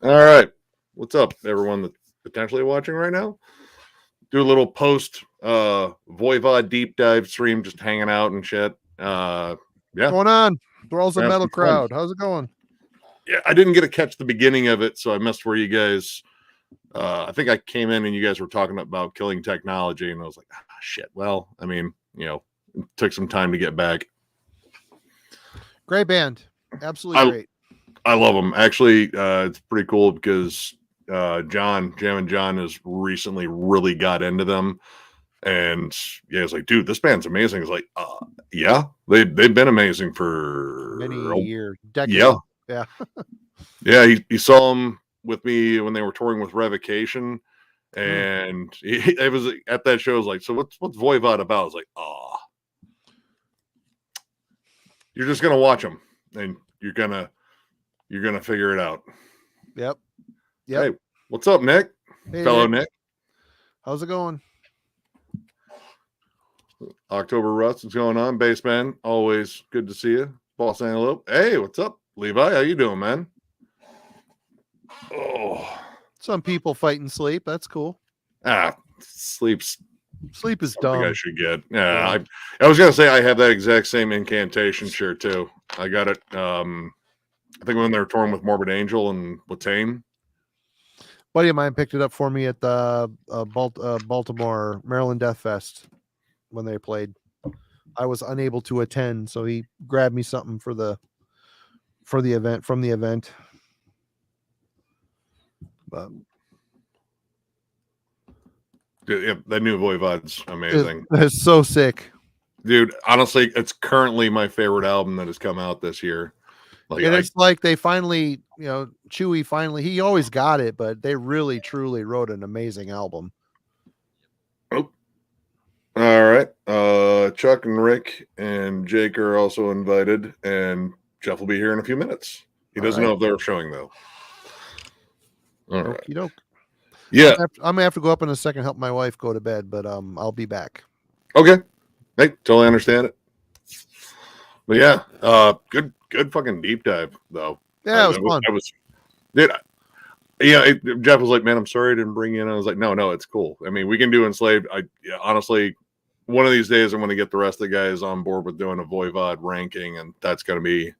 All right. What's up, everyone that's potentially watching right now? Do a little post Voivod deep dive stream, just hanging out and shit. Yeah. What's going on? Thralls a Have metal some fun. crowd. How's it going? Yeah, I didn't get to catch the beginning of it, so I missed where you guys I think I came in and you guys were talking about killing technology, and I was like, shit. Well, I mean, it took some time to get back. Great band. Absolutely great. I love them. Actually, it's pretty cool because Jam and John has recently really got into them. And yeah, it's like, dude, this band's amazing. It's like, yeah, they've been amazing for many years, decades. Yeah. Yeah, he saw them with me when they were touring with Revocation. And it was at that show. I was like, so what's Voivod about? I was like, you're just gonna watch them and you're gonna figure it out. Yep. Hey, what's up, Nick? Hey, Fellow Nick. How's it going? October Rust, what's going on? Baseman, always good to see you. Boss Antelope. Hey, what's up? Levi, how you doing, man? Oh. Some people fighting sleep. That's cool. Sleep is dumb. I should get. Yeah. I was gonna say I have that exact same incantation shirt too. I got it. I think when they were touring with Morbid Angel and Latane. Buddy of mine picked it up for me at the Baltimore Maryland Death Fest when they played. I was unable to attend, so he grabbed me something for the event. But dude, yeah, that new Voivod's amazing. It's so sick, dude. Honestly, it's currently my favorite album that has come out this year. It's like they finally, Chewy he always got it, but they really truly wrote an amazing album. Oh, all right. Chuck and Rick and Jake are also invited, and Jeff will be here in a few minutes. He doesn't know if they're showing though. All right. Yeah, I'm gonna have to go up in a second, help my wife go to bed, but I'll be back. Okay. Hey, totally understand it. But yeah, good fucking deep dive though. Yeah, it was fun. Jeff was like, man, I'm sorry I didn't bring you in. I was like, no, it's cool. I mean, we can do Enslaved. Honestly, one of these days I'm going to get the rest of the guys on board with doing a Voivod ranking, and that's going to be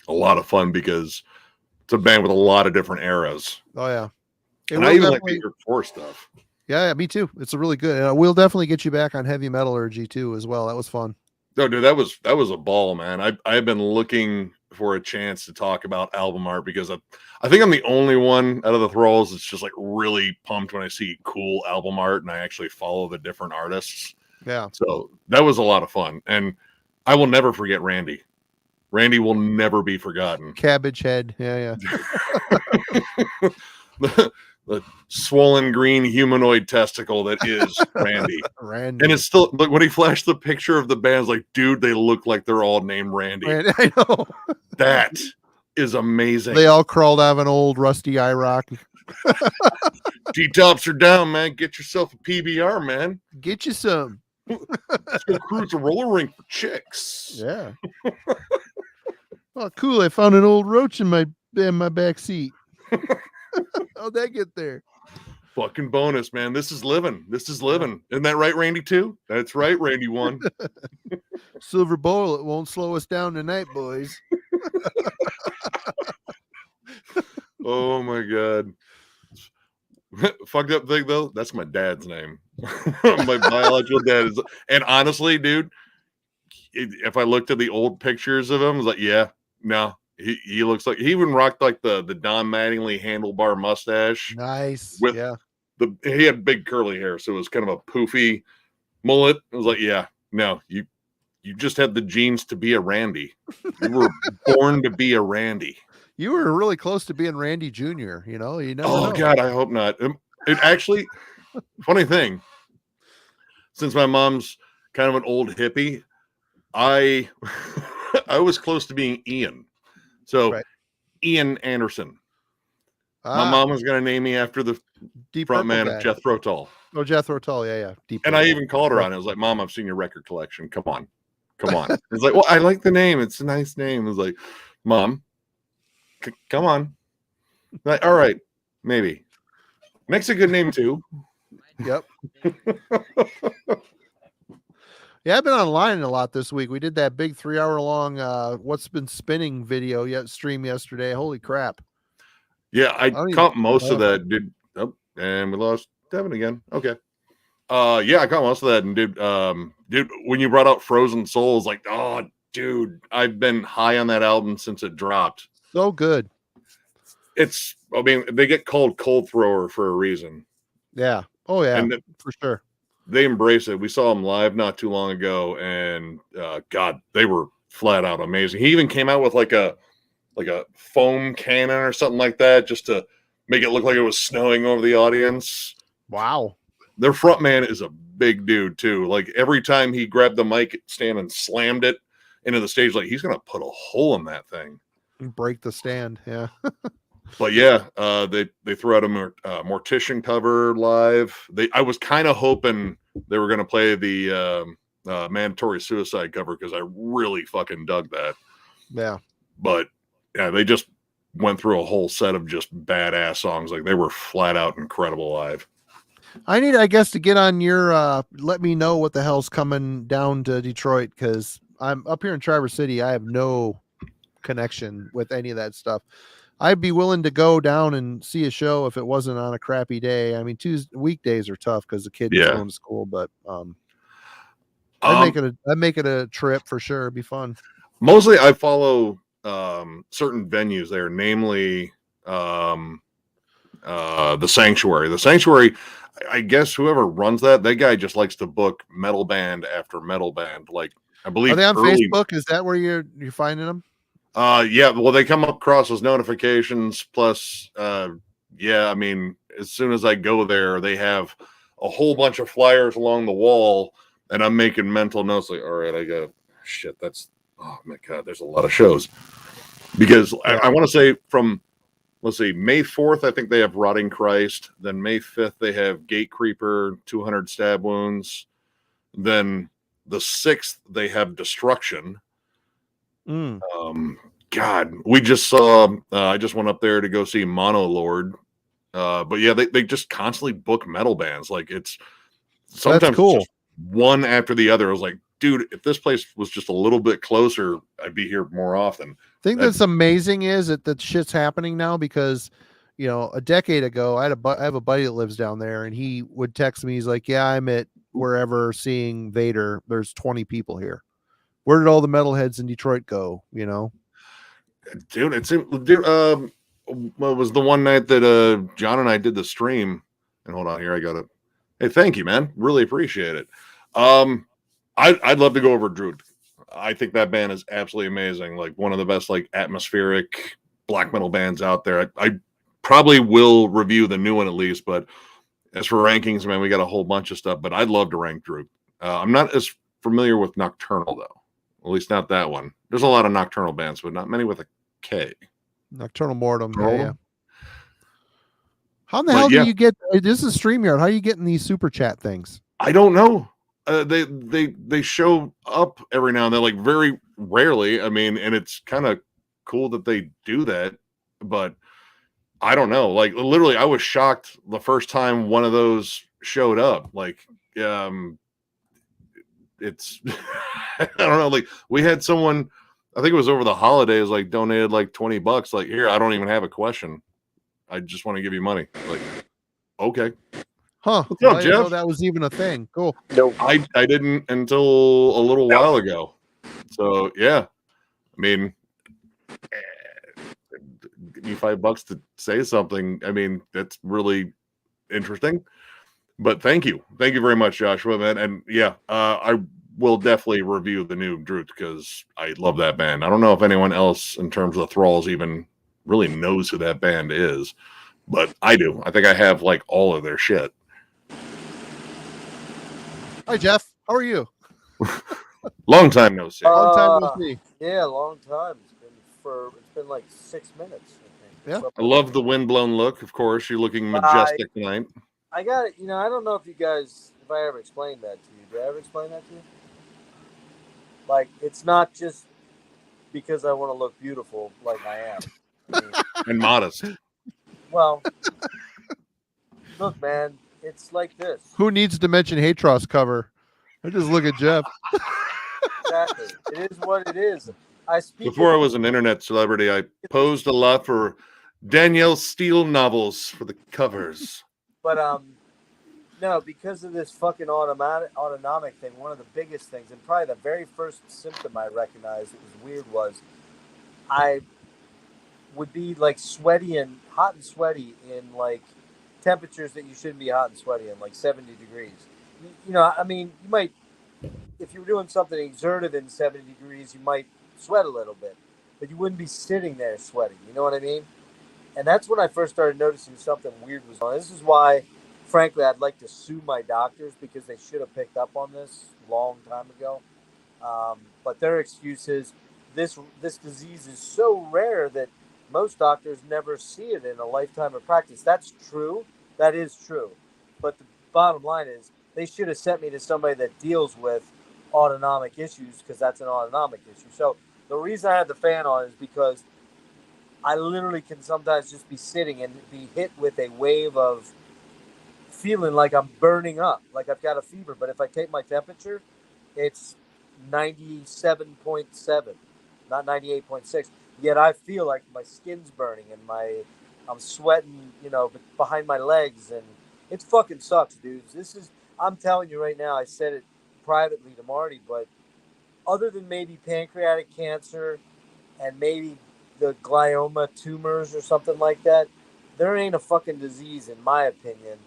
a lot of fun because it's a band with a lot of different eras. Oh yeah. And I even like your core stuff. Yeah, me too. It's a really good. And we'll definitely get you back on heavy metallurgy too as well. That was fun. No, dude, that was a ball, man. I've been looking for a chance to talk about album art because I think I'm the only one out of the Thralls that's just like really pumped when I see cool album art and I actually follow the different artists. Yeah. So that was a lot of fun. And I will never forget Randy. Randy will never be forgotten. Cabbage head. Yeah. The swollen green humanoid testicle that is Randy. Randy. And it's still, like, when he flashed the picture of the band, like, dude, they look like they're all named Randy. I know. That is amazing. They all crawled out of an old rusty IROC. T-tops are down, man. Get yourself a PBR, man. Get you some. Let's go cruise a roller rink for chicks. Yeah. Oh, cool. I found an old roach in my back seat. How'd that get there? Fucking bonus, man. This is living. Isn't that right, Randy 2? That's right, Randy 1. Silver bullet won't slow us down tonight, boys. Oh my god. Fucked up thing though, that's my dad's name. My biological dad is, and honestly, dude, if I looked at the old pictures of him, I was like, yeah, no. He looks like he even rocked like the Don Mattingly handlebar mustache. Nice. He had big curly hair, so it was kind of a poofy mullet. I was like, yeah, no, you just had the genes to be a Randy. You were born to be a Randy. You were really close to being Randy Jr. You never know. God, I hope not. It actually, funny thing, since my mom's kind of an old hippie, I was close to being Ian. So, right. Ian Anderson. My mom was going to name me after the front man of Jethro Tull. Oh, Jethro Tull, yeah. And I even called her on it. I was like, Mom, I've seen your record collection. Come on. It's like, well, I like the name. It's a nice name. I was like, Mom, come on. Like, all right, maybe. Makes a good name too. Yep. Yeah, I've been online a lot this week. We did that big 3-hour long what's been spinning video stream yesterday. Holy crap. Yeah, I don't even- caught most of that. And we lost Devin again. Okay. Yeah, I caught most of that, and dude, when you brought out Frozen Souls, like, oh, dude, I've been high on that album since it dropped. So good. I mean, they get called Cold Thrower for a reason. Yeah. Oh yeah, and for sure. They embrace it. We saw them live not too long ago, and God, they were flat out amazing. He even came out with like a foam cannon or something like that, just to make it look like it was snowing over the audience. Wow. Their front man is a big dude too. Like every time he grabbed the mic stand and slammed it into the stage, like he's gonna put a hole in that thing. Break the stand. Yeah. But yeah, they threw out a Mortician cover live. I was kind of hoping they were gonna play the Mandatory Suicide cover because I really fucking dug that. Yeah. But yeah, they just went through a whole set of just badass songs. Like they were flat out incredible live. I need, I guess, to get on your let me know what the hell's coming down to Detroit, because I'm up here in Traverse City. I have no connection with any of that stuff. I'd be willing to go down and see a show if it wasn't on a crappy day. I mean, weekdays are tough because the kid's going to school, but I'd make it a trip for sure. It'd be fun. Mostly I follow certain venues there, namely the Sanctuary. The Sanctuary, I guess whoever runs that guy just likes to book metal band after metal band. Like I believe are they on Facebook? Is that where you're finding them? Yeah, well, they come up across as notifications. Plus, yeah, I mean, as soon as I go there, they have a whole bunch of flyers along the wall, and I'm making mental notes. Like, all right, I got shit. Oh my god, there's a lot of shows. Because I want to say from, let's see, May 4th, I think they have Rotting Christ. Then May 5th, they have Gate Creeper, 200 Stab Wounds. Then the 6th, they have Destruction. God, we just saw. I just went up there to go see Monolord. But yeah, they just constantly book metal bands. Like it's sometimes that's cool. Just one after the other. I was like, dude, if this place was just a little bit closer, I'd be here more often. I think that's amazing is that shit's happening now, because a decade ago I have a buddy that lives down there, and he would text me. He's like, yeah, I'm at wherever seeing Vader. There's 20 people here. Where did all the metalheads in Detroit go? Dude, what was the one night that John and I did the stream? And hold on here, I got it. Hey, thank you, man. Really appreciate it. I'd love to go over Druid. I think that band is absolutely amazing. Like one of the best like atmospheric black metal bands out there. I probably will review the new one at least, but as for rankings, man, we got a whole bunch of stuff. But I'd love to rank Druid. I'm not as familiar with Nocturnal though. At least not that one. There's a lot of Nocturnal bands, but not many with a K. Nocturnal Mortem. Yeah. How in the hell do you get? This is StreamYard. How are you getting these super chat things? I don't know. They show up every now and then, like very rarely. I mean, and it's kind of cool that they do that, but I don't know. Like literally, I was shocked the first time one of those showed up. Like, it's I don't know. Like we had someone, I think it was over the holidays, like donated like $20. Like here, I don't even have a question. I just want to give you money. Like, okay. Huh. What's up, I Jeff? didn't know that was even a thing. Cool. Nope. I didn't until a little while ago. So yeah. I mean, give me $5 to say something. I mean, that's really interesting. But thank you very much, Joshua, man. And yeah, I will definitely review the new Druid because I love that band. I don't know if anyone else in terms of the Thralls even really knows who that band is, but I do. I think I have like all of their shit. Hi, Jeff. How are you? Long time no see. Long time no see. Yeah, long time. It's been like 6 minutes. I think. Yeah. I love the windblown look. Of course, you're looking majestic tonight. I got it. I don't know if I ever explained that to you. Did I ever explain that to you? Like, it's not just because I want to look beautiful like I am. And modest. Well, look, man, it's like this. Who needs Dimension Hatros cover? I just look at Jeff. Exactly. It is what it is. Before I was an internet celebrity, I posed a lot for Danielle Steele novels for the covers. But no, because of this fucking autonomic thing, one of the biggest things, and probably the very first symptom I recognized it was weird was I would be like hot and sweaty in like temperatures that you shouldn't be hot and sweaty in, like 70 degrees. You know, I mean, you might, if you were doing something exertive in 70 degrees, you might sweat a little bit, but you wouldn't be sitting there sweating. You know what I mean? And that's when I first started noticing something weird was on. This is why, frankly, I'd like to sue my doctors because they should have picked up on this a long time ago. But their excuse is this disease is so rare that most doctors never see it in a lifetime of practice. That's true. That is true. But the bottom line is they should have sent me to somebody that deals with autonomic issues because that's an autonomic issue. So the reason I have the fan on is because I literally can sometimes just be sitting and be hit with a wave of feeling like I'm burning up, like I've got a fever. But if I take my temperature, it's 97.7, not 98.6. Yet I feel like my skin's burning and I'm sweating, you know, behind my legs, and it fucking sucks, dudes. I'm telling you right now. I said it privately to Marty, but other than maybe pancreatic cancer and maybe the glioma tumors or something like that, there ain't a fucking disease, in my opinion,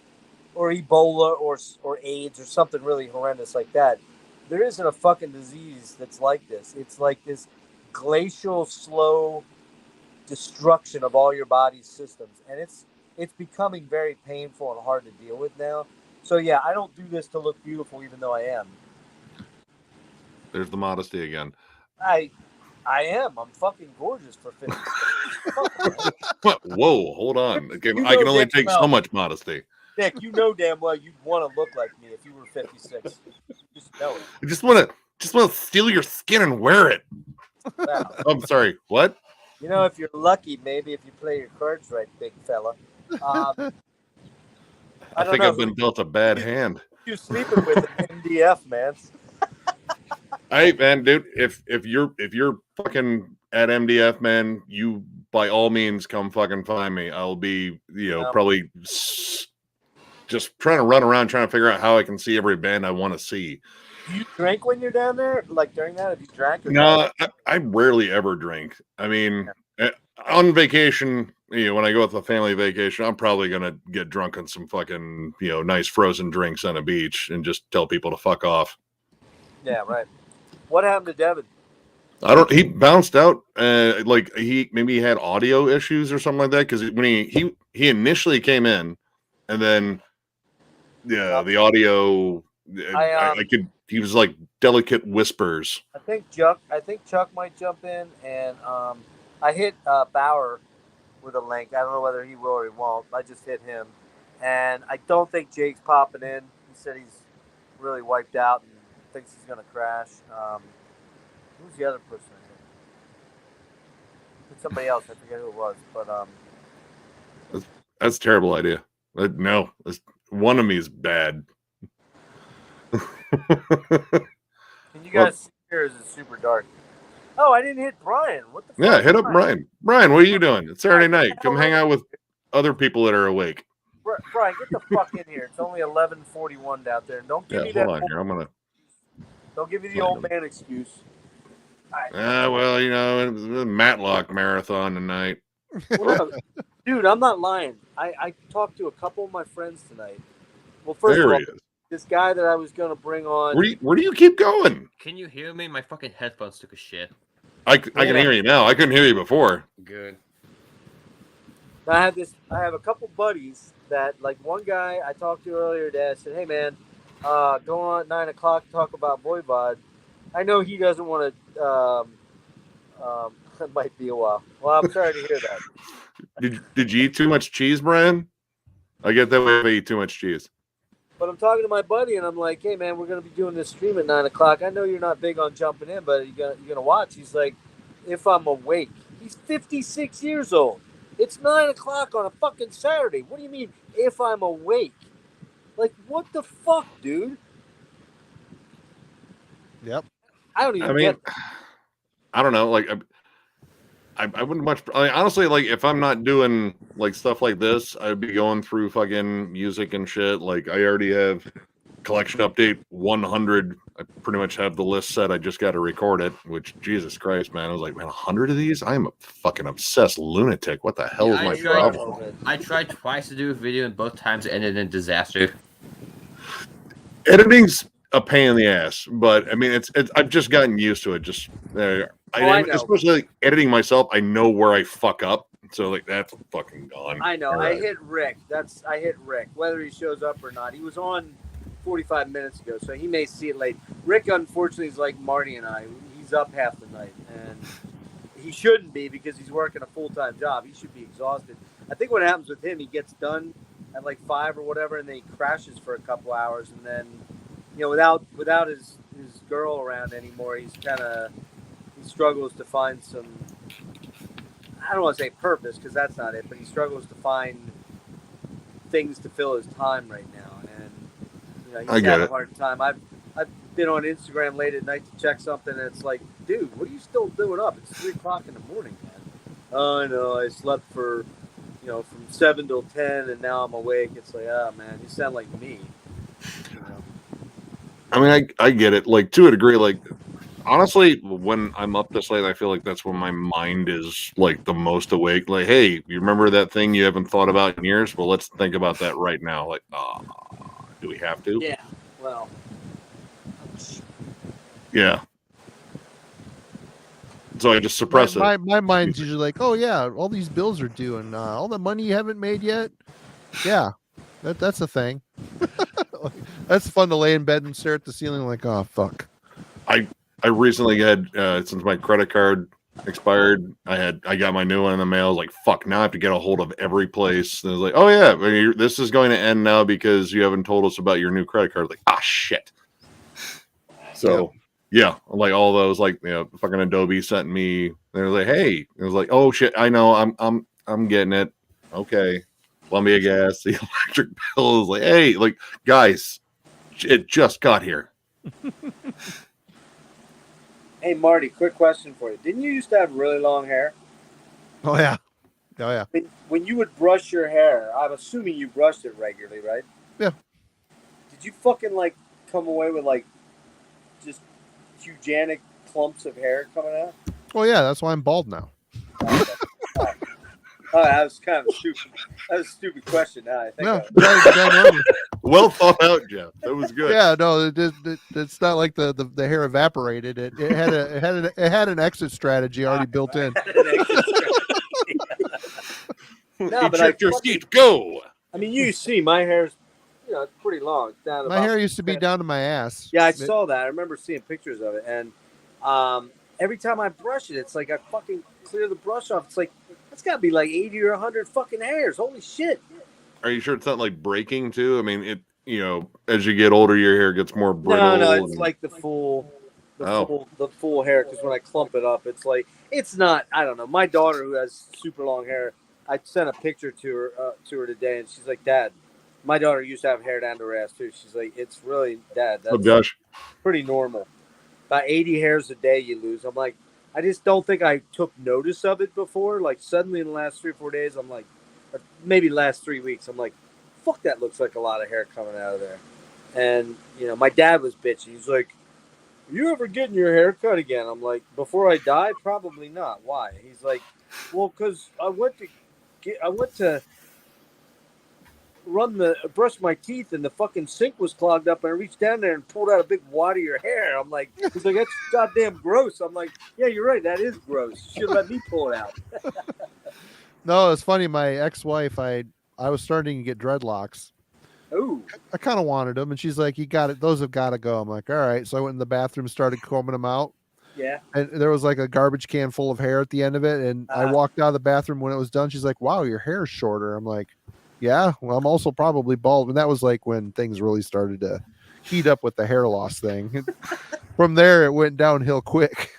or Ebola or AIDS or something really horrendous like that. There isn't a fucking disease that's like this. It's like this glacial, slow destruction of all your body's systems, and it's becoming very painful and hard to deal with now. So yeah, I don't do this to look beautiful, even though I am. There's the modesty again. I am. I'm fucking gorgeous for 50. Whoa, hold on. I can only take so much modesty. Nick, you know damn well you'd want to look like me if you were 56. Just know it. I just want to steal your skin and wear it. Wow. I'm sorry. What? You know, if you're lucky, maybe if you play your cards right, big fella. I think I've been dealt a bad hand. You're sleeping with an MDF, man. Hey, man, dude. If you're fucking at MDF, man, you by all means come fucking find me. I'll be, probably just trying to run around trying to figure out how I can see every band I want to see. Do you drink when you're down there? Like during that, have you drank? No, I rarely ever drink. I mean, on vacation, when I go with a family vacation, I'm probably gonna get drunk on some fucking, nice frozen drinks on a beach and just tell people to fuck off. Yeah, right. What happened to Devin? He bounced out. He had audio issues or something like that. Because when he initially came in, and then the audio, he was like delicate whispers. I think Chuck might jump in, and I hit Bauer with a link. I don't know whether he will or he won't. I just hit him, and I don't think Jake's popping in. He said he's really wiped out and thinks he's gonna crash. Who's the other person? It's somebody else. I forget who it was, but that's a terrible idea. No, one of me is bad. Can you guys see here? Is it super dark? Oh, I didn't hit Brian. What the fuck? Yeah, hit up Brian. Brian, what are you doing? It's Saturday night. Come hang out with other people that are awake. Brian, get the fuck in here. It's only 11:41 down there. Don't give me that. Hold on here. Don't give me the old man excuse. Well, it's a Matlock marathon tonight. Dude, I'm not lying. I talked to a couple of my friends tonight. Well, first of all, this guy that I was going to bring on. Where do you keep going? Can you hear me? My fucking headphones took a shit. I can hear you now. I couldn't hear you before. Good. I have a couple buddies that, like one guy I talked to earlier today, I said, hey man, go on at 9 o'clock, talk about Voivod. I know he doesn't want to, it might be a while. Well, I'm sorry to hear that. Did you eat too much cheese, Brian? I get that way if I eat too much cheese. But I'm talking to my buddy, and I'm like, hey, man, we're going to be doing this stream at 9 o'clock. I know you're not big on jumping in, but you're gonna watch. He's like, if I'm awake. He's 56 years old. It's 9 o'clock on a fucking Saturday. What do you mean if I'm awake? Like, what the fuck, dude? Yep. I don't even I mean, I don't know. Like, I wouldn't much. Honestly, like, if I'm not doing like stuff like this, I'd be going through fucking music and shit. Like, I already have collection update 100. I pretty much have the list set. I just got to record it. Which, Jesus Christ, man, I was like, man, 100 of these? I'm a fucking obsessed lunatic. What the hell is my problem? I tried twice to do a video, and both times it ended in disaster. Editing's a pain in the ass, but I mean, it's I've just gotten used to it. Just I know. especially like, editing myself, I know where I fuck up, so like that's fucking gone. I know. Right. I hit Rick. I hit Rick. Whether he shows up or not, he was on 45 minutes ago, so he may see it late. Rick, unfortunately, is like Marty and I. He's up half the night, and he shouldn't be because he's working a full-time job. He should be exhausted. I think what happens with him, he gets done at like 5 or whatever, and then he crashes for a couple hours, and then, you know, without his girl around anymore, he struggles to find some, I don't want to say purpose because that's not it, but he struggles to find things to fill his time right now, and you know, he's having a hard time. I've been on Instagram late at night to check something, and it's like, dude, what are you still doing up? It's 3 o'clock in the morning, man. Oh, I know. I slept for, you know, from 7 till 10, and now I'm awake. It's like, oh man, you sound like me. You know? I mean, I get it, like, to a degree. Like, honestly, when I'm up this late, I feel like that's when my mind is like the most awake. Like, hey, you remember that thing you haven't thought about in years? Well, let's think about that right now. Like, do we have to? Yeah. Well. Yeah. So I just suppress it. My mind's usually like, oh yeah, all these bills are due, and all the money you haven't made yet. Yeah, that's a thing. That's fun to lay in bed and stare at the ceiling like, oh fuck. I recently had since my credit card expired, I got my new one in the mail. I was like, fuck, now I have to get a hold of every place. And I was like, oh yeah, this is going to end now because you haven't told us about your new credit card. Like, shit. So yeah, like all those, like, you know, fucking Adobe sent me. They're like, hey, it was like, oh shit, I know, I'm getting it. Okay, Columbia Gas, the electric bill is like, hey, like, guys, it just got here. Hey, Marty, quick question for you. Didn't you used to have really long hair? Oh, yeah. Oh, yeah. When you would brush your hair, I'm assuming you brushed it regularly, right? Yeah. Did you fucking, like, come away with, like, just gigantic clumps of hair coming out? Well, yeah, that's why I'm bald now. Okay. All right, that was kind of stupid. That was a stupid question. Now I think well thought out, Jeff. That was good. Yeah, no, it's not like the hair evaporated. It had an exit strategy already built in. No, but Eject your seat. Go. I mean, you see, my hair's, you know, it's pretty long. Down my hair used to be down to my ass. Yeah, I saw that. I remember seeing pictures of it, and every time I brush it, it's like I fucking clear the brush off. It's like, that's got to be like 80 or 100 fucking hairs. Holy shit. Are you sure it's not like breaking too? I mean, it, you know, as you get older, your hair gets more brittle. No, it's like the full hair. Because when I clump it up, it's like, it's not, I don't know. My daughter, who has super long hair, I sent a picture to her today, and she's like, Dad, my daughter used to have hair down to her ass too. She's like, it's really, Dad, that's gosh, pretty normal. About 80 hairs a day you lose. I'm like, I just don't think I took notice of it before. Like, suddenly in the last 3 or 4 days, I'm like, or maybe last 3 weeks, I'm like, fuck, that looks like a lot of hair coming out of there. And, you know, my dad was bitching. He's like, are you ever getting your hair cut again? I'm like, before I die? Probably not. Why? He's like, well, because I went to brush my teeth, and the fucking sink was clogged up, and I reached down there and pulled out a big wad of your hair. I'm like, he's like, that's goddamn gross. I'm like, yeah, you're right, that is gross. You should let me pull it out. No, it's funny. My ex-wife, I was starting to get dreadlocks. Ooh. I kind of wanted them, and she's like, you got it. Those have got to go. I'm like, all right. So I went in the bathroom, started combing them out. Yeah. And there was like a garbage can full of hair at the end of it. And I walked out of the bathroom when it was done. She's like, wow, your hair's shorter. I'm like, yeah, well, I'm also probably bald. And that was like when things really started to heat up with the hair loss thing. From there, it went downhill quick.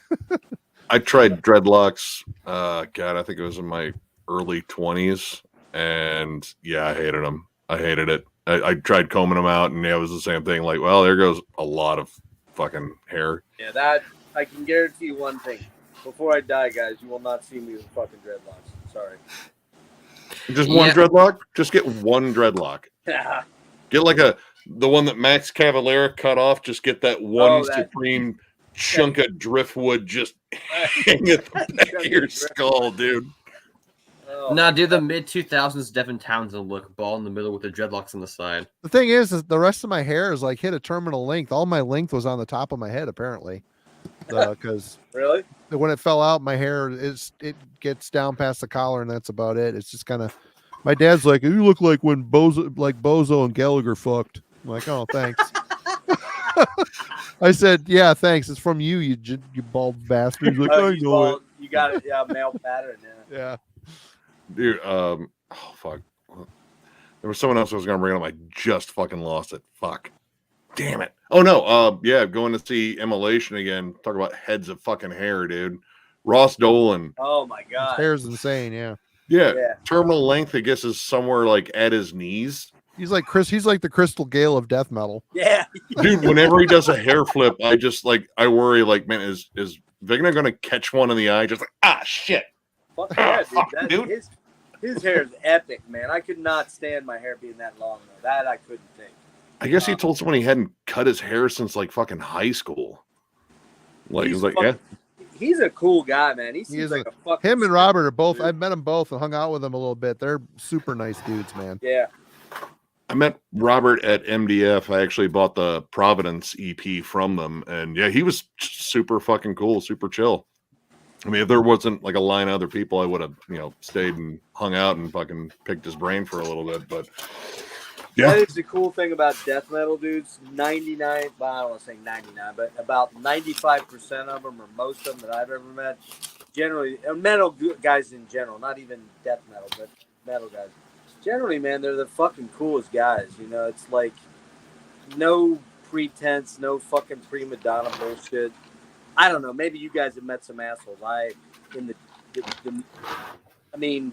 I tried dreadlocks. God, I think it was in my early 20s, and yeah, I hated them. I hated it. I tried combing them out, and yeah, it was the same thing. Like, well, there goes a lot of fucking hair. Yeah, that I can guarantee you one thing. Before I die, guys, you will not see me with fucking dreadlocks. Sorry. Just one dreadlock. Just get one dreadlock. Get like the one that Max Cavalera cut off. Just get that one supreme chunk of driftwood just hang at the back of your skull, dude. Oh, Nah, do the mid 2000s Devin Townsend look, ball in the middle with the dreadlocks on the side. The thing is the rest of my hair is like hit a terminal length. All my length was on the top of my head, apparently. Because really, when it fell out, my hair it gets down past the collar, and that's about it. It's just kind of. My dad's like, "You look like when Bozo and Gallagher fucked." I'm like, "Oh, thanks." I said, "Yeah, thanks. It's from you, you bald bastard." He's like, "I know it." You got it, yeah, male pattern, yeah. Dude, oh fuck. There was someone else I was gonna bring up. I just fucking lost it. Fuck. Damn it. Oh no. Yeah, going to see Immolation again. Talk about heads of fucking hair, dude. Ross Dolan. Oh my god. His hair's insane, yeah. Yeah. Terminal length, I guess, is somewhere like at his knees. He's like the Crystal Gale of death metal. Yeah. Dude, whenever he does a hair flip, I worry, like, man, is Vigna gonna catch one in the eye? Just like, shit. Fuck yeah, dude. His hair is epic, man. I could not stand my hair being that long though. That I couldn't think. I guess he told someone he hadn't cut his hair since like fucking high school. Like, he's like, yeah. He's a cool guy, man. He seems like a fucking. Him and Robert are both. I've met them both and hung out with them a little bit. They're super nice dudes, man. Yeah. I met Robert at MDF. I actually bought the Providence EP from them, and yeah, he was super fucking cool, super chill. I mean, if there wasn't like a line of other people, I would have, stayed and hung out and fucking picked his brain for a little bit. But yeah, that is the cool thing about death metal dudes. 99, well, I don't want to say 99, but about 95% of them, or most of them that I've ever met, generally, metal guys in general, not even death metal, but metal guys. Generally, man, they're the fucking coolest guys. It's like no pretense, no fucking prima donna bullshit. I don't know. Maybe you guys have met some assholes. I mean,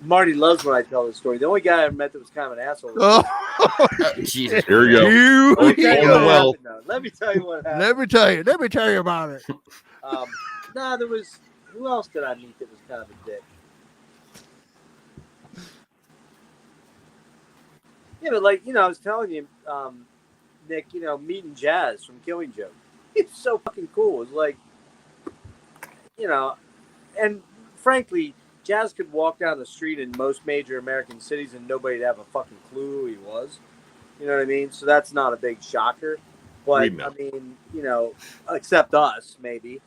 Marty loves when I tell this story. The only guy I met that was kind of an asshole. Jesus. Here we go. Well, let me tell you what happened. Let me tell you about it. There was. Who else did I meet that was kind of a dick? Yeah, but like, I was telling you, Nick, meeting Jazz from Killing Joke. It's so fucking cool. It's like, and frankly, Jazz could walk down the street in most major American cities and nobody'd have a fucking clue who he was. You know what I mean? So that's not a big shocker. But, I mean, except us, maybe,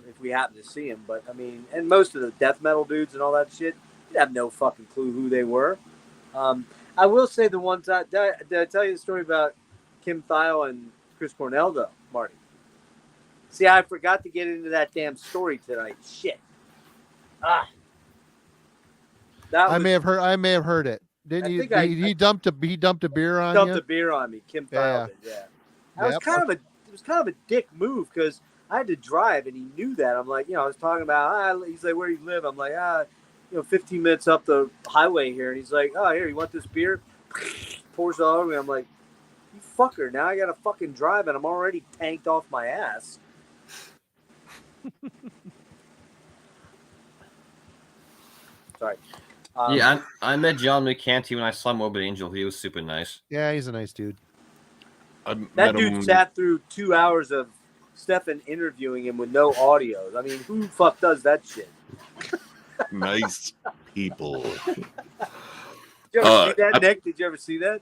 if we happen to see him. But, I mean, and most of the death metal dudes and all that shit, you'd have no fucking clue who they were. I will say the one time, did I tell you the story about Kim Thile and Chris Cornell, though, Marty? See, I forgot to get into that damn story tonight. Shit. I may have heard it. Didn't he dumped a beer on you? Dumped a beer on me. Kim Thile did, yeah. It was kind of a dick move because I had to drive and he knew that. I'm like, I was talking about, he's like, where do you live? I'm like, 15 minutes up the highway here. And he's like, oh, here, you want this beer? Pours it all over me. I'm like, you fucker. Now I got to fucking drive and I'm already tanked off my ass. Sorry. Yeah, I met John McCanty when I saw Morbid Angel. He was super nice. Yeah, he's a nice dude. That dude sat through 2 hours of Stefan interviewing him with no audio. I mean, who the fuck does that shit? Nice people. Did you ever see that, Nick? Did you ever see that?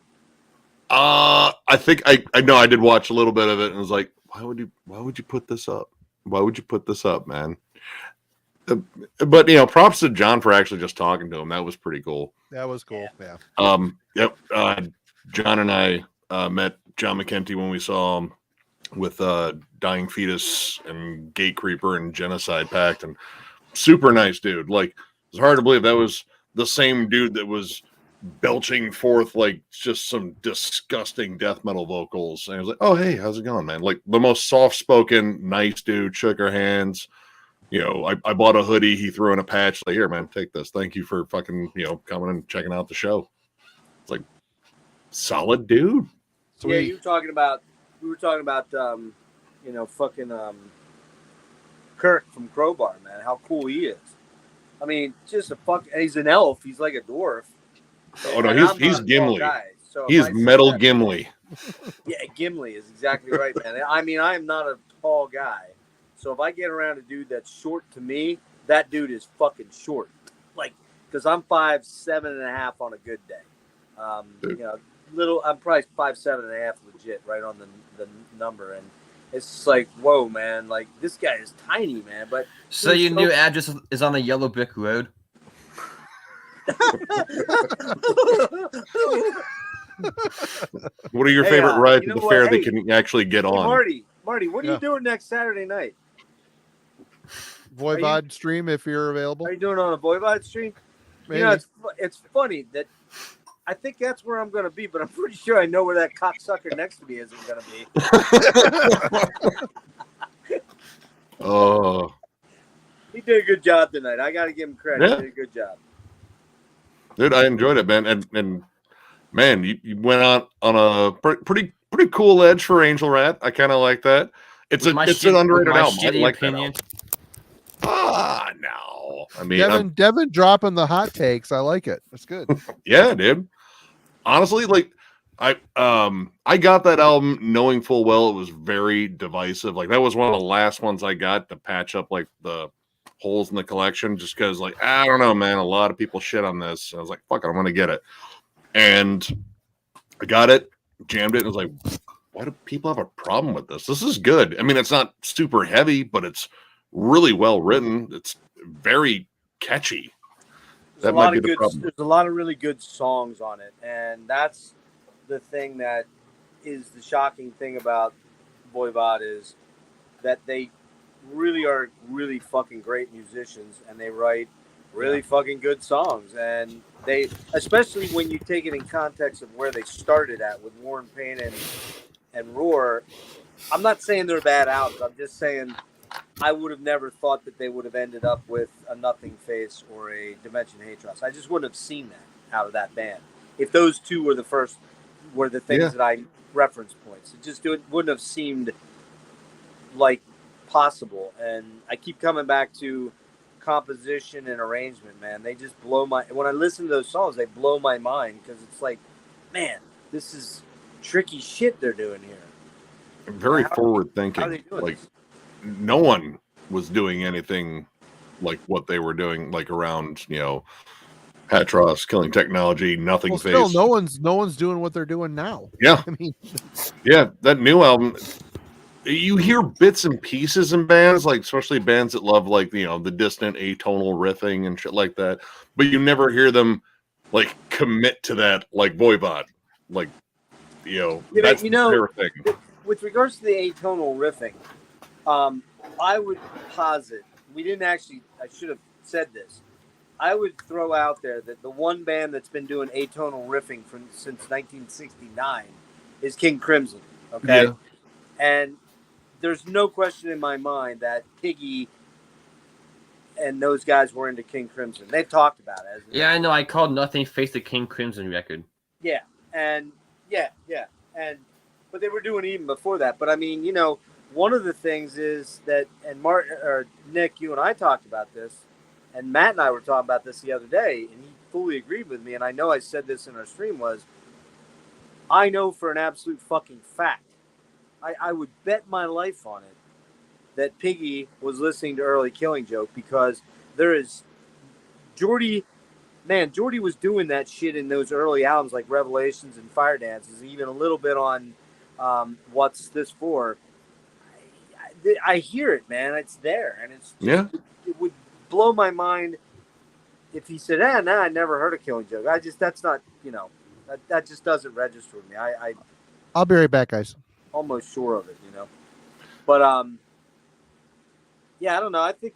I think I know I did watch a little bit of it and was like, why would you put this up? Why would you put this up, man? But props to John for actually just talking to him. That was pretty cool. That was cool. Yeah. Yep. John and I met John McKenty when we saw him with Dying Fetus and Gate Creeper and Genocide Pact, and super nice dude. Like, it's hard to believe that was the same dude that was belching forth like just some disgusting death metal vocals. And I was like, oh, hey, how's it going, man? Like the most soft-spoken, nice dude, shook our hands. I bought a hoodie. He threw in a patch. Like, here, man, take this. Thank you for fucking, coming and checking out the show. It's like, solid dude. Yeah, we were talking about, fucking Kirk from Crowbar, man. How cool he is. I mean, just he's an elf. He's like a dwarf. Oh no, he's Gimli. Guy, so he's metal Gimli. Yeah, Gimli is exactly right, man. I mean, I am not a tall guy. So if I get around a dude that's short to me, that dude is fucking short. Like, because I'm 5'7.5" on a good day. I'm probably 5'7.5" legit, right on the number. And it's just like, whoa, man. Like, this guy is tiny, man. But so your new address is on the Yellow Brick Road? What are your favorite rides at the fair that can actually get on? Marty, what are you doing next Saturday night? Voivod stream if you're available. Are you doing it on a Voivod stream? Maybe. It's funny that I think that's where I'm going to be, but I'm pretty sure I know where that cocksucker next to me isn't going to be. Oh. He did a good job tonight. I got to give him credit. Yeah. He did a good job. Dude, I enjoyed it, man. And man, you went on a pretty cool edge for Angel Rat. I kind of like that. It's an underrated album. I like that album. No. I mean, Devin dropping the hot takes. I like it. That's good. Yeah, dude. Honestly, like I got that album knowing full well it was very divisive. Like that was one of the last ones I got to patch up like the holes in the collection, just because like I don't know, man. A lot of people shit on this. And I was like, fuck it, I'm gonna get it. And I got it, jammed it, and was like, why do people have a problem with this? This is good. I mean, it's not super heavy, but it's really well written. It's very catchy. There's a lot of really good songs on it, and that's the thing that is the shocking thing about Voivod is that they really are really fucking great musicians, and they write really fucking good songs. And they, especially when you take it in context of where they started at with War and Pain and Roar. I'm not saying they're bad albums. I'm just saying I would have never thought that they would have ended up with a Nothing Face or a Dimension Hatros. I just wouldn't have seen that out of that band if those two were the things that I reference points. It just wouldn't have seemed like possible. And I keep coming back to composition and arrangement, man. They just when I listen to those songs, they blow my mind because it's like, man, this is tricky shit they're doing here. Very forward thinking. How are they doing like this? No one was doing anything like what they were doing, like around, Hatros, Killing Technology, Nothing Face. Still, no one's doing what they're doing now. Yeah. I mean, yeah, that new album, you hear bits and pieces in bands, like especially bands that love like, the distant atonal riffing and shit like that. But you never hear them like commit to that like Voivod. Like, that's their thing. With regards to the atonal riffing, I would posit, I should have said this. I would throw out there that the one band that's been doing atonal riffing since 1969 is King Crimson. Okay. Yeah. And there's no question in my mind that Piggy and those guys were into King Crimson. They've talked about it. Yeah, I know. I called Nothing Face the King Crimson record. Yeah. And but they were doing it even before that. But I mean, one of the things is that, and Nick, you and I talked about this, and Matt and I were talking about this the other day, and he fully agreed with me, and I know I said this in our stream, I know for an absolute fucking fact, I would bet my life on it, that Piggy was listening to early Killing Joke, because there is Jordy was doing that shit in those early albums like Revelations and Fire Dances, even a little bit on What's This For. I hear it, man. It's there, and it's just, it would blow my mind if he said, I never heard of Killing Joke. That's not, that just doesn't register with me. I'll be right back, guys. Almost sure of it, But I don't know. I think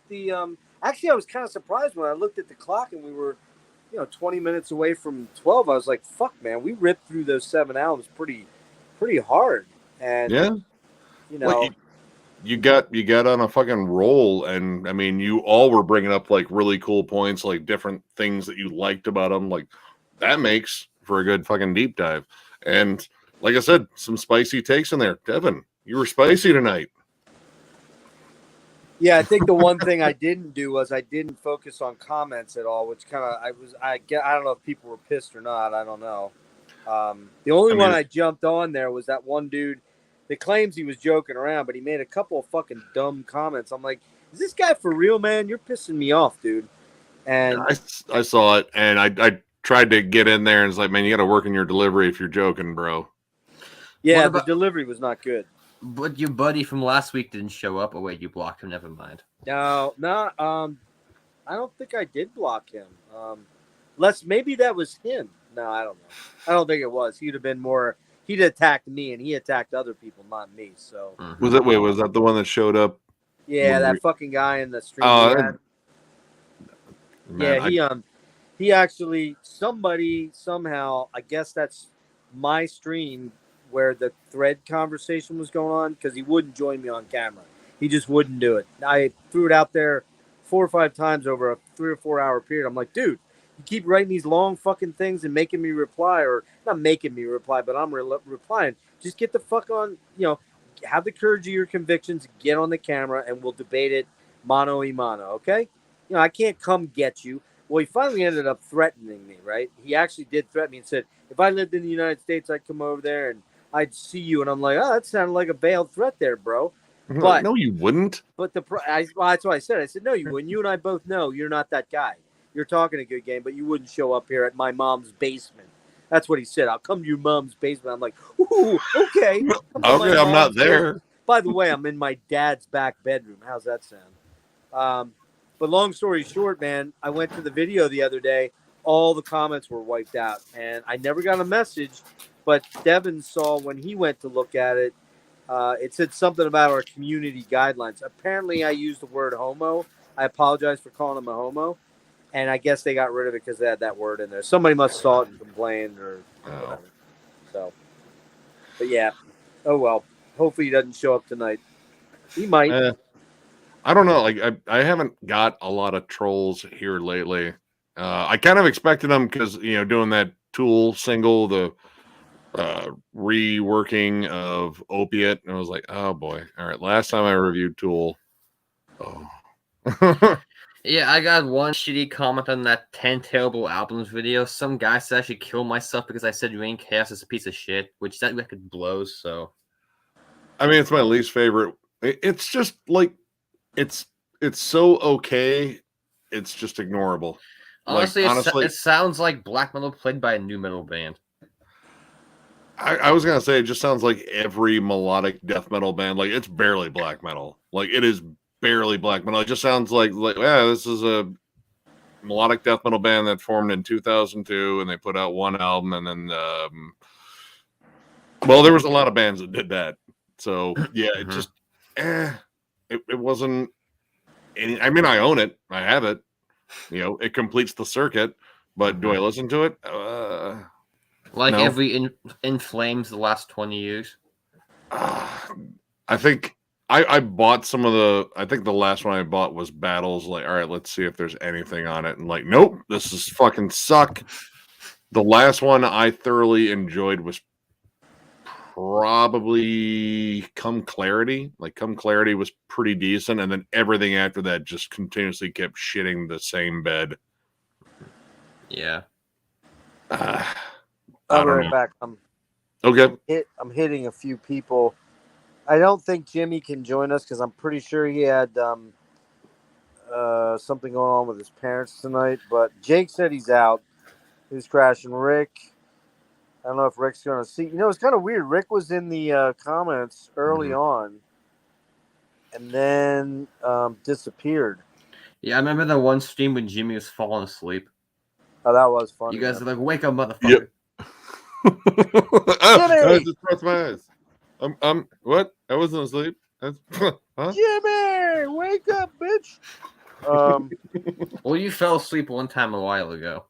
actually I was kind of surprised when I looked at the clock and we were 20 minutes away from 12. I was like, fuck, man, we ripped through those 7 albums pretty hard. And you got on a fucking roll, and I mean, you all were bringing up like really cool points, like different things that you liked about them. Like that makes for a good fucking deep dive. And like I said, some spicy takes in there. Devin, you were spicy tonight. Yeah, I think the one thing I didn't do was I didn't focus on comments at all, which kind of I don't know if people were pissed or not. I don't know. The only one I jumped on there was that one dude that claims he was joking around, but he made a couple of fucking dumb comments. I'm like, is this guy for real, man? You're pissing me off, dude. And I saw it, and I tried to get in there, and it's like, man, you got to work in your delivery if you're joking, bro. Yeah, the delivery was not good. But your buddy from last week didn't show up. Oh wait, you blocked him. Never mind. No, I don't think I did block him. Maybe that was him. No, I don't know. I don't think it was. He'd have been more. He'd attacked me, and he attacked other people, not me. So was that the one that showed up? Yeah, that fucking guy in the stream. He actually somebody somehow. I guess that's my stream where the thread conversation was going on because he wouldn't join me on camera. He just wouldn't do it. I threw it out there 4 or 5 times over a 3 or 4 hour period. I'm like, dude, you keep writing these long fucking things and making me reply, or not making me reply, but I'm replying. Just get the fuck on, have the courage of your convictions, get on the camera, and we'll debate it mano a mano, okay? I can't come get you. Well, he finally ended up threatening me, right? He actually did threaten me and said, if I lived in the United States, I'd come over there and I'd see you. And I'm like, oh, that sounded like a veiled threat there, bro. But no, you wouldn't. But that's what I said. I said, no, you wouldn't. You and I both know you're not that guy. You're talking a good game, but you wouldn't show up here at my mom's basement. That's what he said. I'll come to your mom's basement. I'm like, ooh, okay. Okay, I'm not there. Basement. By the way, I'm in my dad's back bedroom. How's that sound? But long story short, man, I went to the video the other day. All the comments were wiped out, and I never got a message. But Devin saw when he went to look at it. It said something about our community guidelines. Apparently, I used the word homo. I apologize for calling him a homo. And I guess they got rid of it because they had that word in there. Somebody must saw it and complained or whatever. So, but yeah. Oh, well. Hopefully he doesn't show up tonight. He might. I don't know. Like I haven't got a lot of trolls here lately. I kind of expected them because, doing that Tool single, the reworking of Opiate, and I was like, oh boy, all right, last time I reviewed Tool, yeah, I got one shitty comment on that 10 terrible albums video. Some guy said I should kill myself because I said Rain Chaos is a piece of shit, which that record blows. So I mean, it's my least favorite. It's just like it's so okay, it's just ignorable. Honestly, it sounds like black metal played by a new metal band. I was gonna say it just sounds like every melodic death metal band. Like it's barely black metal. Like it is barely black metal. It just sounds like this is a melodic death metal band that formed in 2002, and they put out one album, and then there was a lot of bands that did that. So yeah, it just it wasn't any. I mean, I own it. I have it. It completes the circuit. But do I listen to it? Like no. every in Flames the last 20 years. I think I bought some of the. I think the last one I bought was Battles. Like, all right, let's see if there's anything on it. And like, nope, this is fucking suck. The last one I thoroughly enjoyed was probably Come Clarity. Like, Come Clarity was pretty decent, and then everything after that just continuously kept shitting the same bed. Yeah. I'll be right back. Okay. I'm hitting a few people. I don't think Jimmy can join us because I'm pretty sure he had something going on with his parents tonight. But Jake said he's out. He's crashing. Rick, I don't know if Rick's going to see. It's kind of weird. Rick was in the comments early on and then disappeared. Yeah, I remember that one stream when Jimmy was falling asleep. Oh, that was funny. You guys are like, wake up, motherfucker. Yep. I just pressed my eyes. What? I wasn't asleep. Huh? Jimmy, wake up, bitch. Well, you fell asleep one time a while ago.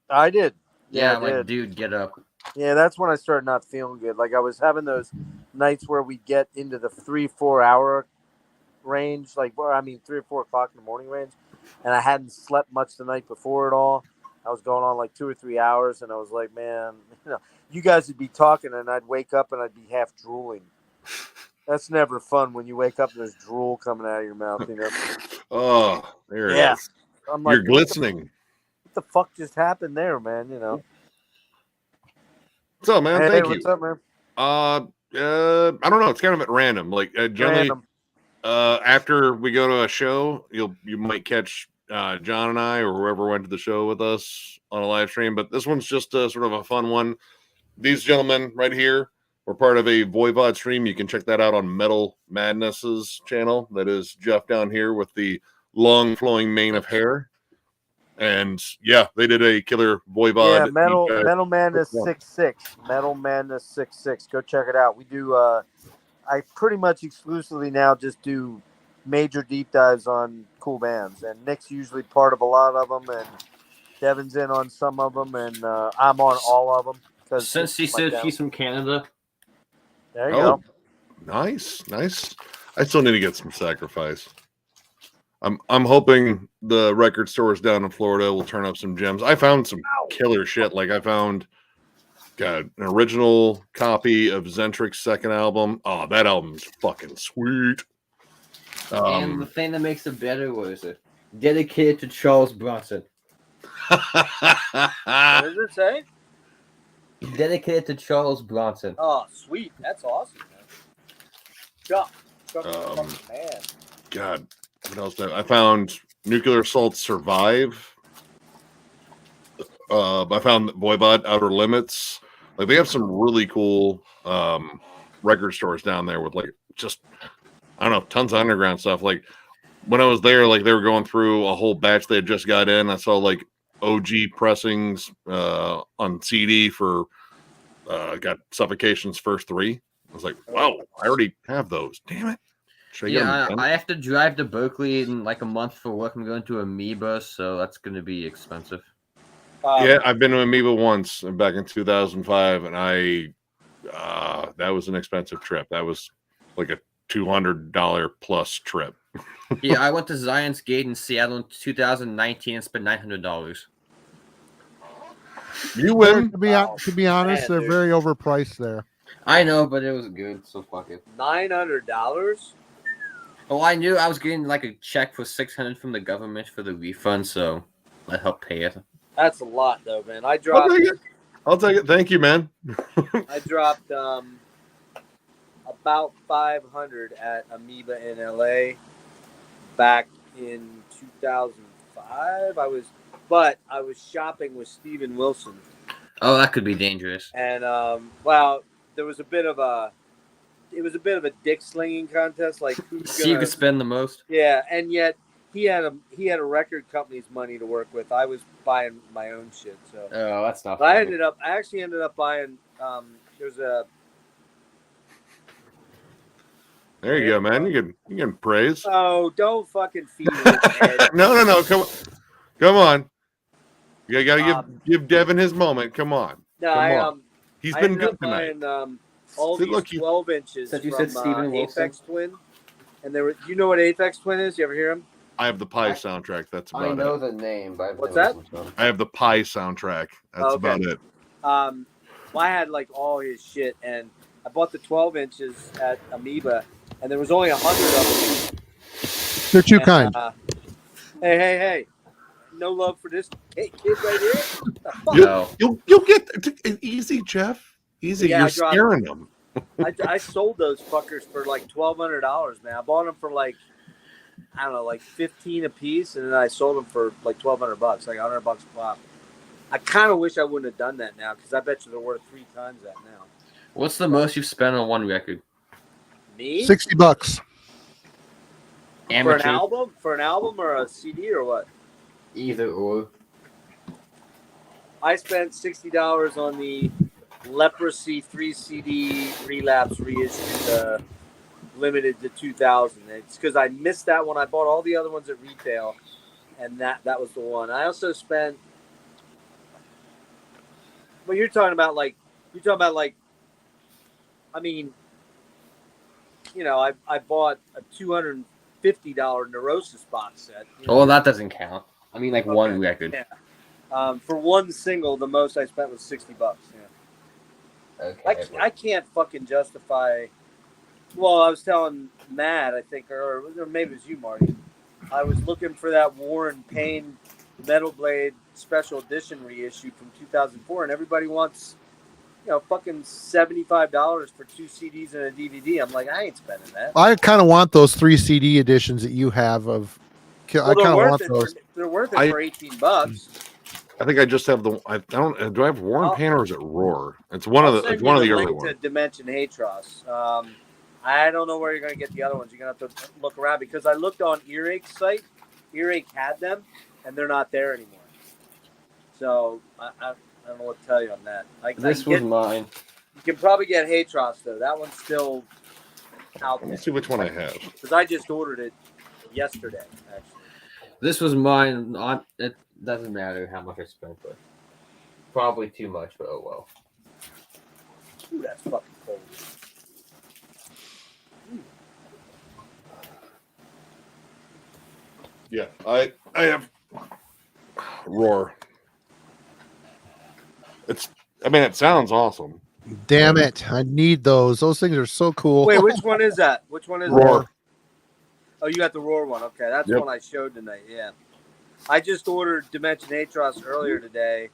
I did. Yeah, I'm like, dude, get up. Yeah, that's when I started not feeling good. Like I was having those nights where we get into the 3-4 hour range, like, well, I mean, 3 or 4 o'clock in the morning range, and I hadn't slept much the night before at all. I was going on like 2 or 3 hours, and I was like, man, you guys would be talking, and I'd wake up and I'd be half drooling. That's never fun when you wake up and there's drool coming out of your mouth, Oh, there it Yeah. is. I'm like, You're glistening. What the fuck just happened there, man? What's up, man? Hey, Thank what's you. up, man? I don't know. It's kind of at random. Like generally, Random. after we go to a show, you might catch John and I or whoever went to the show with us on a live stream. But this one's just sort of a fun one. These gentlemen right here were part of a Voivod stream. You can check that out on Metal Madness's channel. That is Jeff down here with the long flowing mane of hair. And yeah, they did a killer Voivod. Yeah, Metal Madness 66. Metal Madness 66. Go check it out. We do I pretty much exclusively now just do major deep dives on cool bands, and Nick's usually part of a lot of them, and Devin's in on some of them, and I'm on all of them. Since she said she's from Canada. There you go. Nice. I still need to get some Sacrifice. I'm hoping the record stores down in Florida will turn up some gems. I found some killer shit. Like I found an original copy of Zentric's second album. Oh, that album's fucking sweet. And the thing that makes it better was it dedicated to Charles Bronson. What does it say? Dedicated to Charles Bronson. Oh, sweet. That's awesome, man. Chuck, Um, man. God, what else? I found Nuclear Assault Survive. I found Voivod Outer Limits. Like they have some really cool record stores down there with like just I don't know, tons of underground stuff. Like when I was there, like they were going through a whole batch they had just got in. I saw like OG pressings on CD for got Suffocation's first 3. I was like, wow, I already have those. Damn it. I have to drive to Berkeley in like a month for work. I'm going to Amoeba, so that's going to be expensive. Yeah, I've been to Amoeba once back in 2005, and that was an expensive trip. That was like a $200 plus trip. Yeah, I went to Zion's Gate in Seattle in 2019 and spent $900. You win. To be honest, they're very overpriced there. I know, but it was good, so fuck it. $900? Oh, I knew I was getting like a check for $600 from the government for the refund, so that helped pay it. That's a lot, though, man. I dropped. I'll take it. Thank you, man. I dropped about 500 at Amoeba in LA back in 2005. I was shopping with Steven Wilson. Oh, that could be dangerous. And there was a bit of a dick slinging contest, like who's See who could spend the most. Yeah, and yet he had a record company's money to work with. I was buying my own shit, so. Oh, that's not. I actually ended up buying. There's a. There you go, man. You can praise. Oh, don't fucking feed it. No. Come on. You gotta give Devin his moment. Come on. No, He's been good tonight. Buying, all See, these look, 12 inches Since you from said Steven Wilson. Aphex Twin, and they were. You know what Aphex Twin is? You ever hear him? I have the Pie soundtrack. That's about it. I know the name, but what's that? I have the Pie soundtrack. That's about it. Well, I had like all his shit, and I bought the 12 inches at Amoeba, and there was only 100 of them. They're too kind. Hey! No love for this kid right here. You'll get easy, Jeff. Easy. Yeah, you're scaring them. I sold those fuckers for like $1,200, man. I bought them for like, I don't know, like 15 a piece, and then I sold them for like $1,200, like $100 a pop. I kind of wish I wouldn't have done that now, because I bet you they're worth 3 times that now. What's the most you've spent on one record? Me? $60. Amateur. For an album or a CD or what? Either or. I spent $60 on the Leprosy 3 CD Relapse reissue, limited to 2000. It's because I missed that one. I bought all the other ones at retail, and that was the one. I also spent. Well, you're talking about like. I mean, I bought a $250 $50 Neurosis box set. Oh, that doesn't count. I mean, like one Okay, record. yeah. For one single, the most I spent was $60. Yeah. Okay. I can't fucking justify. Well, I was telling Matt, I think, or maybe it was you, Marty. I was looking for that Warren Payne Metal Blade special edition reissue from 2004, and everybody wants, fucking $75 for 2 CDs and a DVD. I'm like, I ain't spending that. I kind of want those 3 CD editions that you have of. I kind of want those. They're worth it for $18. I think I just have the. I don't. Do I have Warren Payne or is it Roar? It's one of the. It's one of the early ones. To Dimension Hatros. I don't know where you're gonna get the other ones. You're gonna have to look around because I looked on Earache's site. Earache had them, and they're not there anymore. So I don't know what to tell you on that. This was mine. You can probably get Hatros though. That one's still out there. Let's see which one I have. Because I just ordered it yesterday, actually. This was mine. It doesn't matter how much I spent, but probably too much. But oh well. Ooh, that's fucking cold. Yeah, I have Roar. It sounds awesome. Damn it! I need those. Those things are so cool. Wait, which one is that? Which one is Roar? That? Oh, you got the Roar one. Okay, that's the one I showed tonight. Yeah, I just ordered Dimension Atros earlier today.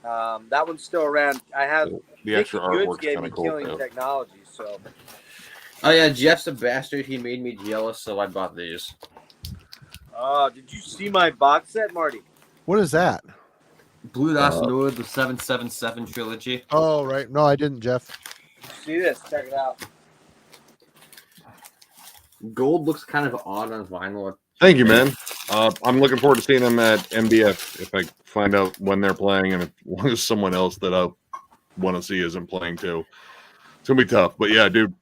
That one's still around. I have the extra artwork. Gave me cool, Killing Technology. So. Oh yeah, Jeff's a bastard. He made me jealous, so I bought these. Oh, did you see my box set, Marty? What is that? Blue Das Nord, the 777 trilogy. Oh, right. No, I didn't, Jeff. See this. Check it out. Gold looks kind of odd on vinyl. Thank you, man. I'm looking forward to seeing them at MDF if I find out when they're playing and if long as someone else that I want to see isn't playing too. It's going to be tough. But yeah, dude,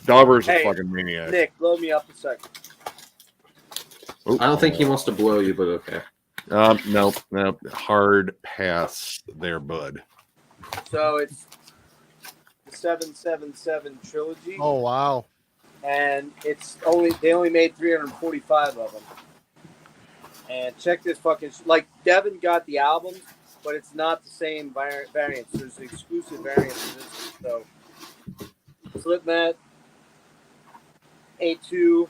Dauber's a fucking maniac. Nick, blow me up a second. Oops. I don't think he wants to blow you, but okay. Nope. Hard pass there, bud. So it's the 777 trilogy. Oh wow! And they only made 345 of them. And check this fucking Devin got the albums, but it's not the same variants. There's exclusive variants. So Slipmat A2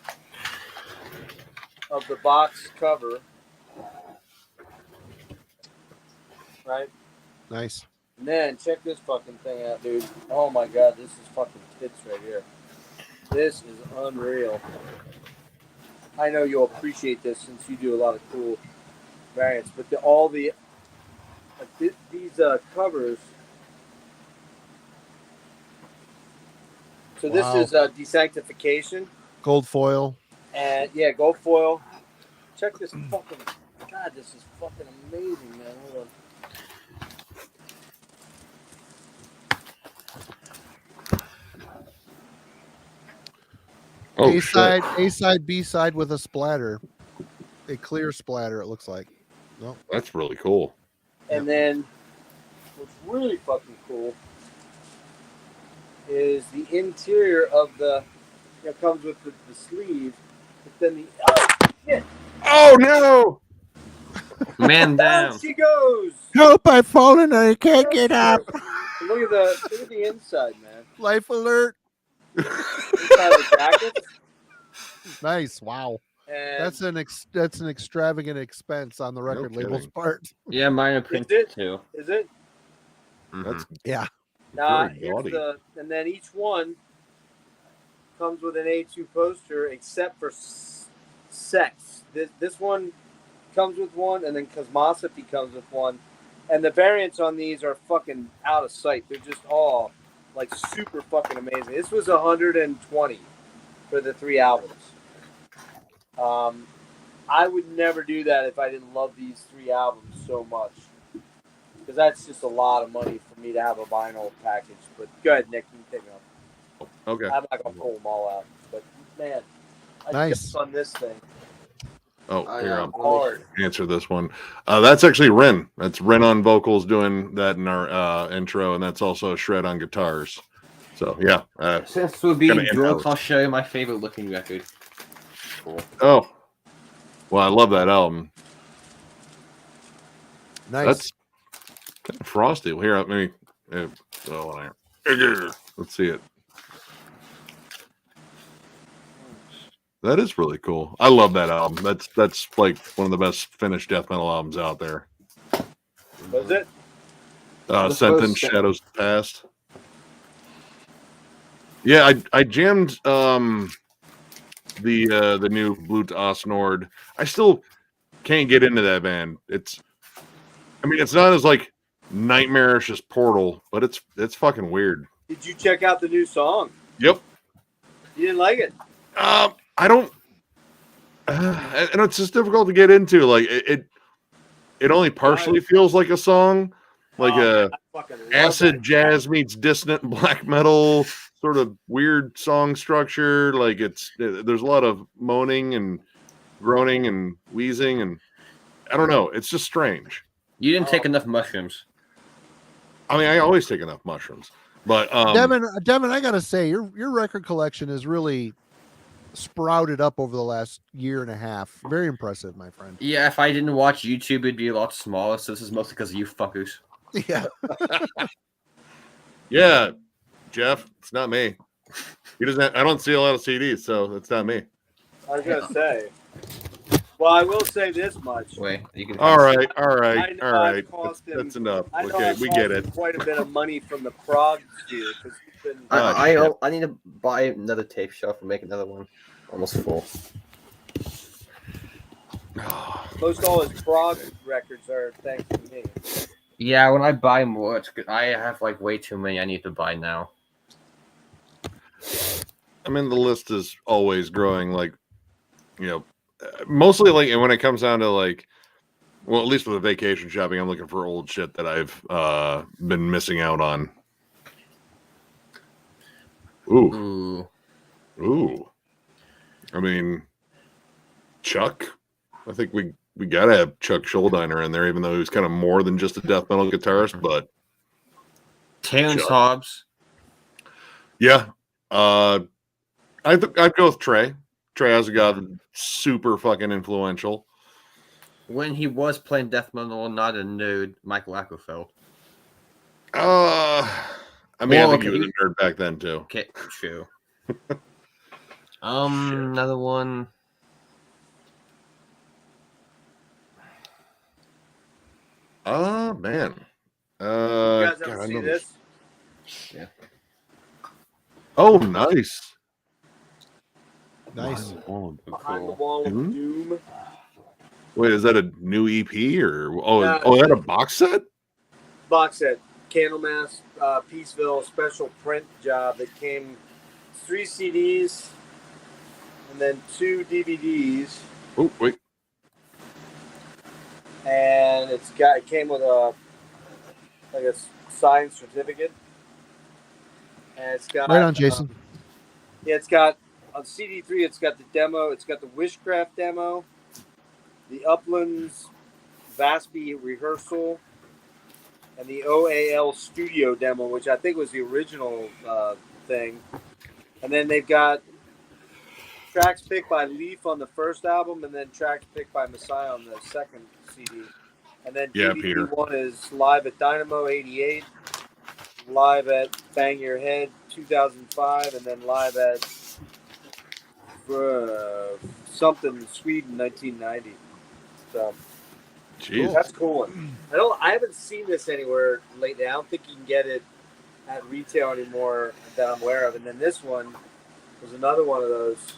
of the box cover. Right? Nice. And then check this fucking thing out, dude. Oh my god, this is fucking tits right here. This is unreal. I know you'll appreciate this since you do a lot of cool variants, but these covers. So this is Desanctification. Gold foil. And yeah, gold foil. Check this fucking. God, this is fucking amazing, man. Hold on. Oh, A side, B side with a splatter, a clear splatter. It looks like. No, that's really cool. And then, what's really fucking cool is the interior of the. It comes with the sleeve, but then shit. Oh no! Man down. Down she goes. Help! I've fallen. I can't get up. Look at the inside, man. Life alert. Inside the jacket. Nice. Wow. And That's an extravagant expense on the record label's part. Yeah, mine are printed too. Is it? That's Yeah. And then each one comes with an A2 poster, except for sex. This one comes with one, and then Cosmosophy comes with one, and the variants on these are fucking out of sight. They're just all like super fucking amazing. This was 120 for the 3 albums. I would never do that if I didn't love these 3 albums so much, because that's just a lot of money for me to have a vinyl package. But go ahead, Nick, you can take it off. okay. I'm not gonna pull them all out, but man, I just on this thing. Oh, here I'll Hard. answer this one. That's actually Ren. That's Ren on vocals doing that in our intro, and that's also Shred on guitars. So yeah. Since we're being Kinda drunk, in-house. I'll show you my favorite looking record. full. Oh, well, I love that album. Nice. That's kind of frosty. Well, here, let me. Let's see it. That is really cool. I love that album. That's like one of the best finished death metal albums out there. Was it? The Sentence, first- Shadows Past. Yeah, I jammed the new Blut aus Nord. I still can't get into that band. It's not as like nightmarish as Portal, but it's fucking weird. Did you check out the new song? Yep. You didn't like it? I don't. And it's just difficult to get into. Like it only partially feels like a song, like I fucking love acid that. jazz meets dissonant black metal sort of weird song structure. Like there's a lot of moaning and groaning and wheezing, and I don't know. It's just strange. You didn't take enough mushrooms. I mean, I always take enough mushrooms, but Devin, I gotta say, your record collection is really sprouted up over the last year and a half. Very impressive, my friend. Yeah, if I didn't watch YouTube, it'd be a lot smaller. So this is mostly because of you fuckers. Yeah. yeah, Jeff, it's not me. He doesn't. I don't see a lot of CDs, so it's not me. I was gonna say. Well, I will say this much. Wait, you can. All right. I've cost him- That's enough. I know Okay, I've we cost get him it. quite a bit of money from the prog sphere because he's been. I need to buy another tape shelf and make another one. Almost full. Most all his prog records are thanks to me. Yeah, when I buy more, it's good. I have like way too many I need to buy now. I mean, the list is always growing. Like, mostly like when it comes down to like, well, at least with the vacation shopping, I'm looking for old shit that I've been missing out on. Ooh. I mean, Chuck. I think we gotta have Chuck Schuldiner in there, even though he was kind of more than just a death metal guitarist. But Terrence Chuck. Hobbs. Yeah, I'd go with Trey. Trey has a guy that's super fucking influential. When he was playing death metal, not a nude, Michael Ackerfeld. I mean, Well, I think okay, he was a nerd back then too. Okay, true. Another one. Oh man. You guys God, ever I see know this? Yeah. Oh, nice. Nice. Oh, Behind the Wall of Hmm? Doom. wait, is that a new EP or No, is that a box set? Box set. Candlemass, Peaceville special print job that came 3 CDs and then 2 DVDs. Oh, wait. And it came with a signed certificate. And it's got Right on, Jason. it's got on CD3. It's got the demo. It's got the Wishcraft demo, the Uplands Vaspy rehearsal, and the OAL studio demo, which I think was the original thing. And then they've got tracks picked by Leaf on the first album, and then tracks picked by Messiah on the second CD. And then Yeah, DVD Peter. 1 is live at Dynamo '88, live at Bang Your Head 2005, and then live at something in Sweden 1990. So Jeez. that's cool. I haven't seen this anywhere lately. I don't think you can get it at retail anymore that I'm aware of. And then this one was another one of those.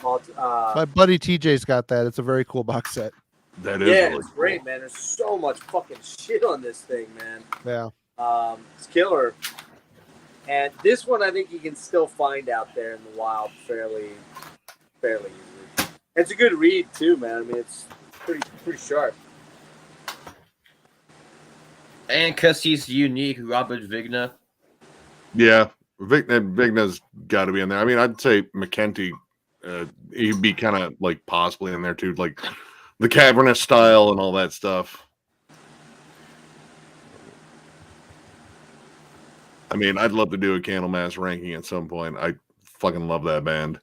My buddy TJ's got that. It's a very cool box set. That is Yeah, really it's great, man. There's so much fucking shit on this thing, man. Yeah. It's killer. And this one, I think you can still find out there in the wild fairly easily. It's a good read too, man. I mean, it's pretty sharp. And because he's unique, Robert Vigna. Yeah, Vigna's got to be in there. I mean, I'd say McKenty, he'd be kind of like possibly in there too, like the cavernous style and all that stuff. I mean, I'd love to do a Candlemass ranking at some point. I fucking love that band.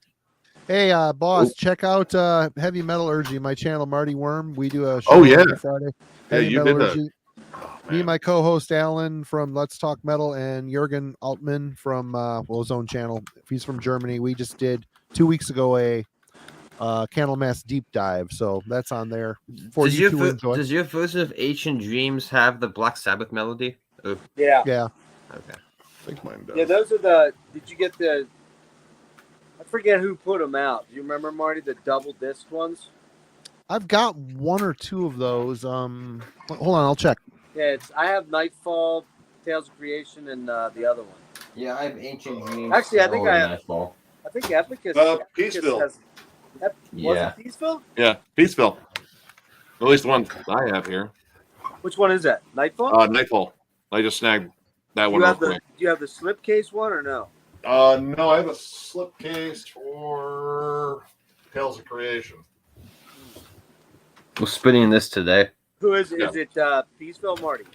Hey, boss, Oh. check out Heavy Metallurgy, my channel, Marty Worm. We do a show Oh, yeah. every Friday. Yeah, Heavy you did that. Metallurgy. Oh, Me and man. my co-host Alan from Let's Talk Metal and Jürgen Altman from his own channel. He's from Germany. We just did 2 weeks ago a Candlemass deep dive, so that's on there for you to enjoy. Does your version of Ancient Dreams have the Black Sabbath melody? Oh, Yeah. Yeah, okay. I think mine does. Yeah, those are the. Did you get the? I forget who put them out. Do you remember, Marty, the double disc ones? I've got 1 or 2 of those. Hold on, I'll check. Yeah, I have Nightfall, Tales of Creation, and the other one. Yeah, I have Ancient Dreams. Actually, I think I have. Nightfall. I think Epicus. Peaceville. Was Yeah. it Peaceville? Yeah, Peaceville. At least one I have here. Which one is that? Nightfall? Nightfall. I just snagged that do one you real have quick. Do you have the slipcase one or no? No, I have a slipcase for Tales of Creation. We're spinning this today. Who is it? Yeah. Is it Peaceville, Marty?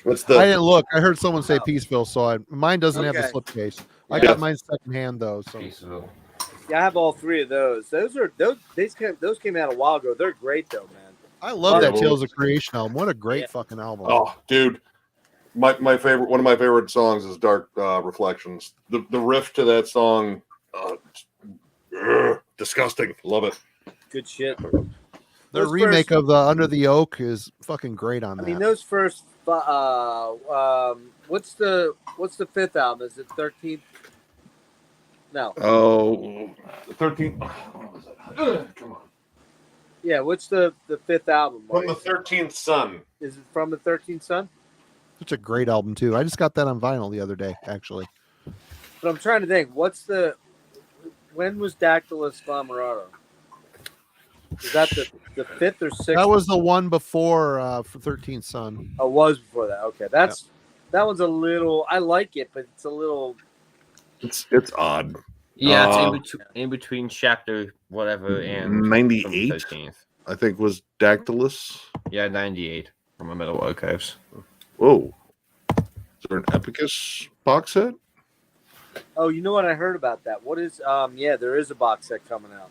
What's I the? didn't look. I heard someone say Oh. Peaceville, so mine doesn't have the Okay. slipcase. I Yeah. got mine secondhand though. So Peaceville. Yeah, I have all 3 of those. Those came out a while ago. They're great though, man. I love that Yeah. Tales of Creation album. What a great Yeah. fucking album. Oh, dude, my favorite. One of my favorite songs is Dark Reflections. The riff to that song, disgusting. Love it. Good shit. The Those remake first- of the Under the Oak is fucking great on I that. mean, those first. What's the 5th album? Is it 13th? No. Oh, 13. What was it? Come on. Yeah. What's the 5th album? From Marty? the 13th Sun. Is it from the 13th Sun? Such a great album too. I just got that on vinyl the other day, actually. But I'm trying to think. When was Dactylus Glomerato? Is that the 5th or 6th? That was the one before for 13th Sun. Oh, it was before that. Okay, that one's a little. I like it, but it's a little. It's odd. Yeah, it's in between chapter whatever and 98, 13th. I think, was Dactylus. Yeah, 98 from the Metal Archives. Whoa. Is there an Epicus box set? Oh, you know what I heard about that? What is? Yeah, there is a box set coming out.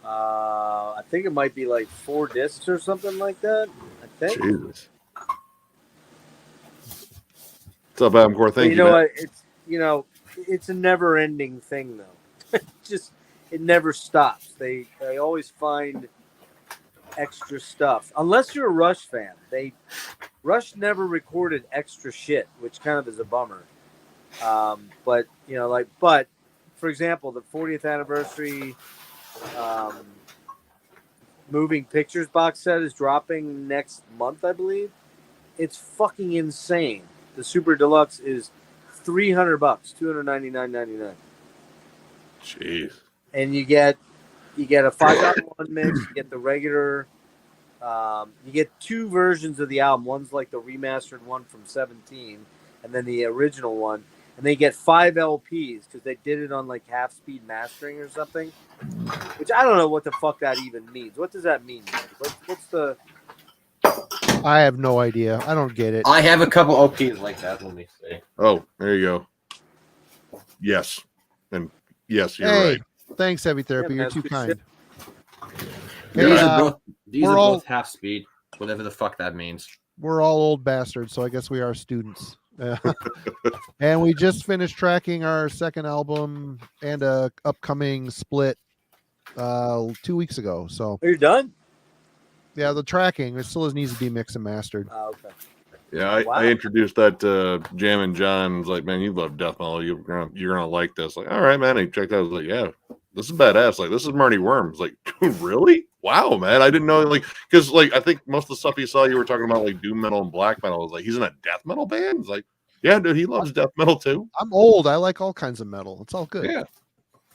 I think it might be like 4 discs or something like that. I think. Jesus. What's up, Adamcore? Thank you. You know man. what? It's a never-ending thing, though. It never stops. They always find extra stuff. Unless you're a Rush fan, Rush never recorded extra shit, which kind of is a bummer. But for example, the 40th anniversary Moving Pictures box set is dropping next month, I believe. It's fucking insane. The Super Deluxe is $300, $299.99. Jeez. And you get a 5.1 mix. You get the regular. You get 2 versions of the album. One's like the remastered one from 17, and then the original one. And they get 5 LPs because they did it on like half-speed mastering or something. Which I don't know what the fuck that even means. What does that mean? What's the? I have no idea. I don't get it. I have a couple OPs like that. Let me see. Oh, there you go. Yes. And yes, you're Hey, right. thanks, Heavy Therapy. Yeah, You're too good kind. shit. Hey, These we're are all- both half speed, whatever the fuck that means. we're all old bastards, so I guess we are students. And we just finished tracking our second album and a upcoming split 2 weeks ago. So Are you done? yeah, the tracking it still needs to be mixed and mastered. Oh, okay. Yeah, Wow. I introduced that to Jam and John. Was like, man, you love death metal. You're gonna like this. Like, all right, man. He checked out. I was like, yeah, this is badass. Like, this is Marty Worms. Like, dude, really? Wow, man. I didn't know. Like, because like I think most of the stuff you saw, you were talking about like doom metal and black metal. I was like, he's in a death metal band. It's like, yeah, dude, he loves death metal too. I'm old. I like all kinds of metal. It's all good. Yeah.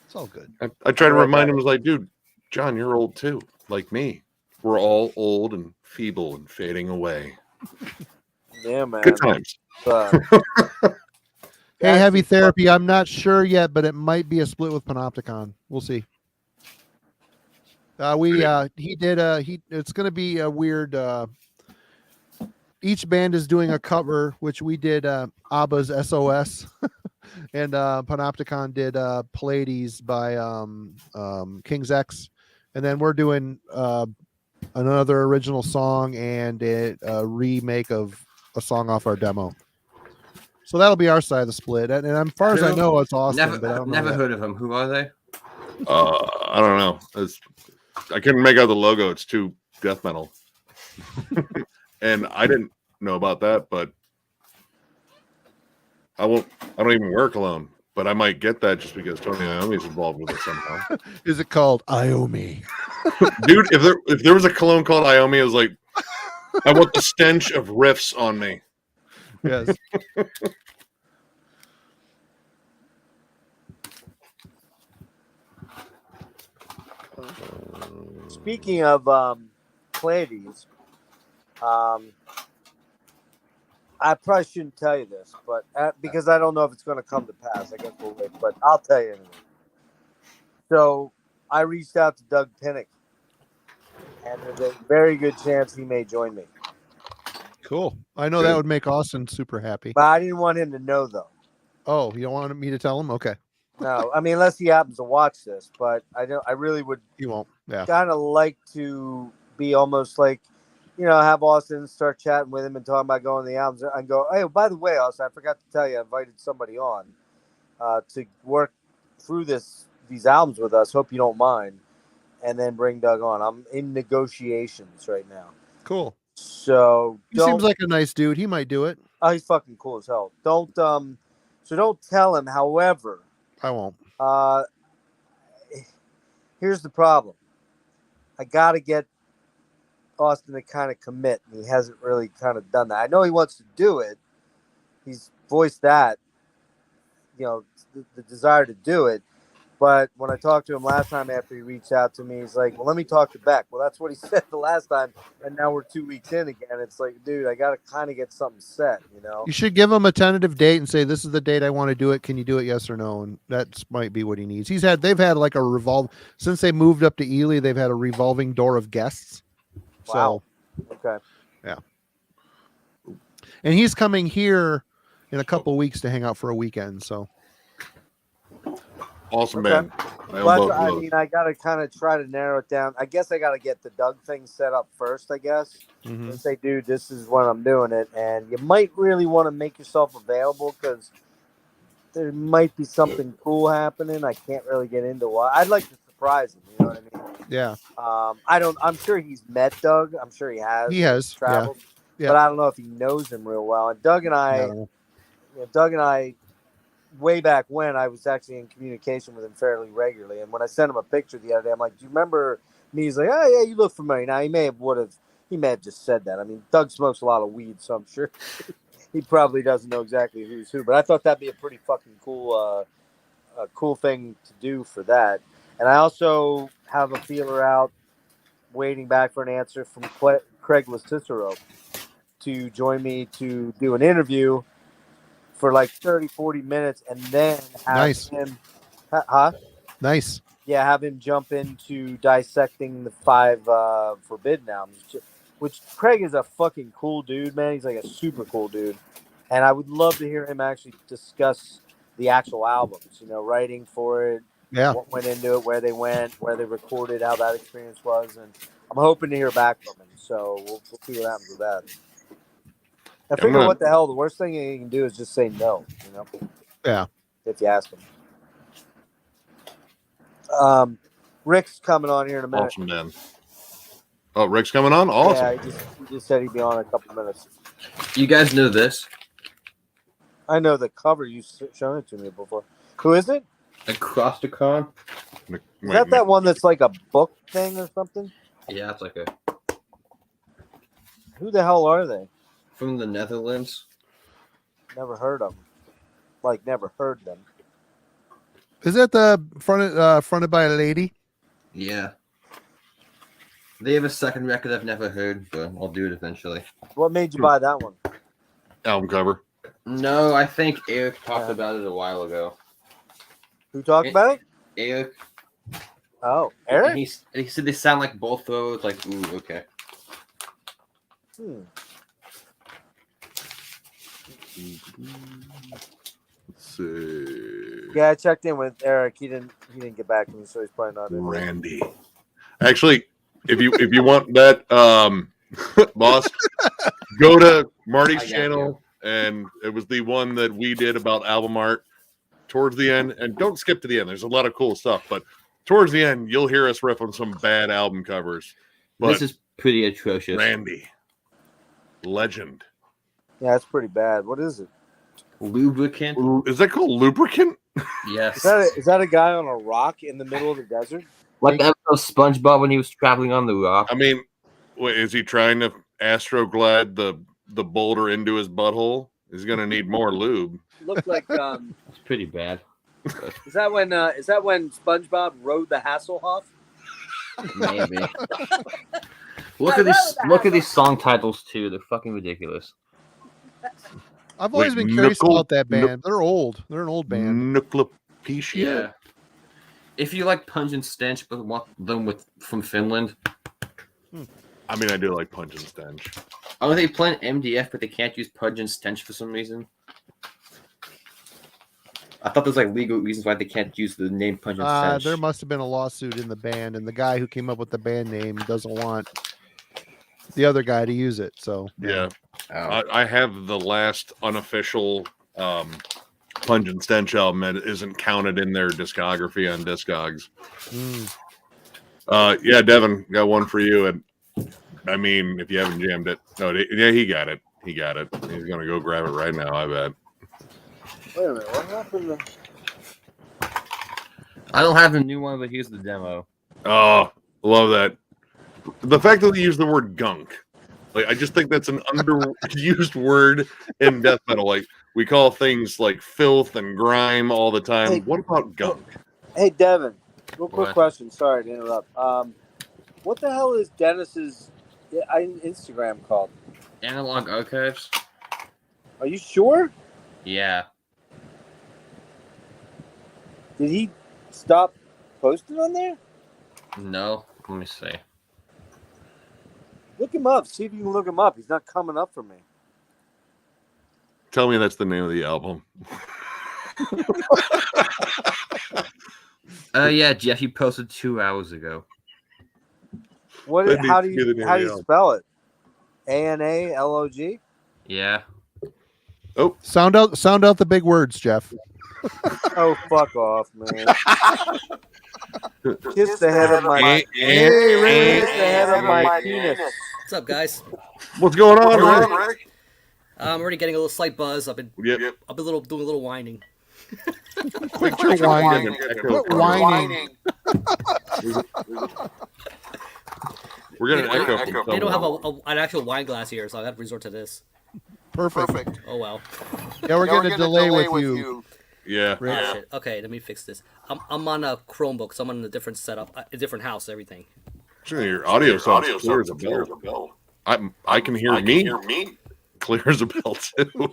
It's all good. I try to I like remind that. him. I was like, dude, John, you're old too, like me. We're all old and feeble and fading away. Yeah, man. Good times. Hey, Heavy Therapy. I'm not sure yet, but it might be a split with Panopticon. We'll see. It's going to be a weird. Each band is doing a cover, which we did ABBA's SOS. And Panopticon did Pallades by King's X, and then we're doing another original song and a remake of a song off our demo. So that'll be our side of the split. And as far as I know, it's Austin, but I don't know never yet. heard of them. Who are they? I don't know. I couldn't make out the logo. It's too death metal. And I didn't know about that, but I don't even wear cologne, but I might get that just because Tony Iommi is involved with it somehow. Is it called Iomi? Dude, if there was a cologne called Iomi, I was like, I want the stench of riffs on me. Yes. Speaking of Pallades, I probably shouldn't tell you this, but because I don't know if it's going to come to pass. I guess we'll wait, but I'll tell you anyway. So I reached out to Doug Pinnick, and there's a very good chance he may join me. Cool. I know that would make Austin super happy. But I didn't want him to know, though. Oh, you don't want me to tell him? Okay. No, I mean, unless he happens to watch this, but I really would. He won't. Yeah. Kind of like to be almost like, have Austin start chatting with him and talking about going to the albums and go, hey, by the way, Austin, I forgot to tell you, I invited somebody on to work through these albums with us. Hope you don't mind. And then bring Doug on. I'm in negotiations right now. Cool. So he seems like a nice dude. He might do it. Oh, he's fucking cool as hell. Don't tell him. However, I won't. Here's the problem. I got to get Austin to kind of commit, and he hasn't really kind of done that. I know he wants to do it. He's voiced that, the desire to do it. But when I talked to him last time after he reached out to me, he's like, well, let me talk to Beck. Well, that's what he said the last time, and now we're 2 weeks in again. It's like, dude, I got to kind of get something set, You should give him a tentative date and say, this is the date I want to do it. Can you do it, yes or no? And that might be what he needs. They've had like a since they moved up to Ely, they've had a revolving door of guests. Wow. So, okay. Yeah. And he's coming here in a couple weeks to hang out for a weekend, so. Awesome, okay. man. I mean, I got to kind of try to narrow it down. I guess I got to get the Doug thing set up first, I guess. Mm-hmm. And say, dude, this is when I'm doing it. And you might really want to make yourself available because there might be something cool happening. I can't really get into what. I'd like to surprise him, you know what I mean? Yeah. I'm sure he's met Doug. I'm sure he has. He has. Traveled. Yeah. But I don't know if he knows him real well. And Doug and I, way back when, I was actually in communication with him fairly regularly. And when I sent him a picture the other day, I'm like, do you remember me? He's like, oh, yeah, you look familiar. Now, he may have just said that. I mean, Doug smokes a lot of weed, so I'm sure he probably doesn't know exactly who's who. But I thought that'd be a pretty fucking cool thing to do for that. And I also have a feeler out waiting back for an answer from Craig Cicero to join me to do an interview for like 30, 40 minutes, and then have him... Nice. Yeah, have him jump into dissecting the 5 Forbidden albums, which Craig is a fucking cool dude, man. He's like a super cool dude. And I would love to hear him actually discuss the actual albums, writing for it, what went into it, where they went, where they recorded, how that experience was. And I'm hoping to hear back from him. So we'll see what happens with that. I figure what the hell, the worst thing you can do is just say no, Yeah. If you ask him. Rick's coming on here in a minute. Awesome, man. Oh, Rick's coming on? Awesome. Yeah, he just said he'd be on in a couple minutes. You guys know this? I know the cover. You've shown it to me before. Who is it? Acrosticon. Is that one that's like a book thing or something? Yeah, it's like a... Who the hell are they? From the Netherlands. Never heard of them. Never heard them. Is that the fronted by a lady? Yeah. They have a second record I've never heard, but I'll do it eventually. What made you buy that one? Album cover. No, I think Eric talked about it a while ago. Who talked about it? Eric. Oh, Eric? And he said they sound like both those. Like, ooh, okay. Let's see. Yeah, I checked in with Eric. He didn't get back to me, so he's probably not in. Randy. Actually, if you want that, boss, go to Marty's channel, and it was the one that we did about album art towards the end. And don't skip to the end. There's a lot of cool stuff, but towards the end, you'll hear us riff on some bad album covers. But This is pretty atrocious. Randy, legend. Yeah, that's pretty bad. What is it? Lubricant? Is that called lubricant? Yes. Is that a guy on a rock in the middle of the desert? Like the episode of SpongeBob when he was traveling on the rock. I mean, wait, is he trying to astroglide the boulder into his butthole? He's gonna need more lube. Looked like It's pretty bad. is that when SpongeBob rode the Hasselhoff? Maybe. Look at these song titles too. They're fucking ridiculous. I've always been curious about that band. They're old. They're an old band. Nucleopecia. Yeah. If you like Pungent Stench, but want them from Finland. I mean, I do like Punch and Stench. Oh, they play MDF, but they can't use Pungent Stench for some reason. I thought there's like legal reasons why they can't use the name Pungent Stench. There must have been a lawsuit in the band, and the guy who came up with the band name doesn't want the other guy to use it. So Yeah. Oh. I have the last unofficial Punch and Stench album that isn't counted in their discography on Discogs. Yeah, Devin, got one for you. And I mean, if you haven't jammed it, yeah, he got it. He got it. He's gonna go grab it right now, I bet. Wait a minute, what happened to... I don't have the new one, but here's the demo. Oh, love that. The fact that they use the word gunk. Like, I just think that's an underused word in death metal. Like, we call things like filth and grime all the time. Hey, what about gunk? Hey, Devin, real quick What? question. Sorry to interrupt. What the hell is Dennis's Instagram called? Analog Archives? Are you sure? Yeah. Did he stop posting on there? No. Let me see. Look him up. See if you can look him up. He's not coming up for me. Tell me that's the name of the album. Yeah, Jeff, you posted 2 hours ago. What? That How needs do to be the you name how of do the you album. spell it? ANALOG. Yeah. Oh, sound out the big words, Jeff. Oh, fuck off, man! Kiss the head of my kiss the head of my penis. What's up, guys? what's going on, Rick? I'm already getting a little slight buzz. I've been Yep. doing a little whining. Quit your whining. Quit whining. We're getting an echo. from They don't have someone. an actual wine glass here, so I got to resort to this. Perfect. Oh well. Yeah, we're getting a delay with you. Yeah. Rick. Oh, shit. Okay, let me fix this. I'm on a Chromebook, so I'm on a different setup, a different house, everything. Actually, your audio sounds clear as a bell. I can hear me clear as a bell too.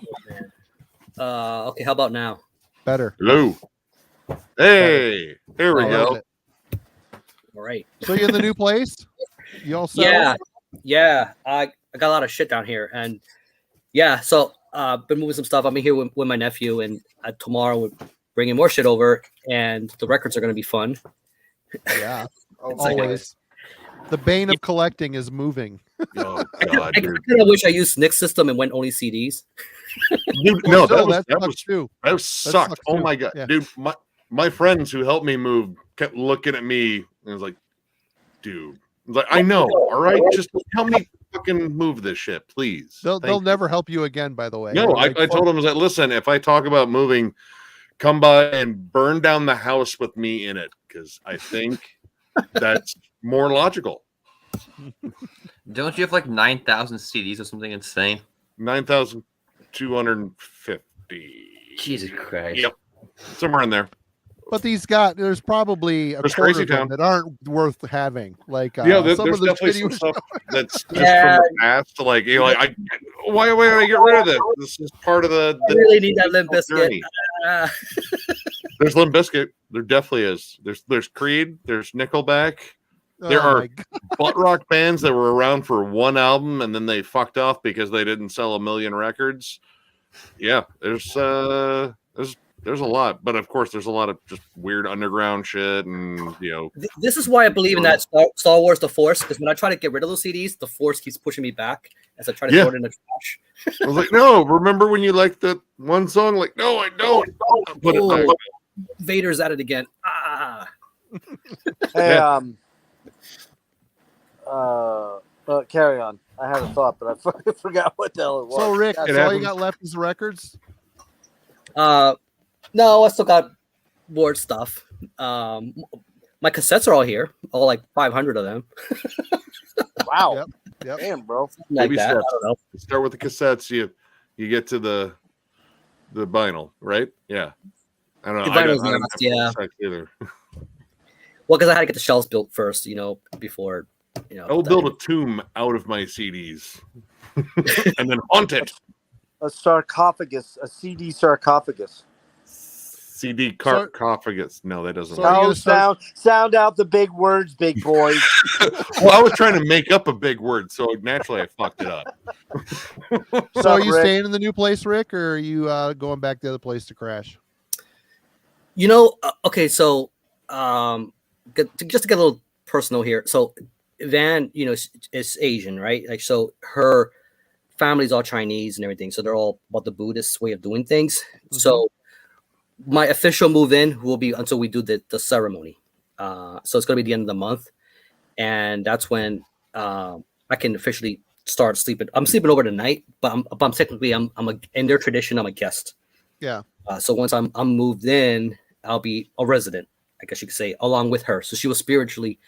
Okay, how about now? Better. Hello. Hey, here we I love go. it. All right. So you in the new place? You all settled? Yeah. I got a lot of shit down here, and yeah. So been moving some stuff. I'm here with my nephew, and tomorrow we're bringing more shit over, and the records are going to be fun. Yeah. It's like Always. The bane of collecting is moving. Oh I God, kind dude. of wish I used Nick's system and went only CDs. Dude, no, that sucks was too. that sucked. sucks Oh too. my God, Yeah. dude. My friends who helped me move kept looking at me and was like, dude. I was like, I know, all right, just help me fucking move this shit, please. They'll Thank you. never help you again, by the way. No, I Like, told him, I was like, listen, if I talk about moving, come by and burn down the house with me in it, because I think that's more logical. Don't you have like 9,000 CDs or something insane? 9,250. Jesus Christ. Yep, somewhere in there. But there's probably a There's quarter Crazy of them Town. that aren't worth having. Like There's some of the definitely some videos. stuff that's just Yeah. from the past. Like, you know, like why do I get rid of this? This is part of the I really need that Limp Bizkit. journey. There's Limp Bizkit. There definitely is. There's Creed. There's Nickelback. There Oh are my God. butt rock bands that were around for one album and then they fucked off because they didn't sell 1 million records. Yeah, there's a there's a lot, but of course there's a lot of just weird underground shit, and This is why I believe in that Star Wars The Force, because when I try to get rid of those CDs, the Force keeps pushing me back as I try to throw it in the trash. I was like, no, remember when you liked that one song? Like, no, I don't. Put it back. Vader's at it again. Ah. Hey, carry on. I had a thought, but I forgot what the hell it was. So, Rick, It that's all you happens. got left is the records? No, I still got board stuff. My cassettes are all here, all like 500 of them. Wow. Yep. Damn, bro. Like Baby that. I steps. don't know. Start with the cassettes. You get to the vinyl, right? Yeah. I don't know. The I don't vinyl's have last, full yeah. sets either. Well, because I had to get the shelves built first, before, I will build a tomb out of my CDs and then haunt it. A sarcophagus, a CD sarcophagus. CD sarcophagus. No, that doesn't So work. are you Oh, gonna sound out the big words, big boy. Well, I was trying to make up a big word, so naturally I fucked it up. So are you Rick? staying in the new place, Rick, or are you going back to the other place to crash? Okay, so just to get a little personal here. So Van, is Asian, right? Like, so her family's all Chinese and everything. So they're all about the Buddhist way of doing things. Mm-hmm. So my official move in will be until we do the ceremony. So it's going to be the end of the month. And that's when I can officially start sleeping. I'm sleeping over tonight, but I'm technically, in their tradition, I'm a guest. Yeah. So once I'm moved in, I'll be a resident, I guess you could say, along with her. So she was spiritually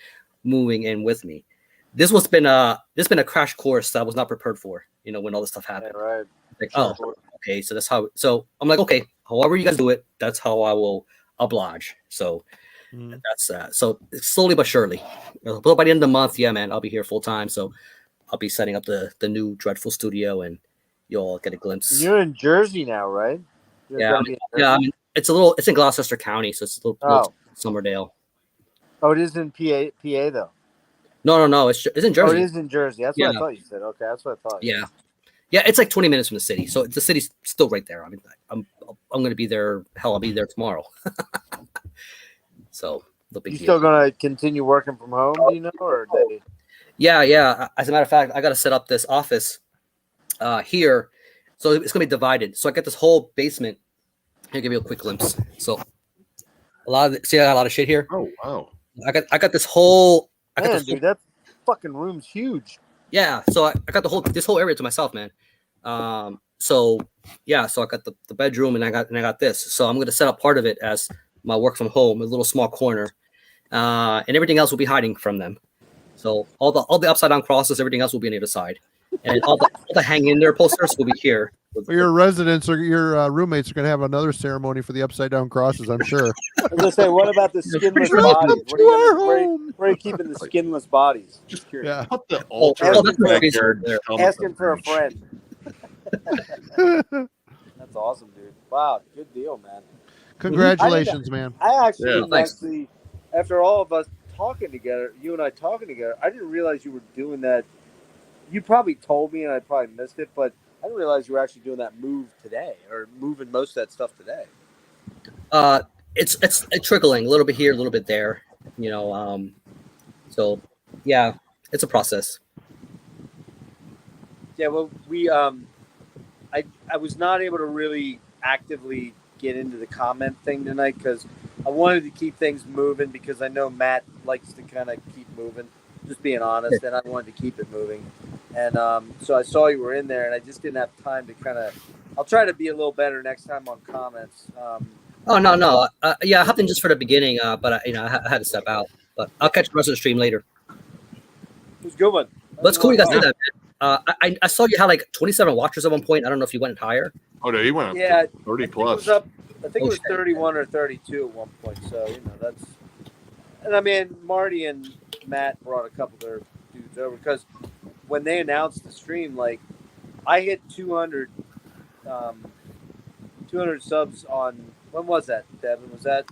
moving in with me. This has been a crash course that I was not prepared for, when all this stuff happened. Yeah, right. Like, oh, okay, so that's how. So I'm like, okay, however you guys do it, that's how I will oblige. So that's so slowly but surely. But by the end of the month, yeah, man, I'll be here full time. So I'll be setting up the new Dreadful studio, and you'll get a glimpse. You're in Jersey now, right? You're Yeah, gonna be in yeah. Jersey? It's in Gloucester County, so it's a little Somerdale. Oh, it is in PA though. No, it's in Jersey. Oh, it is in Jersey. That's what I thought you said. Okay, that's what I thought. Yeah, it's like 20 minutes from the city, so the city's still right there. I mean, I'm going to be there. Hell, I'll be there tomorrow. So the big You deal. still gonna continue working from home? Do you know, or they... Yeah. As a matter of fact, I got to set up this office here, so it's going to be divided. So I got this whole basement. Here, give you a quick glimpse. So I got a lot of shit here. Oh wow! I got this whole. Man, dude, that fucking room's huge. Yeah, so I got this whole area to myself, man. So I got the bedroom and I got this. So I'm gonna set up part of it as my work from home, a little small corner, and everything else will be hiding from them. So all the upside down crosses, everything else will be on the other side, and all the hang in there posters will be here. Well, your residents or your roommates are going to have another ceremony for the upside down crosses, I'm sure. I was gonna say, what about the skinless Welcome bodies? to our home. Where are you keeping the skinless bodies? Just curious. Yeah. Put the altar Oh, in that's the my backyard. face Tell them Asking to for a preach. friend. That's awesome, dude. Wow, good deal, man. Congratulations, man. I actually Yeah, didn't thanks. actually, after all of us talking together, you and I talking together, I didn't realize you were doing that. You probably told me, and I probably missed it, but I didn't realize you were actually doing that move today, or moving most of that stuff today. It's trickling a little bit here, a little bit there, so yeah, it's a process. Yeah, well, I was not able to really actively get into the comment thing tonight because I wanted to keep things moving because I know Matt likes to kind of keep moving, just being honest, and I wanted to keep it moving. And so I saw you were in there, and I just didn't have time to kind of. I'll try to be a little better next time on comments. Oh no, yeah, I hopped in just for the beginning, but I had to step out. But I'll catch the rest of the stream later. It was a good one. But it's cool you guys did that, man. I saw you had like 27 watchers at one point. I don't know if you went higher. Oh no, he went up Yeah, to 30 It plus. was up. I think it was Okay. 31 or 32 at one point. So that's. And I mean, Marty and Matt brought a couple of their dudes over because when they announced the stream, like I hit 200 subs on. When was that, Devin? Was that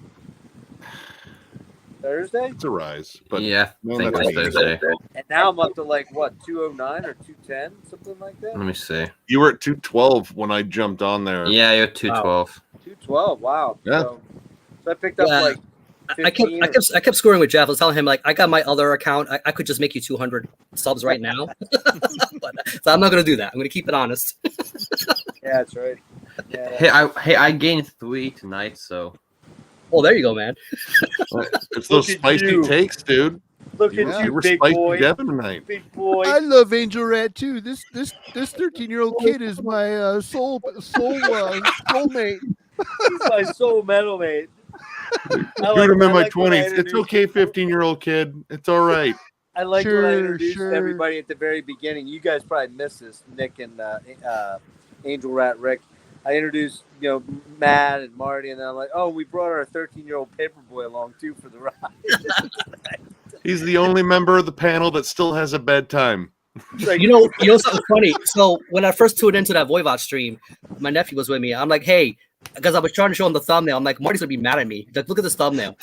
Thursday? It's a rise, but yeah, I no, think that's it's easy. Thursday. And now I'm up to like what 209 or 210, something like that. Let me see. You were at 212 when I jumped on there. Yeah, you're 212. 212. 12. Wow. Yeah. So I picked up like. I kept scoring with Jeff. I was telling him like I got my other account. I could just make you 200 subs right now, so I'm not gonna do that. I'm gonna keep it honest. Yeah, that's right. Yeah. I gained 3 tonight, so. Oh, there you go, man. It's those Look at spicy you. takes, dude. Look You at you, were big spicy boy. Devin tonight. Big boy. I love Angel Rat too. This 13-year-old kid is my soulmate. He's my soul metal mate. Dude, I'm in my 20s. It's okay, 15-year-old kid. It's all right. I like when I Sure, introduced sure. everybody at the very beginning. You guys probably missed this, Nick and Angel Rat Rick. I introduced, Matt and Marty, and then I'm like, oh, we brought our 13-year-old Paperboy along too for the ride. He's the only member of the panel that still has a bedtime. Like, You know something funny. So when I first tuned into that Voivod stream, my nephew was with me. I'm like, hey, because I was trying to show him the thumbnail. I'm like, Marty's gonna be mad at me. He's like, look at this thumbnail.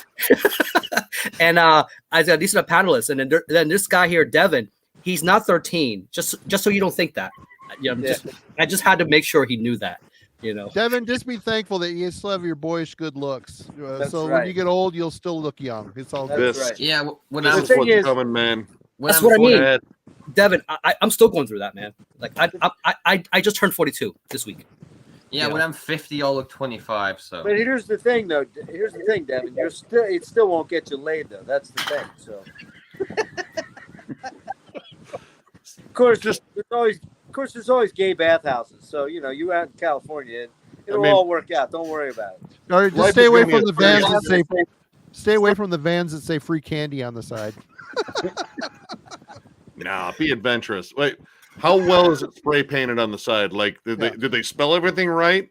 And I said, these are the panelists. And then this guy here, Devin, he's not 13. Just so you don't think that. I just had to make sure he knew that. Devin, just be thankful that you still have your boyish good looks. So right. when you get old, you'll still look young. It's all good. That's This, right. Yeah, when this I'm is thing what's is- coming, man. when That's I'm what I mean. 40 Ahead. Devin, I'm still going through that, man. Like I just turned 42 this week. Yeah, when I'm 50, I'll look 25. So. But here's the thing, though. Here's the thing, Devin. It still won't get you laid, though. That's the thing. So, of course, there's always gay bathhouses. So you out in California, it'll all work out. Don't worry about it. All right, just Life stay is away gonna from be the a very vans that stay away from the vans that say free candy on the side. Nah, be adventurous. Wait, how well is it spray painted on the side? Like, did they spell everything right?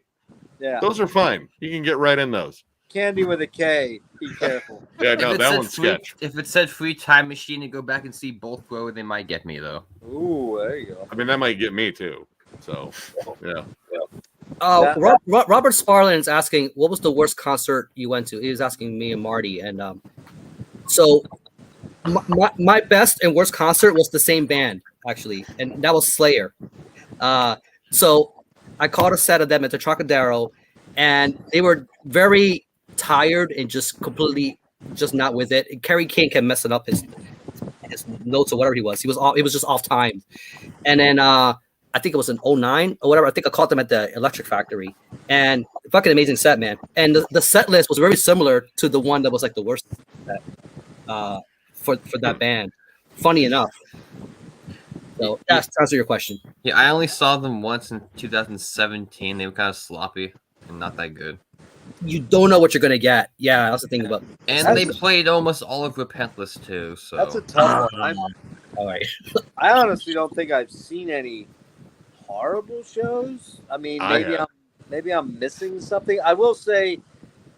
Yeah. Those are fine. You can get right in those. Candy with a K. Be careful. Yeah, If no, it that said one's free- sketch. If it said free time machine and go back and see both grow, they might get me though. Ooh, there you go. I mean, that might get me too. So, yeah. Robert Sparlin is asking, what was the worst concert you went to? He was asking me and Marty, and so my best and worst concert was the same band actually, and that was Slayer. So I caught a set of them at the Trocadero, and they were very tired and just completely just not with it. And Kerry King kept messing up his notes or whatever he was. He was just off time, and then I think it was in 09 or whatever. I think I caught them at the Electric Factory, and fucking amazing set, man. And the set list was very similar to the one that was like the worst set, for that band. Funny enough. So that's to answer your question. Yeah, I only saw them once in 2017. They were kind of sloppy and not that good. You don't know what you're gonna get. Yeah, that's the thing about. And they played almost all of Repentless too. So That's a tough one. All right. I honestly don't think I've seen any horrible shows. I mean, maybe I'm missing something. I will say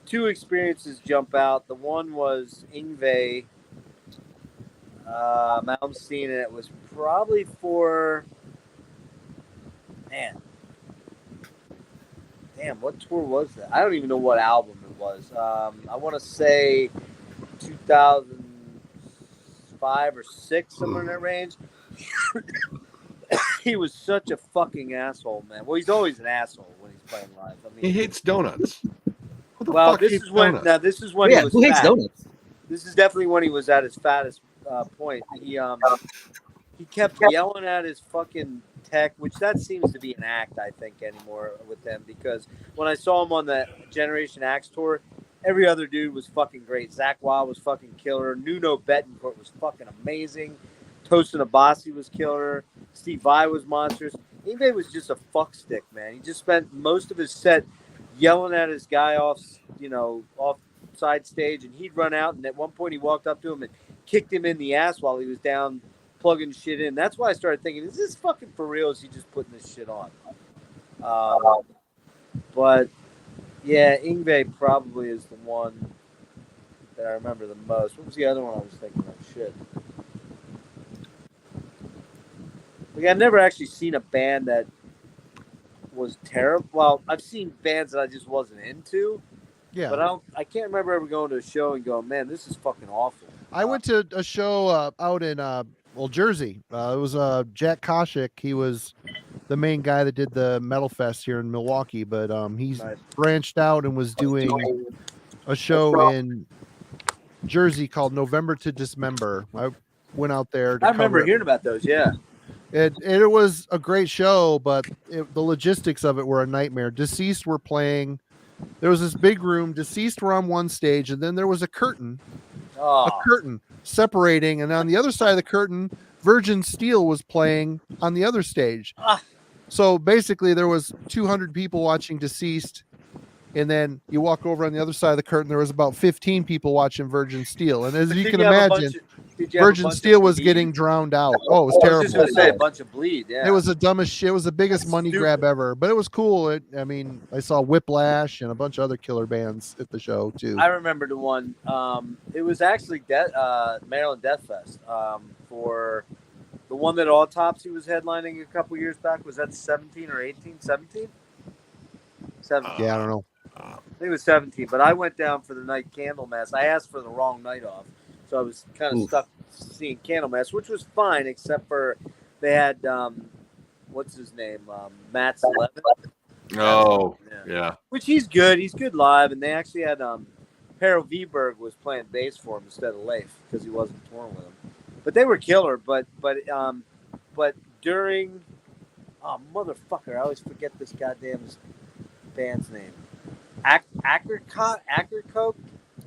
2 experiences jump out. The one was Yngwie Malmsteen, and it was probably for what tour was that? I don't even know what album it was. I want to say 2005 or 6, somewhere in that range. He was such a fucking asshole, man. Well, he's always an asshole when he's playing live. I mean, He hates donuts. Who the well, fuck this hates is when donuts? this is when Yeah, he was who hates fat. donuts? This is definitely when he was at his fattest point. He kept yelling at his fucking tech, which that seems to be an act, I think, anymore with them, because when I saw him on the Generation Axe tour, every other dude was fucking great. Zach Wild was fucking killer. Nuno Betancourt was fucking amazing. Tosin Abasi was killer. Steve Vai was monstrous. Yngwie was just a fuckstick, man. He just spent most of his set yelling at his guy off side stage, and he'd run out, and at one point he walked up to him and kicked him in the ass while he was down plugging shit in. That's why I started thinking, is this fucking for real? Is he just putting this shit on? But yeah, Yngwie probably is the one that I remember the most. What was the other one I was thinking of? Shit. Like, I've never actually seen a band that was terrible. Well, I've seen bands that I just wasn't into. Yeah. But I can't remember ever going to a show and going, man, this is fucking awful. I went to a show out in Jersey. It was Jack Koshik. He was the main guy that did the Metal Fest here in Milwaukee, but he's Nice. branched out and was doing a show in Jersey called November to Dismember. I went out there to I remember cover it. hearing about those. Yeah. It was a great show, but the logistics of it were a nightmare. Deceased were playing. There was this big room. Deceased were on one stage, and then there was a curtain Oh, separating, and on the other side of the curtain, Virgin Steel was playing on the other stage. Ah. So basically, there was 200 people watching Deceased, and then you walk over on the other side of the curtain. There was about 15 people watching Virgin Steel, and as you can imagine, Virgin Steel was getting drowned out. Oh, it was I was terrible. just gonna say a bunch of bleed. Yeah. It was the dumbest shit. It was the biggest That's money stupid. grab ever, but it was cool. I mean, I saw Whiplash and a bunch of other killer bands at the show too. I remember the one. It was actually Maryland Death Fest for the one that Autopsy was headlining a couple years back. Was that 17 or 18? 17? 17. Yeah, I don't know. I think it was 17. But I went down for the night Candlemass. I asked for the wrong night off, so I was kind of stuck seeing Candlemass, which was fine, except for they had what's his name, Matt's 11. Oh, yeah. Which he's good. He's good live, and they actually had Perro Viberg was playing bass for him instead of Leif because he wasn't touring with him. But they were killer. But during motherfucker, I always forget this goddamn band's name. Ackercock.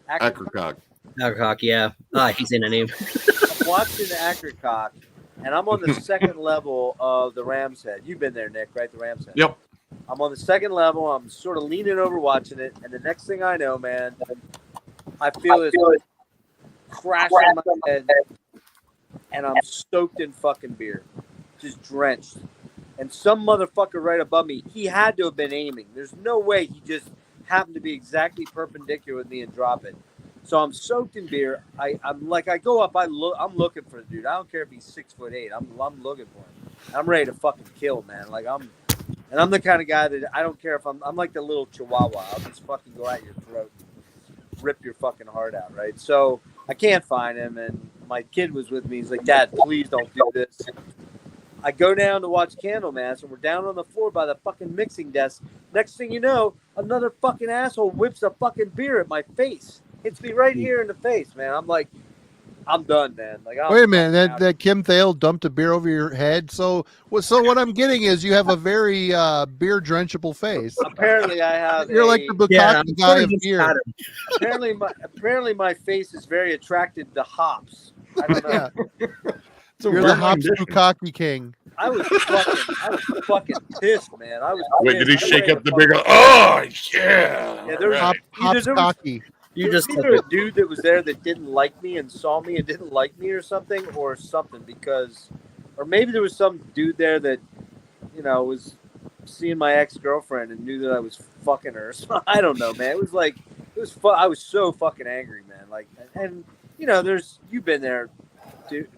Ackercock, yeah. He's in a name. I'm watching Ackercock, and I'm on the second level of the Ram's Head. You've been there, Nick, right? The Ram's Head. Yep. I'm on the second level. I'm sort of leaning over watching it, and the next thing I know, man, I feel this crash on my head, and I'm soaked in fucking beer, just drenched. And some motherfucker right above me, he had to have been aiming. There's no way he just happened to be exactly perpendicular with me and drop it. So I'm soaked in beer. I'm like, I go up, I'm looking for the dude. I don't care if he's 6'8". I'm looking for him. I'm ready to fucking kill, man. Like I'm the kind of guy that I don't care if I'm like the little chihuahua. I'll just fucking go at your throat and rip your fucking heart out, right? So I can't find him, and my kid was with me. He's like, Dad, please don't do this. I go down to watch Candlemass, and we're down on the floor by the fucking mixing desk. Next thing you know, another fucking asshole whips a fucking beer at my face. Hits me right here in the face, man. I'm like, I'm done, man. Like, Wait a minute, that Kim Thale dumped a beer over your head. So what I'm getting is you have a very beer drenchable face. Apparently, I have. You're like the Bukkake guy of beer. Apparently, my face is very attracted to hops. I don't know. Yeah. You're the hops Bukkake king. I was fucking pissed, man. I was. Wait, pissed. did he shake up the beer? Oh, yeah. Yeah, there was Hops cocky. You just either a dude that was there that didn't like me and saw me and didn't like me or something, because, or maybe there was some dude there that, was seeing my ex-girlfriend and knew that I was fucking her. So I don't know, man. I was so fucking angry, man. Like, and you've been there, dude.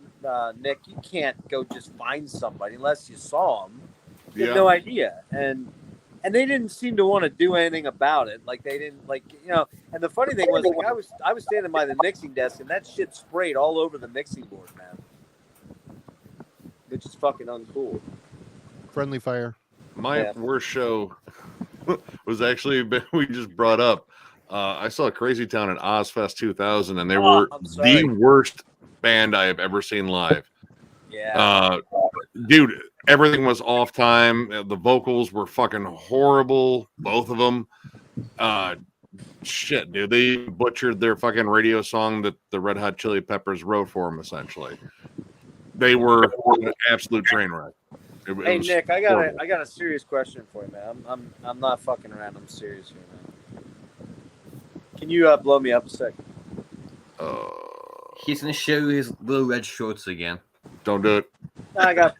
Nick, you can't go just find somebody unless you saw them. You have no idea, and they didn't seem to want to do anything about it. Like they didn't, And the funny thing was, like, I was standing by the mixing desk, and that shit sprayed all over the mixing board, man. Which is fucking uncool. Friendly fire. My worst show was actually we just brought up. I saw Crazy Town at Ozfest 2000, and they were the worst band I have ever seen live. Yeah. Dude, everything was off time. The vocals were fucking horrible, both of them. Shit, dude, they butchered their fucking radio song that the Red Hot Chili Peppers wrote for them. Essentially, they were an absolute train wreck. Hey Nick, I got a serious question for you, man. I'm not fucking around. I'm serious here, man. Can you blow me up a second? He's gonna show you his little red shorts again. Don't do it. I got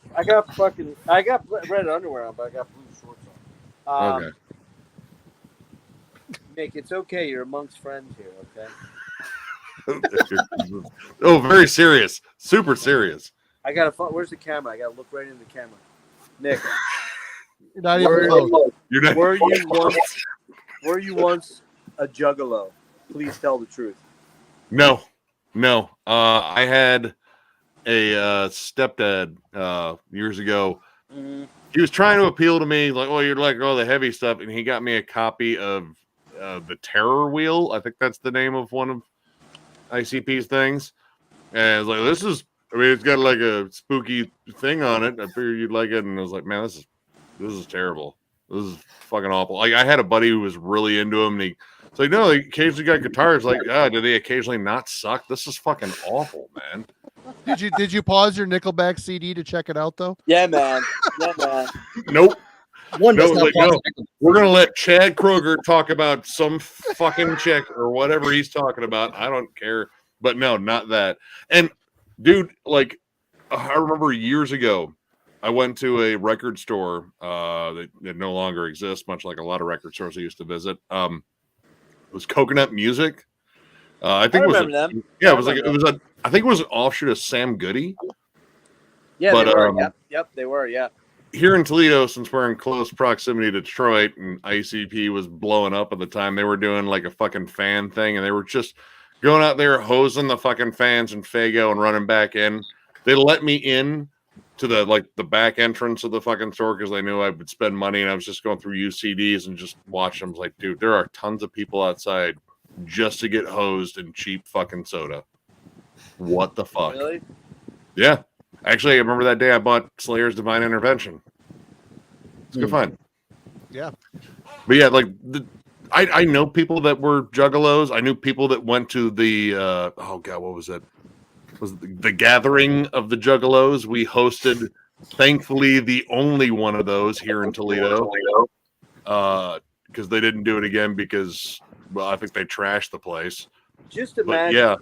red underwear on, but I got blue shorts on. Okay. Nick, it's okay. You're amongst friends here, okay? Oh, very serious. Super serious. Where's the camera? I gotta look right into the camera. Nick, You're not even close. You're not. Were you once a juggalo? Please tell the truth. No. I had a stepdad years ago. Mm-hmm. he was trying to appeal to me, like, oh, you're like all the heavy stuff, and he got me a copy of the Terror Wheel. I think that's the name of one of ICP's things. And I was like, this is, I mean, it's got like a spooky thing on it. I figured you'd like it. And I was like, man, this is terrible. This is fucking awful. Like, I had a buddy who was really into him, and he's like, no, they occasionally got guitars. Like, do they occasionally not suck? This is fucking awful, man. Did you pause your Nickelback CD to check it out though? Yeah, man. Yeah, man. Nope. One does not pause. We're gonna let Chad Kroger talk about some fucking chick or whatever he's talking about. I don't care, but no, not that. And dude, like, I remember years ago, I went to a record store that no longer exists, much like a lot of record stores I used to visit. It was Coconut Music. I think I it was remember them. yeah, it was like I think it was an offshoot of Sam Goody. Yeah, But, they were. Yep, they were. Yeah. Here in Toledo, since we're in close proximity to Detroit and ICP was blowing up at the time, they were doing like a fucking fan thing, and they were just going out there hosing the fucking fans and Fago and running back in. They let me in to the back entrance of the fucking store because they knew I would spend money, and I was just going through UCDs and just watching them. I was like, dude, there are tons of people outside just to get hosed and cheap fucking soda. What the fuck? Really? Yeah. Actually, I remember that day I bought Slayer's Divine Intervention. It's a good find. Yeah. But yeah, like I know people that were juggalos. I knew people that went to the oh god, what was it? Was it the gathering of the juggalos? We hosted, thankfully, the only one of those here in Toledo. Because they didn't do it again because, well, I think they trashed the place. Just But imagine. yeah,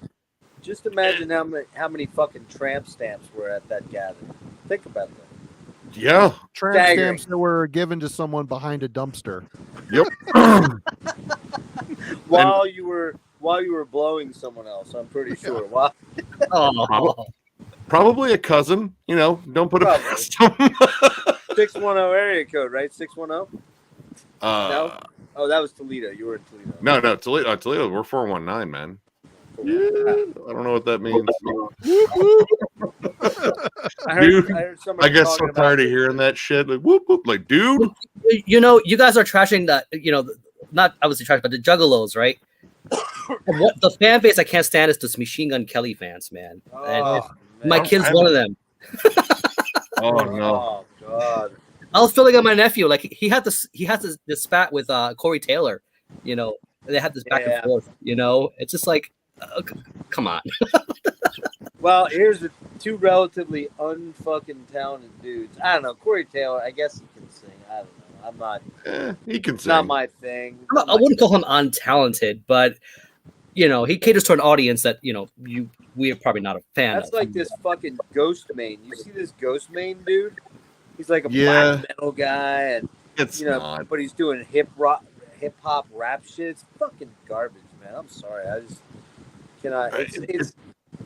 Just imagine how many fucking tramp stamps were at that gathering. Think about that. yeah. Tramp Staggering. stamps that were given to someone behind a dumpster. Yep. While you were blowing someone else, I'm pretty sure. Wow. Oh, Probably a cousin. You know, don't put it Probably. past them. 610 area code, right? 610? No. No? Oh, that was Toledo. You were in Toledo. No, Toledo. We're 419, man. Yeah, I don't know what that means. Dude, I heard somebody I get so talking about tired of hearing that shit. Like, whoop, whoop. Like, dude. you know, you guys are trashing the, not obviously trash, but the Juggalos, right? And what the fan base I can't stand is this Machine Gun Kelly fans, man. And Oh, my man. kid's one of them. Oh no. Oh, God. I was feeling on my nephew, like he had this spat with Corey Taylor, they had this back Yeah. and forth, it's just like, come on. Well, here's the two relatively unfucking talented dudes. I don't know. Corey Taylor, I guess he can sing. I don't know. I'm not. He can It's sing. not my thing. I wouldn't call him untalented, but he caters to an audience that we're probably not a fan That's of. like this fucking Ghost Main. You see this Ghost Main dude? He's like a Yeah. black metal guy, and It's not. but he's doing hip hop rap shit. It's fucking garbage, man. I'm sorry. I just cannot. It's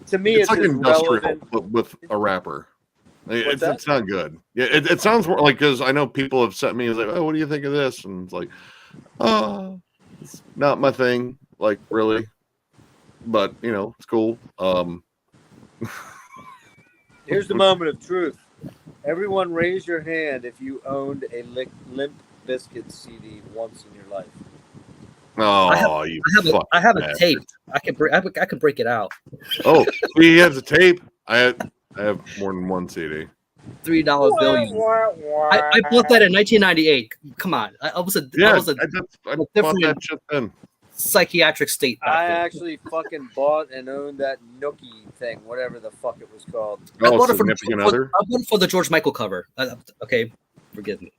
to me, It's like just industrial relevant. but with a rapper. What's that? It's not good. Yeah, it sounds more like, because I know people have sent me like, oh, what do you think of this? And it's like, oh, it's not my thing. Like, really, but it's cool. Here's the moment of truth. Everyone, raise your hand if you owned a Limp Bizkit CD once in your life. Oh, I have a bastard. tape. I can break it out. Oh, he has a tape. I have more than one CD. $3 bill. I bought that in 1998. Come on, I was a I bought different- that shit then. psychiatric state back I then. actually fucking bought and owned that Nookie thing, whatever the fuck it was called. I Oh, bought it for Significant Other. the George Michael cover. Okay, forgive me.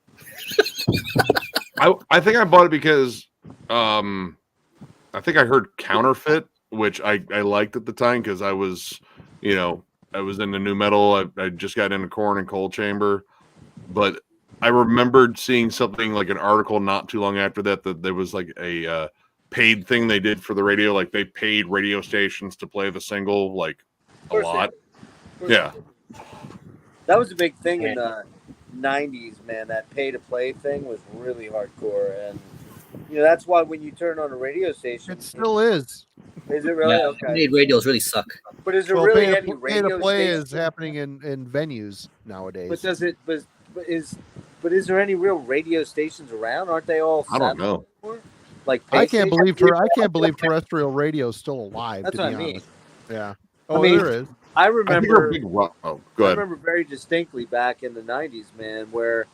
I think I bought it because I think I heard Counterfeit, which I liked at the time because I was into new metal. I just got into Korn and Cold Chamber, but I remembered seeing something like an article not too long after that there was like a paid thing they did for the radio. Like they paid radio stations to play the single like a lot. Yeah. That was a big thing in the 90s, man. That pay to play thing was really hardcore. And, that's why when you turn on a radio station, It still is. is it really? Yeah, Okay. made radios really suck. But is there Well, really pay any to radio play station? is happening in venues nowadays. But does it, but is But is there any real radio stations around? Aren't they all? I don't know. Anymore? Like I base can't stations? believe terrestrial radio is still alive. That's to what be I mean. honest. Yeah. I Oh, mean, there is. I I think they're remember. big rock. Oh, go I ahead. remember very distinctly back in the '90s, man, where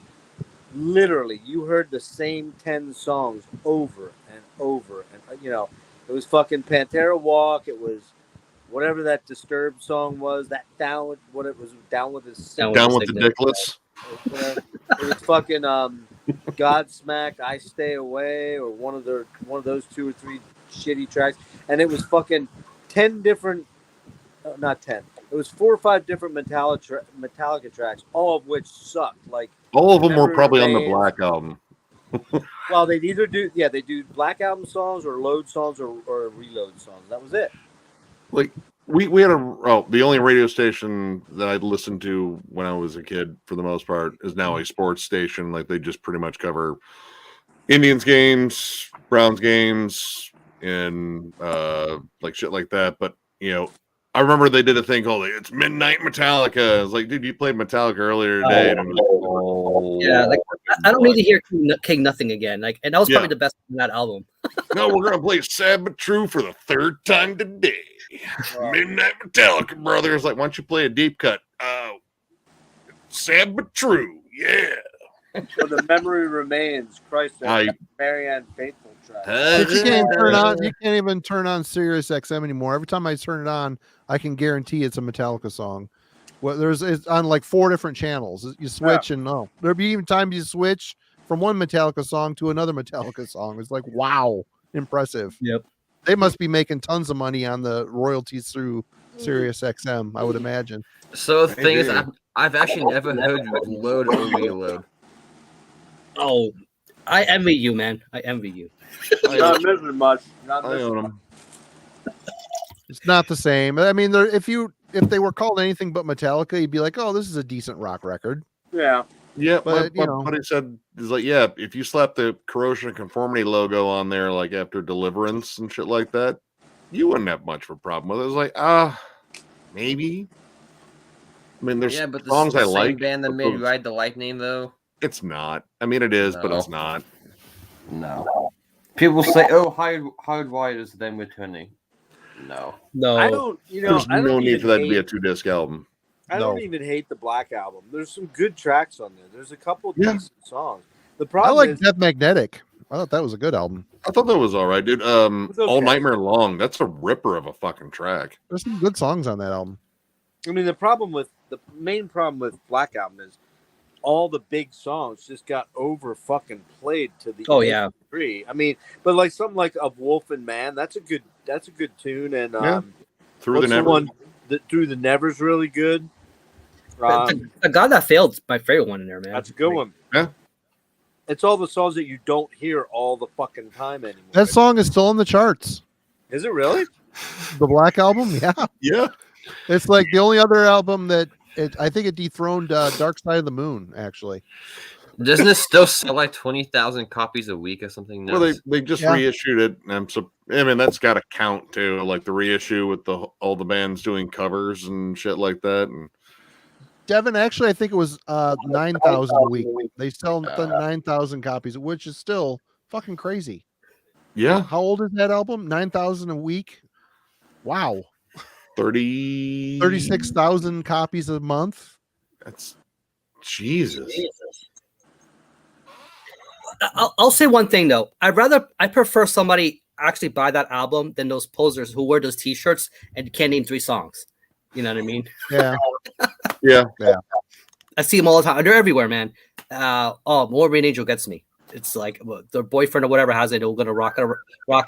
literally you heard the same 10 songs over and over, and it was fucking Pantera Walk. It was whatever that Disturbed song was. That down with what it was down with his Down Down with the Sickness. Dickless. whatever. It was fucking Godsmack, I Stay Away, or one of those 2 or 3 shitty tracks, and it was fucking 10 different, not 10. It was 4 or 5 different Metallica tracks, all of which sucked. Like All of them were Memory probably on the Remains. Black Album. Well, they'd either do they do Black Album songs or Load songs or Reload songs. That was it. Like we had the only radio station that I'd listened to when I was a kid, for the most part, is now a sports station. Like they just pretty much cover Indians games, Browns games, and like shit like that. But I remember they did a thing called "It's Midnight Metallica." I was like, dude, you played Metallica earlier today. And it was Yeah, like I don't need to hear King Nothing again. Like, and that was probably Yeah. the best from that album. No, we're gonna play "Sad but True" for the 3rd time today. Midnight Metallica, brothers. Like, why don't you play a deep cut? Sad but True, yeah. So the Memory Remains, Christ, that Marianne Faithful track. But you can't even turn on Sirius XM anymore. Every time I turn it on, I can guarantee it's a Metallica song. Well, it's on like 4 different channels. You switch and no, there'll be even times you switch from one Metallica song to another Metallica song. It's like, wow, impressive. Yep. They must be making tons of money on the royalties through Sirius XM, I would imagine. So the thing is, Maybe. I've actually never heard Load or Reload. Oh, I envy you, man. I envy you. Not missing much. Not I missing own much. them. It's not the same. I mean, if they were called anything but Metallica, you'd be like, oh, this is a decent rock record. Yeah. Yeah, But, my buddy said is like, yeah, if you slap the Corrosion and Conformity logo on there, like after Deliverance and shit like that, you wouldn't have much of a problem with it. It's like, maybe. I mean, there's But songs the I same like. band that but made those- Ride the Lightning, though. It's not. I mean, it is, but it's No. not. No. People say, "Oh, Hardwired is them returning." No. No, I don't. There's I don't no need even for that to be a hate- 2-disc album. I No. don't even hate the Black Album. There's some good tracks on there. There's a couple Yeah. decent songs. The I problem like is Death Magnetic. I thought that was a good album. I thought that was all right, dude. It's okay. All Nightmare Long. That's a ripper of a fucking track. There's some good songs on that album. the main problem with Black Album is all the big songs just got over fucking played to the Oh, yeah. degree. I mean, but like something like Of Wolf and Man, that's a good tune. And Yeah. Through what's the Never. one that Through the Never's really good. the God That Failed, my favorite one in there, man. That's a good one. Yeah. It's all the songs that you don't hear all the fucking time anymore. That song is still on the charts. Is it really? The Black Album, yeah. Yeah. It's like the only other album that I think it dethroned Dark Side of the Moon, actually. Doesn't it still sell like 20,000 copies a week or something? Well, nuts? they just Yeah. reissued it. And so, I mean, that's got to count too. Like the reissue with all the bands doing covers and shit like that. And Devin, actually, I think it was 9,000 a week. They sell 9,000 copies, which is still fucking crazy. yeah, How old is that album? 9,000 a week? Wow. 36,000 copies a month? That's Jesus. I'll say one thing though. I prefer somebody actually buy that album than those posers who wear those T-shirts and can't name 3 songs. You know what I mean? Yeah. Yeah. I see them all the time. They're everywhere, man. Morbid Angel gets me. It's like their boyfriend or whatever has it. They're gonna rock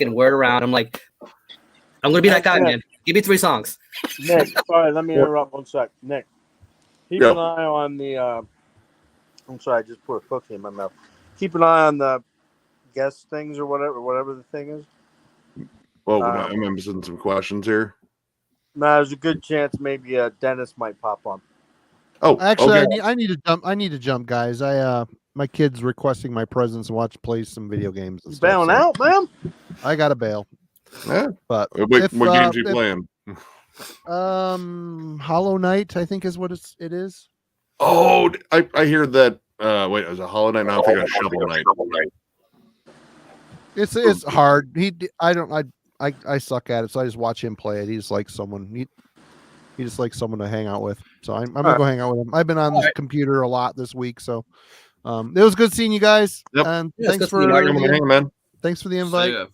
and wear it around. I'm like, I'm gonna be that guy, man. Give me 3 songs. Nick, sorry, let me interrupt one sec. Nick, keep Yeah. an eye on the. I'm sorry, I just put a cookie in my mouth. Keep an eye on the guest things or whatever the thing is. Well, I'm missing some questions here. Nah, there's a good chance maybe Dennis might pop on. Oh, Actually, okay. I need to jump. I need to jump, guys. My kid's requesting my presence and play some video games. And You stuff, bailing so out, man? I got to bail. Yeah. But What if, games you if- playing? Hollow Knight, I think is what it is. Oh, I hear that Wait, it was a Hollow Knight. Now I'm thinking of Shovel Knight. It's hard. I suck at it, so I just watch him play it. He's like someone he just likes someone to hang out with. So I'm gonna go hang out with him. I've been on the computer a lot this week, so it was good seeing you guys. Yep. And Yeah, thanks it's good for seeing you, Hey, man. thanks for the invite. See ya.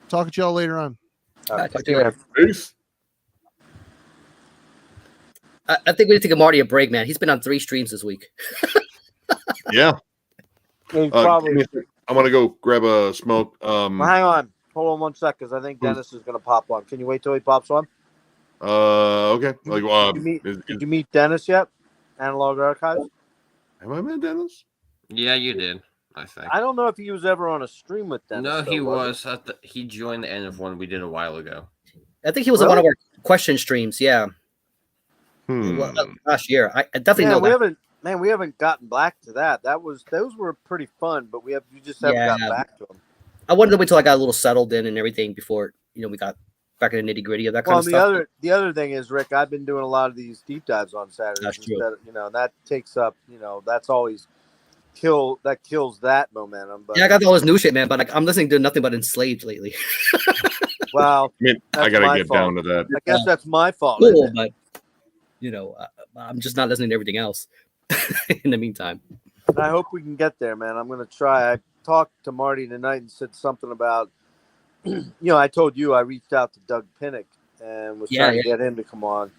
Talk to y'all later on. Talk Take to you care. later. Peace. I think we need to give Marty a break, man. He's been on 3 streams this week. Yeah. He's Give probably. me a sec. I'm gonna go grab a smoke. Well, hang on. Hold on 1 sec, because I think Dennis is going to pop on. Can you wait till he pops on? Okay. Like, Did you meet Dennis yet? Analog Archives? have I met Dennis? Yeah, you did. I think. I don't know if he was ever on a stream with Dennis. No, though, he was. was. He joined the end of one we did a while ago. I think he was on one of our question streams. Yeah, well, last year. I definitely know that. We haven't gotten back to that. Those were pretty fun, but we just haven't gotten back to them. I wanted to wait till I got a little settled in and everything before we got back in the nitty gritty of that kind of stuff. The other thing is, Rick, I've been doing a lot of these deep dives on Saturdays. That's true. That takes up. That's always kills that momentum. But Yeah, I got all this new shit, man. But I'm listening to nothing but Enslaved lately. I well, mean, I that's gotta my get fault. down to that. I guess that's my fault. Cool, isn't it? but I'm just not listening to everything else. In the meantime, I hope we can get there, man. I'm gonna try. I talked to Marty tonight and said something about. I told you I reached out to Doug Pinnock and was trying to get him to come on,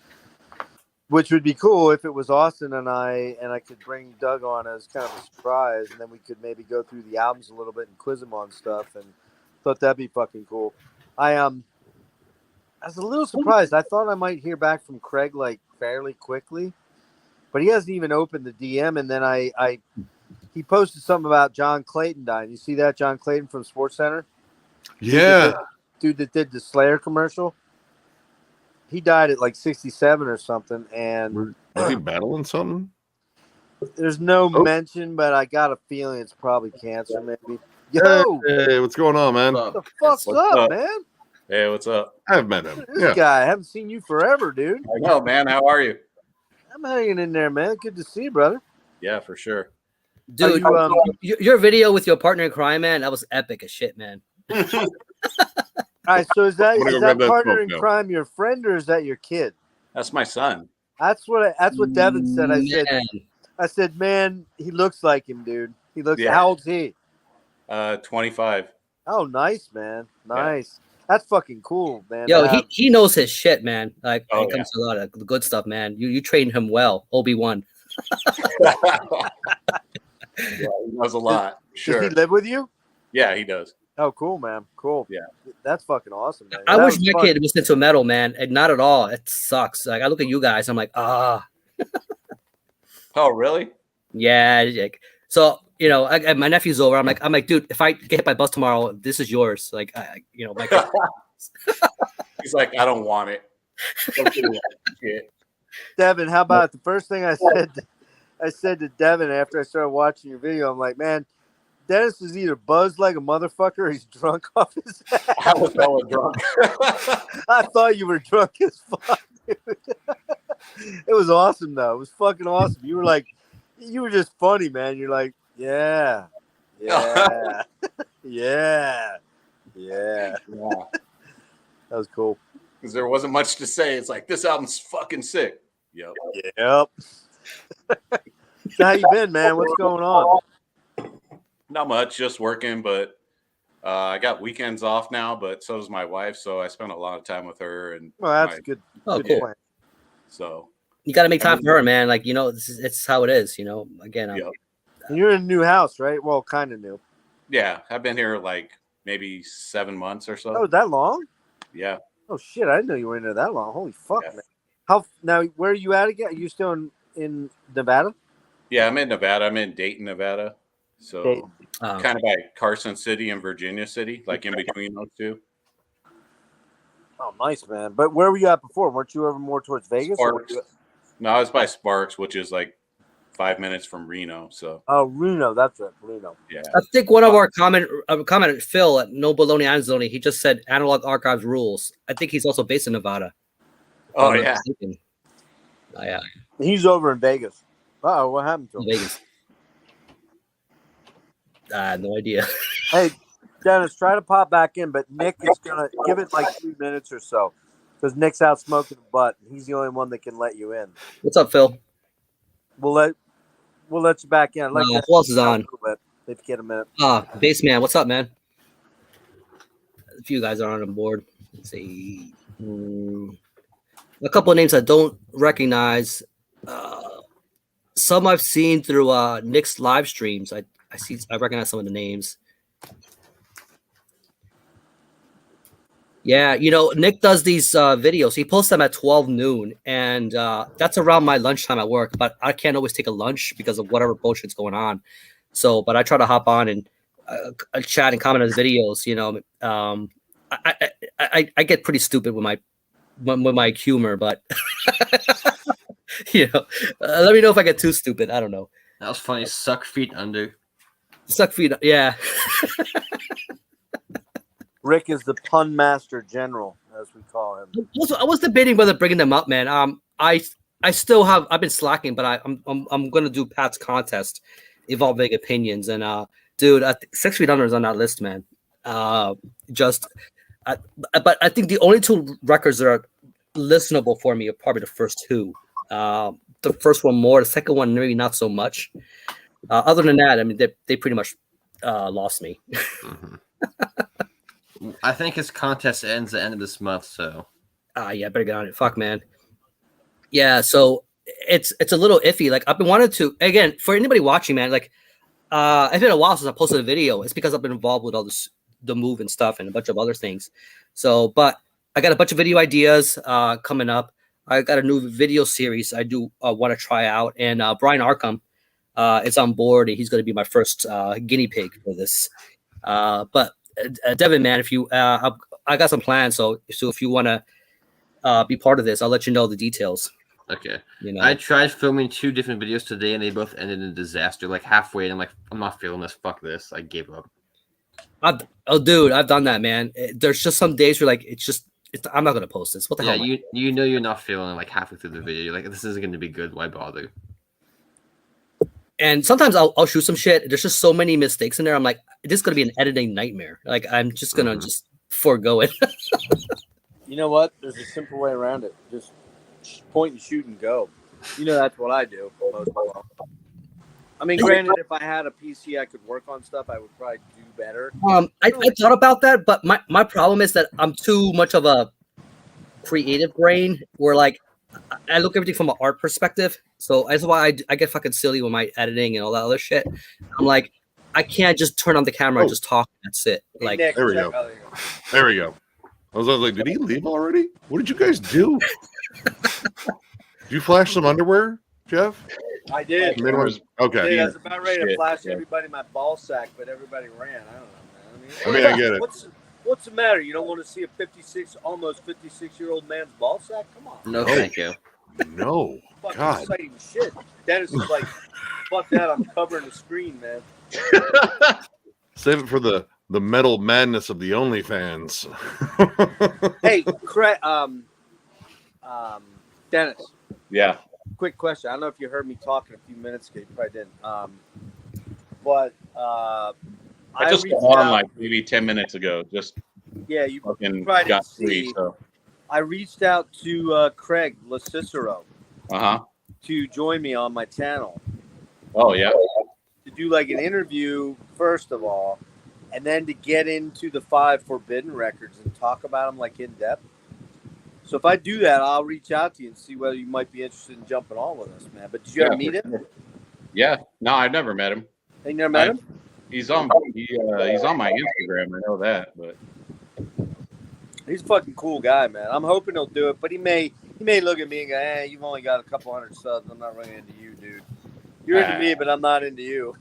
which would be cool if it was Austin and I could bring Doug on as kind of a surprise, and then we could maybe go through the albums a little bit and quiz him on stuff, and thought that'd be fucking cool. I was a little surprised. I thought I might hear back from Craig like fairly quickly, but he hasn't even opened the DM, and then he posted something about John Clayton dying. You see that? John Clayton from Sports Center? Yeah. Dude that did the Slayer commercial. He died at like 67 or something, and Was he battling something? there's no mention, but I got a feeling it's probably cancer, maybe. Yo, Hey, what's going on, man? what the fuck's up, man? Hey, what's up? I've met him. This guy, I haven't seen you forever, dude. I know, man. How are you? I'm hanging in there, man. Good to see you, brother. Yeah, for sure. dude, your video with your partner in crime, man, that was epic as shit, man. All right, so is that grab that partner smoke in now. crime your friend or is that your kid? That's my son. That's what Devin said. Man. I said, man, he looks like him, dude. He looks. Yeah. How old's he? 25. Oh, nice, man. Nice. That's fucking cool, man. Yo, he knows his shit, man. Like Oh, when it comes to a lot of good stuff, man. You trained him well, Obi-Wan. Yeah, he knows a lot. Sure. Does he live with you? Yeah, he does. Oh, cool, man. Cool. Yeah. That's fucking awesome, man. I That wish was my fun. kid was into metal, man, and not at all. It sucks. Like I look at you guys, I'm like, Oh, really? yeah. Like, so my nephew's over. I'm like, dude, if I get hit by bus tomorrow, this is yours. Like, my kid. He's like, I don't want it. Don't do that shit. Devin, how about the first thing I said to Devin after I started watching your video? I'm like, man, Dennis is either buzzed like a motherfucker or he's drunk off his ass. I was hella drunk. I thought you were drunk as fuck, dude. It was awesome, though. It was fucking awesome. You were just funny, man. You're like, yeah. Yeah. Yeah. That was cool. Because there wasn't much to say. It's like, this album's fucking sick. Yep. Yep. So how you been, man? What's going on? Not much, just working, but I got weekends off now, but so does my wife, so I spend a lot of time with her. And Well, that's good. Oh, Good cool. plan. so, You got to make time for her, man. Like it's how it is. Again, Yep. And you're in a new house, right? Well, kind of new. yeah, I've been here like maybe 7 months or so. Oh, that long? Yeah. Oh shit! I didn't know you were in there that long. Holy fuck, Yeah. man! Now? Where are you at again? Are you still in Nevada? Yeah, I'm in Nevada. I'm in Dayton, Nevada. So Dayton. kind of by Carson City and Virginia City, like in between those two. Oh, nice, man. But where were you at before? Weren't you ever more towards Vegas? Or were Sparks. you- No, I was by Sparks, which is like 5 minutes from Reno. So Oh, Reno. That's right, Reno. yeah. I think one of our commented Phil at No Baloney Anzoni. He just said Analog Archives rules. I think he's also based in Nevada. Oh I'm not yeah. mistaken. Oh, yeah, He's over in Vegas. Oh, what happened to him? Vegas. I have no idea. Hey, Dennis, try to pop back in, but Nick is gonna give it like 3 minutes or so, because Nick's out smoking a butt. He's the only one that can let you in. What's up, Phil? We'll let you back in. I'd like to Who else is on? a little bit, if you get a minute. Baseman, what's up, man? A few guys are on board. Let's see. A couple of names I don't recognize. Some I've seen through Nick's live streams. I recognize some of the names. Yeah, Nick does these videos. He posts them at 12 noon, and that's around my lunchtime at work. But I can't always take a lunch because of whatever bullshit's going on. So, but I try to hop on and chat and comment on his videos. I get pretty stupid with my humor, but let me know if I get too stupid. I don't know. That was funny. Suck feet under. Suck feet. Yeah. Rick is the pun master general, as we call him. I was debating whether bringing them up, man. I've been slacking, but I'm gonna do Pat's contest, Evolving Opinions, and dude, 6 Feet Under is on that list, man. But I think the only two records that are listenable for me are probably the first two. The first one more, the second one maybe not so much. Other than that, I mean, they pretty much lost me. Mm-hmm. I think his contest ends at the end of this month, so. Yeah, better get on it. Fuck, man. Yeah, so it's a little iffy. Like, I've been wanting to, again, for anybody watching, man, like, it's been a while since I posted a video. It's because I've been involved with all this, the move and stuff and a bunch of other things. So, but I got a bunch of video ideas coming up. I got a new video series I do want to try out. And Brian Arkham is on board, and he's going to be my first guinea pig for this. But Devin, man, if you, I got some plans. So if you want to be part of this, I'll let you know the details. Okay. I tried filming 2 different videos today, and they both ended in disaster. Like halfway, and I'm like, I'm not feeling this. Fuck this. I gave up. Dude, I've done that, man. There's just some days where like I'm not gonna post this. What the hell? Yeah, you're not feeling like halfway through the video. You're like, this isn't gonna be good. Why bother? And sometimes I'll shoot some shit. There's just so many mistakes in there. I'm like, this is gonna be an editing nightmare. Like, I'm just gonna just forego it. You know what? There's a simple way around it. Just point and shoot and go. That's what I do. I mean, granted, if I had a PC I could work on stuff, I would probably do better. I thought about that, but my problem is that I'm too much of a creative brain where like I look at everything from an art perspective. So that's why I get fucking silly with my editing and all that other shit. I'm like, I can't just turn on the camera and just talk. That's it. Like, Nick, there we go. There we go. I was like, did he leave already? What did you guys do? Did you flash some underwear, Jeff? I did. Okay. I was about ready to flash everybody my ball sack, but everybody ran. I don't know, man. I mean, I get it. What's the matter? You don't want to see a almost 56-year-old man's ball sack? Come on. No, thank you. No. Fucking God. exciting shit. Dennis is like, fuck that. I'm covering the screen, man. Save it for the metal madness of the OnlyFans. Hey, Dennis. Yeah. Quick question. I don't know if you heard me talking a few minutes ago. You probably didn't. But I just got on like maybe 10 minutes ago. Just you fucking probably got didn't free. see. So I reached out to Craig LaCicero to join me on my channel. Oh yeah. To do like an interview first of all, and then to get into the 5 forbidden records and talk about them like in depth. So if I do that, I'll reach out to you and see whether you might be interested in jumping on with us, man. But did you ever meet him? Sure. Yeah. No, I've never met him. You never met him? He's on my Instagram. I know that, but he's a fucking cool guy, man. I'm hoping he'll do it, but he may look at me and go, "Hey, you've only got a couple hundred subs. I'm not really into you, dude. You're into me, but I'm not into you."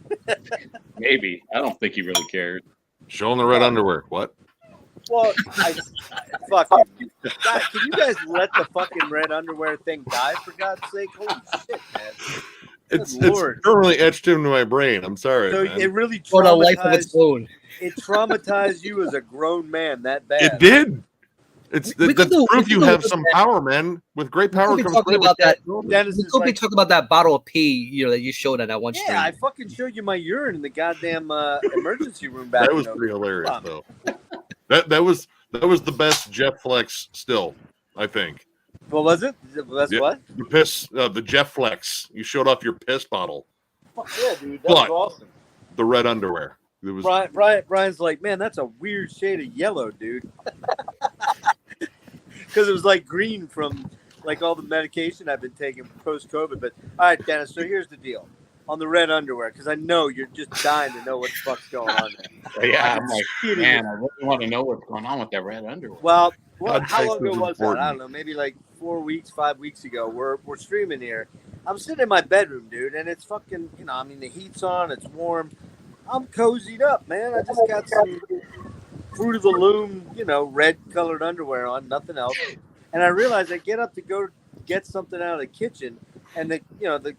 Maybe. I don't think he really cares. Showing the red underwear. What? Well, fuck you. God, can you guys let the fucking red underwear thing die, for God's sake? Holy shit, man. It's permanently etched into my brain. I'm sorry. So man. it really for a life of its own. It traumatized you as a grown man that bad. It did. It's We could that's do- proof we you could do have with some that. power, man. With great power be comes talking great about that. responsibility. Dennis We is could be like, talking about that bottle of pee, that you showed on that one stream. yeah, I fucking showed you my urine in the goddamn emergency room back. That was in pretty hilarious, Come on. though. That was the best Jeff Flex still, I think. What was it? That's Yeah. what? The piss, the Jeff Flex. You showed off your piss bottle, Fuck yeah, dude. That But- was awesome. the red underwear. It was Brian's like, man, that's a weird shade of yellow, dude. Because it was like green from like all the medication I've been taking post COVID. But all right, Dennis. So here's the deal on the red underwear, because I know you're just dying to know what the fuck's going on there. Yeah, I I'm can like, see it in man, your- I really want to know what's going on with that red underwear. Well, God, how long Texas ago is was that? I important. don't know. Maybe like 5 weeks ago. We're streaming here. I'm sitting in my bedroom, dude, and it's fucking. I mean, the heat's on. It's warm. I'm cozied up, man. I just got some Fruit of the Loom, red colored underwear on, nothing else. And I realized I get up to go get something out of the kitchen, and the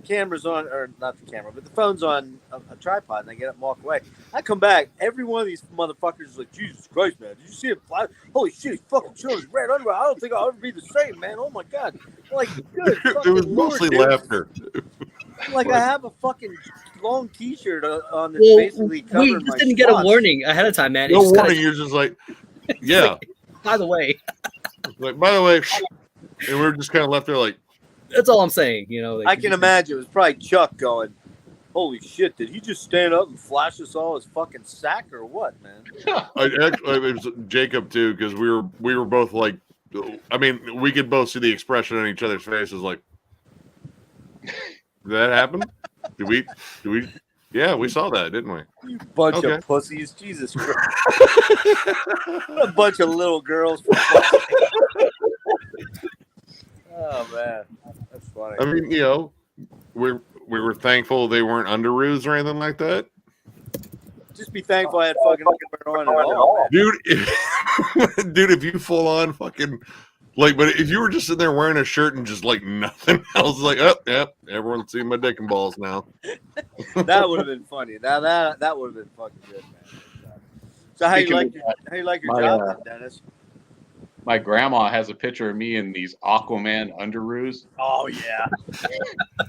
camera's on, or not the camera, but the phone's on a tripod, and I get up and walk away. I come back, every one of these motherfuckers is like, Jesus Christ, man, did you see him fly? Holy shit, he's fucking showing his red underwear. I don't think I'll ever be the same, man. Oh my God. I'm like, good. it was fucking Lord, mostly dude. laughter. Like, I have a fucking long t-shirt on that's Well, basically we covering just my didn't get a spots. warning ahead of time, man. It No just warning. kinda- You're just like, yeah. by the way, Like, by the way, and we were just kind of left there like, that's all I'm saying. Like, I can imagine it was probably Chuck going, holy shit, did he just stand up and flash us all his fucking sack or what, man? it was Jacob too, because we were both like, I mean, we could both see the expression on each other's faces, like, did that happen? Did we? Yeah, we saw that, didn't we? You bunch Okay. of pussies, Jesus Christ. A bunch of little girls. Oh, man. That's funny. I mean, we were thankful they weren't underoos or anything like that, Just be thankful I had fucking underwear on at all, man. dude. Dude, if you full on fucking like, but if you were just sitting there wearing a shirt and just like nothing else, like, oh, yep, everyone's seeing my dick and balls now. That would have been funny. Now that would have been fucking good, man. So how you like your my, job, then, Dennis? My grandma has a picture of me in these Aquaman underoos Oh yeah.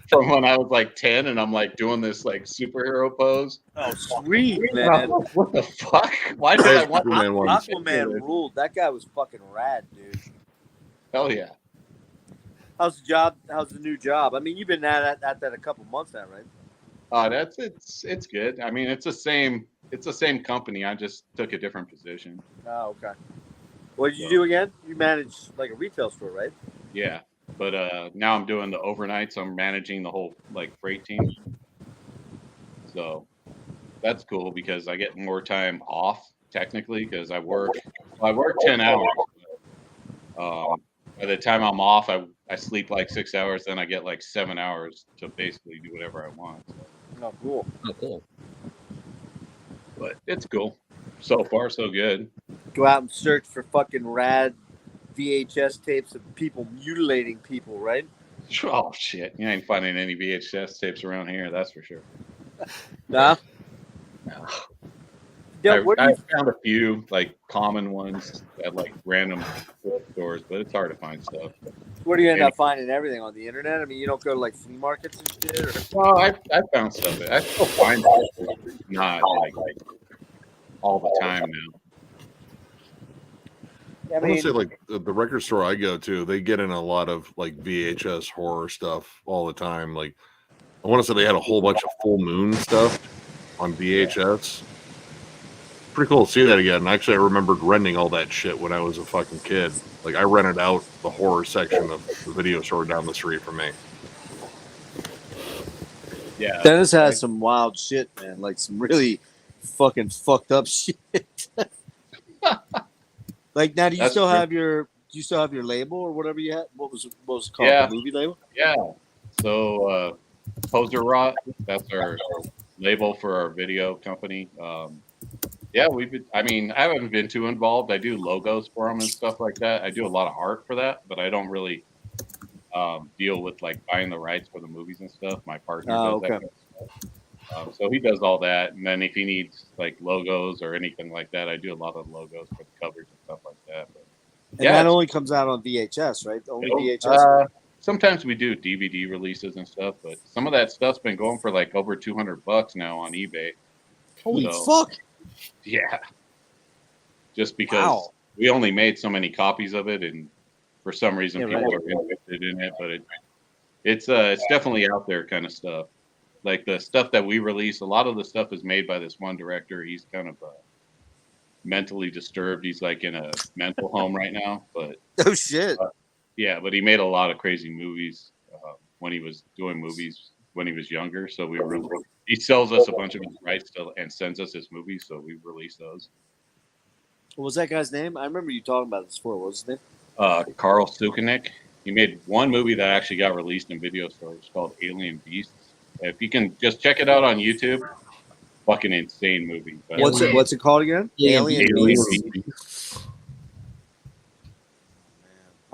from when I was like 10, and I'm like doing this like superhero pose. Oh sweet, And I'm man. like, what the fuck? Why did I want Superman one. Aquaman ruled. That guy was fucking rad, dude. Hell yeah. How's the job? How's the new job? I mean, you've been at that a couple months now, right? It's good. I mean, it's the same company. I just took a different position. Oh, okay. What did you do again? You manage like a retail store, right? Yeah. But now I'm doing the overnights. I'm managing the whole like freight team. So that's cool because I get more time off technically because I work 10 hours. By the time I'm off, I sleep like 6 hours, then I get like 7 hours to basically do whatever I want. So. Oh, cool. oh, cool. But it's cool. So far, so good. Go out and search for fucking rad VHS tapes of people mutilating people, right? Oh shit! You ain't finding any VHS tapes around here, that's for sure. Nah. No. Yeah, where do I you, found a few like common ones at like random stores, but it's hard to find stuff. where do you end up finding everything on the internet? I mean, you don't go to like flea markets and shit, or Well, I found stuff. I still find stuff, but not like all the time now. I I want mean, to say like the record store I go to, they get in a lot of like VHS horror stuff all the time. Like I want to say they had a whole bunch of full moon stuff on VHS. Pretty cool to see that again. And actually, I remembered renting all that shit when I was a fucking kid. Like I rented out the horror section of the video store down the street from me. Yeah, Dennis has some wild shit, man. Like some really fucking fucked up shit. Like now, do you That's still true. have your label or whatever you had? What was it called? Yeah. The movie label? yeah. So Poser Rot, that's our label for our video company. Yeah, I haven't been too involved. I do logos for them and stuff like that. I do a lot of art for that, but I don't really deal with like buying the rights for the movies and stuff. My partner Oh, does that okay. kind of stuff. So he does all that, and then if he needs like logos or anything like that, I do a lot of logos for the covers and stuff like that. But And that only comes out on VHS, right? Only VHS. Sometimes we do DVD releases and stuff, but some of that stuff's been going for like over $200 now on eBay. Holy fuck! Yeah, just because we only made so many copies of it, and for some reason people are interested in it. But it's definitely out there kind of stuff. Like the stuff that we release, a lot of the stuff is made by this one director. He's kind of mentally disturbed. He's like in a mental home right now. But oh shit! Yeah, but he made a lot of crazy movies when he was doing movies when he was younger. So he sells us a bunch of his rights and sends us his movies, so we release those. What was that guy's name? I remember you talking about this before. What was his name? Carl Sukanik. He made one movie that actually got released in video stores called Alien Beasts. If you can just check it out on YouTube, fucking insane movie. But What's it called again? Alien Beasts.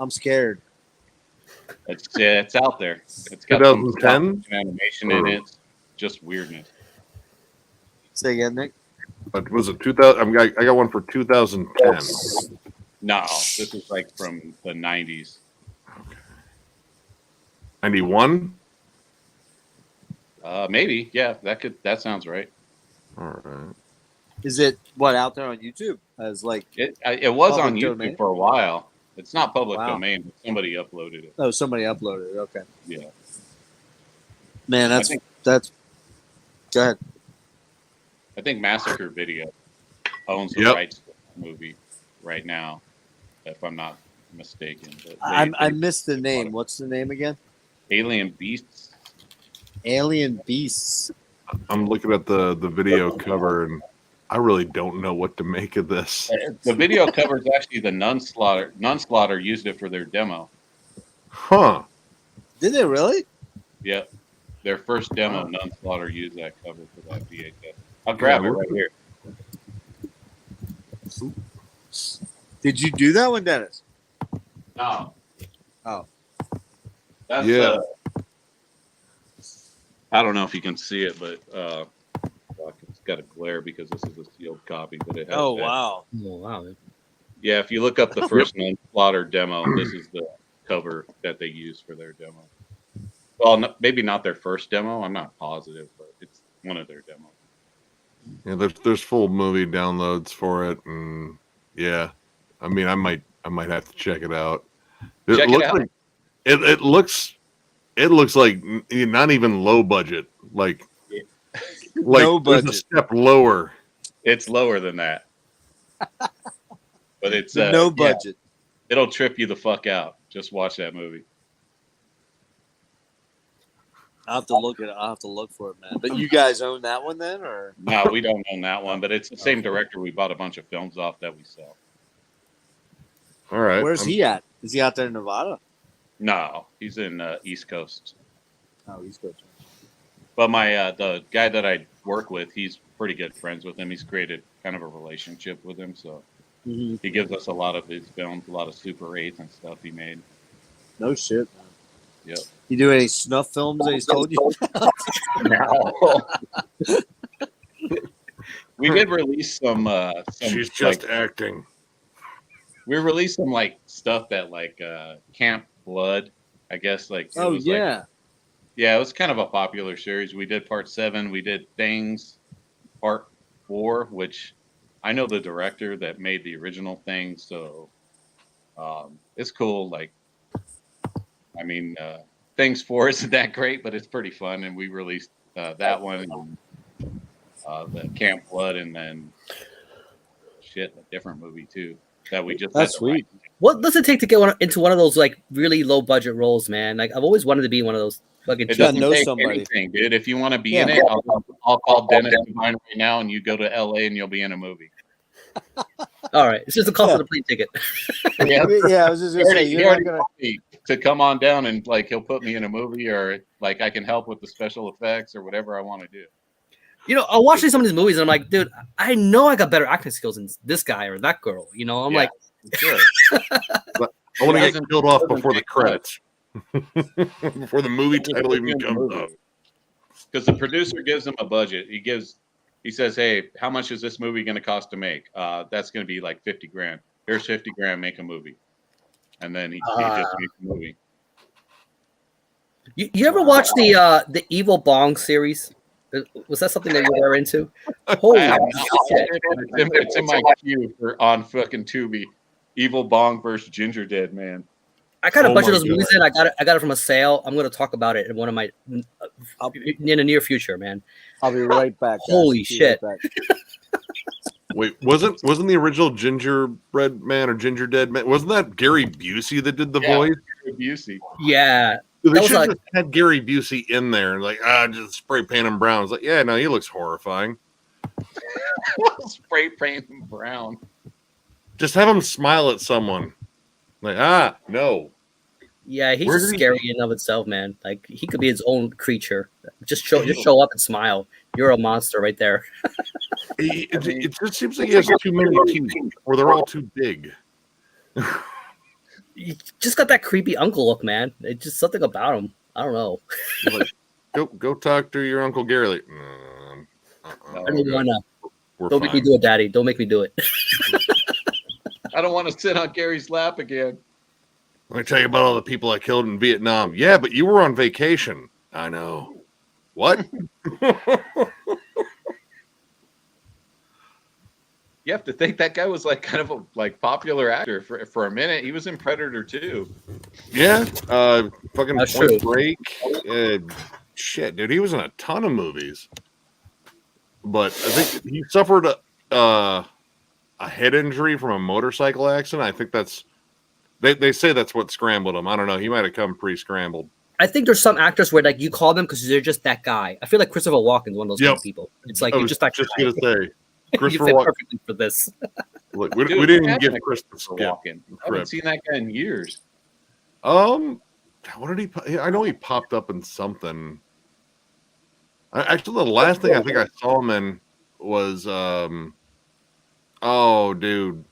I'm scared. It's out there. It's got 2010 animation in it. It's just weirdness. Say again, Nick. But was it 2000? I got one for 2010. No, this is like from the 90s. 91? Maybe. Yeah, that sounds right. All right. Is it out there on YouTube? As like it was on YouTube domain? for a while. It's not public domain, but somebody uploaded it. Oh, somebody uploaded it. Okay. Yeah. Man, that's. Go ahead. I think Massacre Video owns the rights to the movie right now, if I'm not mistaken. But I missed the name. What's the name again? Alien Beasts. Alien Beasts. I'm looking at the video cover, and I really don't know what to make of this. The video cover is actually the Nunslaughter. Nunslaughter used it for their demo. Huh. Did they really? Yep. Their first demo, Nunslaughter used that cover for that VHS. I'll grab it right here. Did you do that one, Dennis? No. Oh. That's, I don't know if you can see it, but it's got a glare because this is a sealed copy. But it has wow. Oh, wow. Yeah, if you look up the first Nunslaughter demo, this is the cover that they used for their demo. Well, maybe not their first demo. I'm not positive, but it's one of their demos. Yeah, there's full movie downloads for it, and yeah, I mean, I might have to check it out. It looks like not even low budget, like no budget. A step lower. It's lower than that, but it's no budget. Yeah, it'll trip you the fuck out. Just watch that movie. I'll have to look at it. I'll have to look for it, man. But you guys own that one then, or no? We don't own that one, but it's the same director we bought a bunch of films off that we sell. All right. Where's he at? Is he out there in Nevada? No, he's in East Coast. Oh, East Coast. But my the guy that I work with, he's pretty good friends with him. He's created kind of a relationship with him, so he gives us a lot of his films, a lot of Super 8s and stuff he made. No shit, man. Yep. You do any snuff films that he's told you? No. We did release some. She's just acting. We released some like stuff that like Camp Blood, I guess. Like it was it was kind of a popular series. We did part 7. We did Things, part 4, which I know the director that made the original thing, so it's cool. Like, I mean, Things 4 isn't that great, but it's pretty fun, and we released that one, and, the Camp Blood, and then a different movie too that we just. That's sweet. What does it take to get into one of those like really low budget roles, man? Like I've always wanted to be one of those fucking. It doesn't take anything, dude. If you want to be in it, I'll call Dennis Devine right now, and you go to LA, and you'll be in a movie. All right, it's just the cost of the plane ticket. I was just gonna say you're not gonna to come on down and like he'll put me in a movie, or like I can help with the special effects or whatever I want to do. You know, I'm watching some of these movies and I'm like, dude, I know I got better acting skills than this guy or that girl. You know, I'm like, sure. I want to get killed off before the credits, before the movie title even comes up. because the producer gives him a budget. He says, "Hey, how much is this movie going to cost to make? That's going to be like 50 grand. Here's 50 grand. Make a movie." And then he just makes a movie. You ever watch the Evil Bong series? Was that something that you were into? Holy shit! It's in my queue on fucking Tubi. Evil Bong versus Ginger Dead Man. I got a bunch of those movies in. I got it from a sale. I'm going to talk about it in one of my in the near future, man. I'll be right back. Guys. Holy shit! Right back. Wait, wasn't the original Gingerbread Man or Ginger Dead Man? Wasn't that Gary Busey that did the voice? Gary Busey. Yeah. They should have had Gary Busey in there, like just spray paint him brown. It's like, yeah, no, he looks horrifying. Spray paint him brown. Just have him smile at someone. Like, no. Yeah, he's just scary in and of itself, man. Like he could be his own creature. Just show up and smile. You're a monster right there. It just seems like he has too many teeth, or they're all too big. You just got that creepy uncle look, man. It's just something about him. I don't know. Like, go talk to your Uncle Gary. Like, I don't wanna. Don't make me do it, Daddy. Don't make me do it. I don't want to sit on Gary's lap again. Let me tell you about all the people I killed in Vietnam. Yeah, but you were on vacation. I know. What? You have to think that guy was like kind of a popular actor for a minute. He was in Predator 2. Yeah, fucking That's Point true. Break. Shit, dude, he was in a ton of movies. But I think he suffered a head injury from a motorcycle accident. I think they say that's what scrambled him. I don't know. He might have come pre-scrambled. I think there's some actors where like you call them because they're just that guy. I feel like Christopher Walken's one of those kind of people. It's like you're just that guy. Gonna say. You fit perfectly for this. Look, we didn't give Chris the skip. I haven't seen that guy in years. What did he? I know he popped up in something. Actually, the last thing I think I saw him in was oh, dude,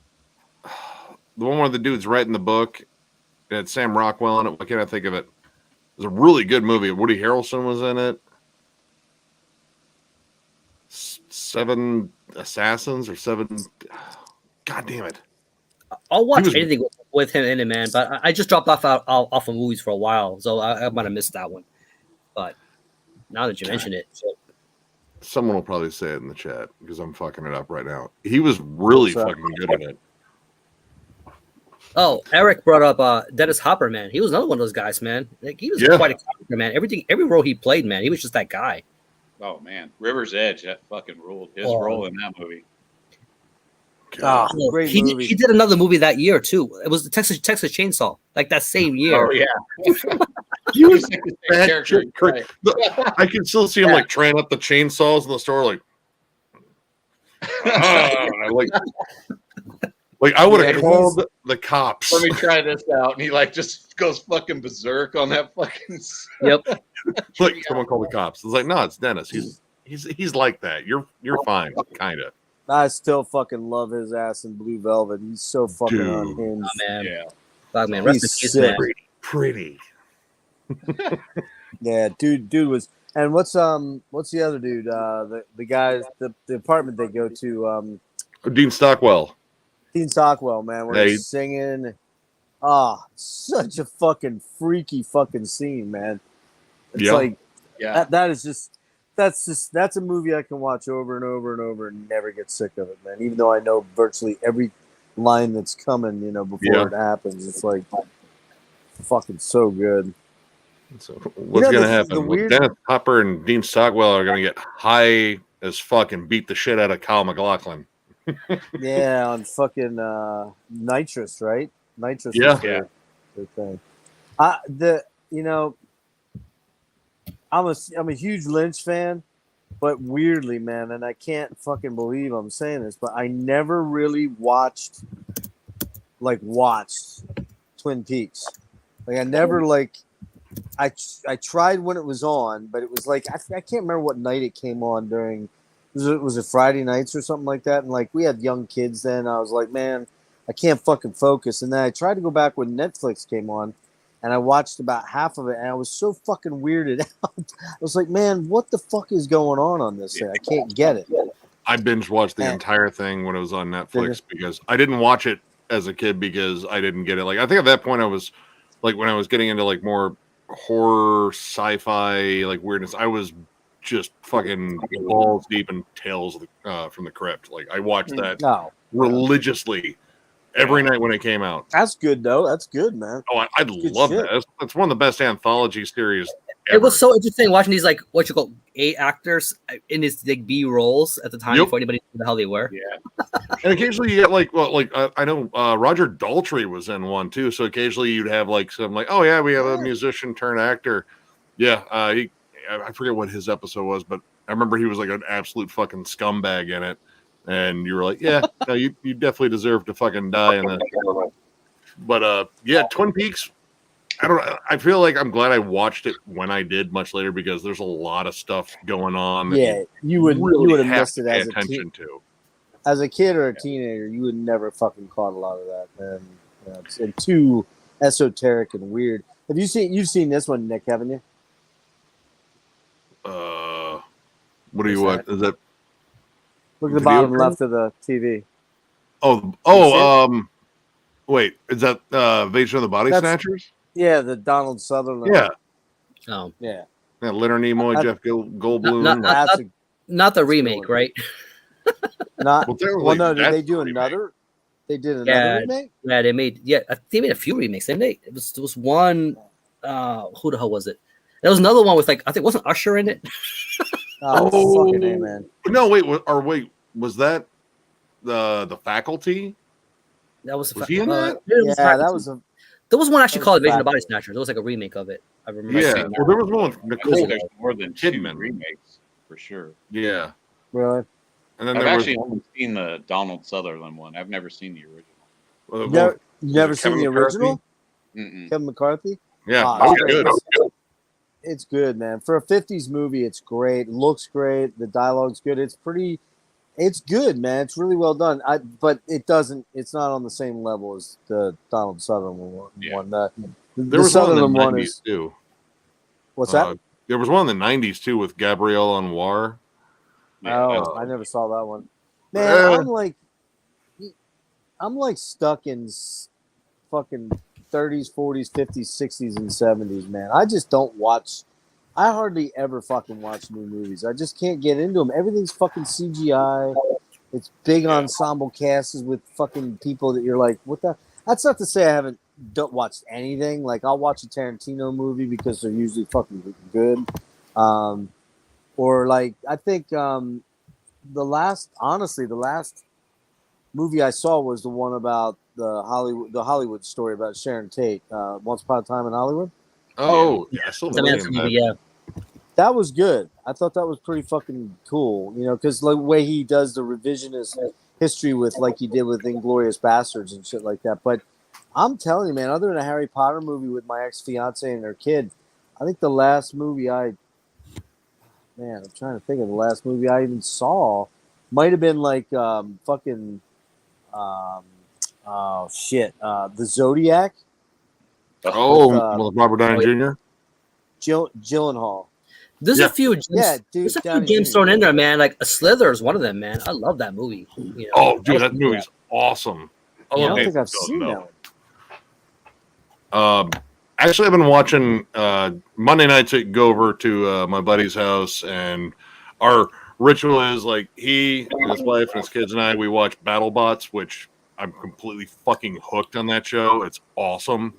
the one where the dude's writing the book. It had Sam Rockwell in it. Why can't I think of it? It was a really good movie. Woody Harrelson was in it. 7 Assassins or 7. God damn it! I'll watch anything with him in it, man. But I just dropped off of movies for a while, so I might have missed that one. But now that you mention it, someone will probably say it in the chat because I'm fucking it up right now. He was really fucking good at it. Oh, Eric brought up Dennis Hopper, man. He was another one of those guys, man. Like he was quite a character, man. Every role he played, man, he was just that guy. Oh man, River's Edge, that fucking ruled. His role in that movie. Great movie. He did another movie that year too. It was the Texas Chainsaw, like that same year. Oh yeah. He was like character. I can still see him like trying up the chainsaws in the store, like I would have called the cops. Let me try this out, and he like just goes fucking berserk on that fucking. Yep. Like someone called the cops. It's like, no, it's Dennis. He's like that. You're fine, kind of. I still fucking love his ass in Blue Velvet. He's so fucking unhinged. Oh, man. Yeah. God, man. Rest in peace, man. Pretty. Yeah, dude was. And what's the other dude? The guys, the apartment they go to. Dean Stockwell. Dean Stockwell, man, where he's singing. Such a fucking freaky fucking scene, man. It's like, that's a movie I can watch over and over and over and never get sick of it, man. Even though I know virtually every line that's coming, before it happens. It's like fucking so good. So what's gonna happen? Dennis Hopper and Dean Stockwell are gonna get high as fuck and beat the shit out of Kyle MacLachlan. Yeah, on fucking nitrous, right? Nitrous. Yeah. Their thing. I'm a huge Lynch fan, but weirdly, man, and I can't fucking believe I'm saying this, but I never really watched Twin Peaks. Like I never I tried when it was on, but it was like I can't remember what night it came on during. Was it Friday nights or something like that? And like we had young kids then. I was like, man, I can't fucking focus. And then I tried to go back when Netflix came on, and I watched about half of it, and I was so fucking weirded out. I was like, man, what the fuck is going on this thing? I can't get it. I binge watched the entire thing when it was on Netflix because I didn't watch it as a kid because I didn't get it. Like I think at that point I was like when I was getting into like more horror, sci-fi, like weirdness, I was just fucking balls deep in Tales from the Crypt. Like I watched that religiously every night when it came out. That's good though. That's good, man. Oh, I love that. That's one of the best anthology series ever. It was so interesting watching these like what you call A actors in these like B roles at the time before anybody knew the hell they were. Yeah. And occasionally you get like, I know Roger Daltrey was in one too. So occasionally you'd have like some like, oh yeah, we have a musician turned actor. Yeah, I forget what his episode was, but I remember he was like an absolute fucking scumbag in it. And you were like, yeah, no, you definitely deserve to fucking die in that. But yeah, Twin Peaks. I don't know. I feel like I'm glad I watched it when I did much later because there's a lot of stuff going on. That you would have missed it as attention to. As a kid or a teenager, you would never fucking caught a lot of that, and you know, it's too esoteric and weird. You've seen this one, Nick, haven't you? What do you want? Is that? Look at the bottom left of the TV. Wait, is that Invasion of the Body Snatchers? Yeah, the Donald Sutherland. Yeah. Oh. Yeah. Leonard Nimoy, Jeff Goldblum. Not the remake, right? Not. Well, no. Did they do another? They did another remake. Yeah, they made. Yeah, they made a few remakes. It was one. Who the hell was it? There was another one with like I think wasn't Usher in it. Fucking A, man. No, wait. Was that the Faculty? That was he in that? Yeah, that was a. There was one actually called Invasion of the Body Snatchers. There was like a remake of it. I remember. Yeah, well, there was one with Nicole. There's more than Kidman remakes for sure. Yeah. Really? And then I've actually only seen the Donald Sutherland one. I've never seen the original. You never seen the original? Kevin McCarthy? Yeah, good. It's good, man. For a 50s movie, it's great. It looks great. The dialogue's good. It's good, man. It's really well done. But it's not on the same level as the Donald Sutherland one. Yeah. There was Sutherland one is too. What's that? There was one in the 90s too with Gabrielle Anwar. I never saw that one. Man, I'm like stuck in fucking 30s, 40s, 50s, 60s, and 70s, man. I just don't watch. I hardly ever fucking watch new movies. I just can't get into them. Everything's fucking CGI. It's big ensemble casts with fucking people that you're like, what the? That's not to say I haven't watched anything. Like, I'll watch a Tarantino movie because they're usually fucking good. Or like, I think the last movie I saw was the one about the Hollywood story about Sharon Tate, Once Upon a Time in Hollywood. Oh, yeah, that. That was good. I thought that was pretty fucking cool, you know, because the way he does the revisionist history with, like he did with Inglourious Bastards and shit like that. But I'm telling you, man, other than a Harry Potter movie with my ex-fiance and her kid, I think the last movie I'm trying to think of the last movie I even saw might have been like The Zodiac. With Robert Downey Jr. Gyllenhaal. There's a few games thrown in there, man. Like a Slither is one of them, man. I love that movie. You know? Oh, dude, that movie's awesome. I don't think I've seen that one. Actually, I've been watching Monday nights. I go over to my buddy's house, and our ritual is like he and his wife and his kids and I. We watch BattleBots, which I'm completely fucking hooked on that show. It's awesome.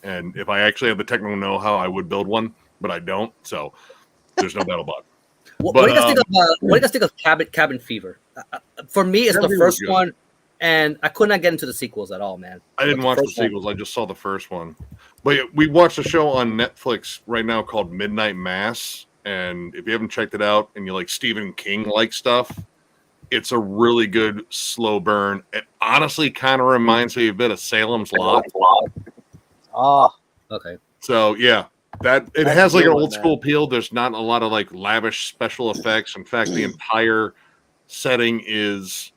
And if I actually have the technical know-how, I would build one, but I don't. So there's no BattleBot. What do you guys think of Cabin Fever? For me, it's the first one, and I could not get into the sequels at all, man. I didn't watch the sequels. I just saw the first one. But we watched a show on Netflix right now called Midnight Mass. And if you haven't checked it out and you like Stephen King-like stuff, it's a really good slow burn. It honestly kind of reminds me a bit of Salem's Lot. Oh, okay. So yeah, it has like an old school appeal. There's not a lot of like lavish special effects. In fact, the entire setting is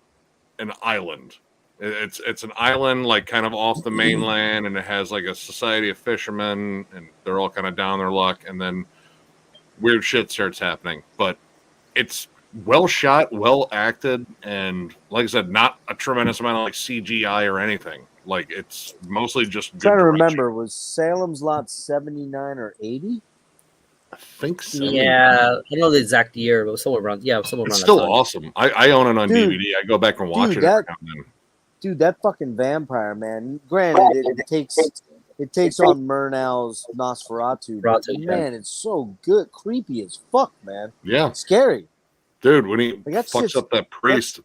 an island, It's an island like kind of off the mainland, and it has like a society of fishermen, and they're all kind of down their luck, and then weird shit starts happening. But it's well shot, well acted, and like I said, not a tremendous amount of like CGI or anything. Like it's mostly just I'm good trying to direction. remember, was Salem's Lot 79 or 80? I think so. Yeah, I don't know the exact year, but somewhere around. Yeah, somewhere around It's that still time. awesome. I own it on Dude. DVD. I go back and watch Dude, it every that- now and then. Dude, that fucking vampire, man. Granted, it takes on Murnau's Nosferatu, but Nosferatu, yeah. man, it's so good, creepy as fuck, man. Yeah, Scary. dude, when he Like, that fucks shit's- up that priest,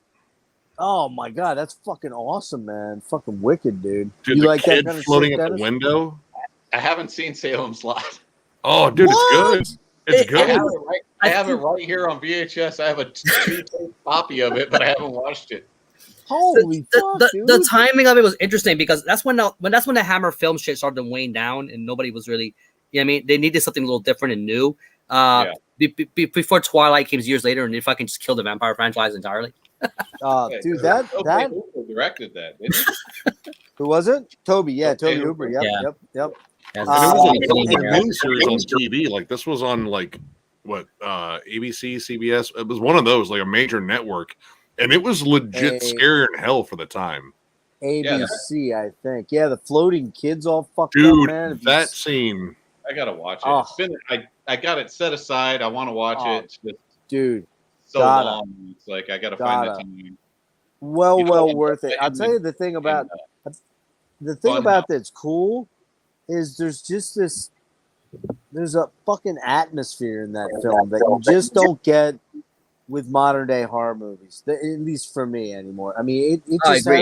Oh my god, that's fucking awesome, man. Fucking wicked, dude. dude, You the like that kid kind of floating shit, at the Dennis? window. I haven't seen Salem's Lot. Oh, dude, What? it's good. It's It- good. I have it right here on VHS. I have a 2-tape copy of it, but I haven't watched it. Holy fuck, dude. The timing of it was interesting because that's when the Hammer film shit started to wane down and nobody was really, I mean, they needed something a little different and new. Before Twilight came years later, and they fucking just killed the vampire franchise entirely. Dude, that Hooper directed that, didn't he? who was it? Toby, yeah, Toby Toby Hooper. Yep, Yeah. yep, yep. As And it was Uh, a and- miniseries on TV. Like this was on like what ABC, CBS. It was one of those, like a major network, and it was legit Hey. scary in hell for the time. ABC, I think. Yeah, the floating kids all fucked up, Dude, man. If you that s- scene. I gotta watch it. Oh. It's been I got it set aside. I want to watch Oh. it. It's just dude, so Gotta. long. It's like I gotta find the Gotta. time. well You know, well and- worth it. I'll and- tell you the thing about and, that's cool is there's a fucking atmosphere in that film that you just don't get with modern day horror movies. At least for me anymore. I mean, it I just agree.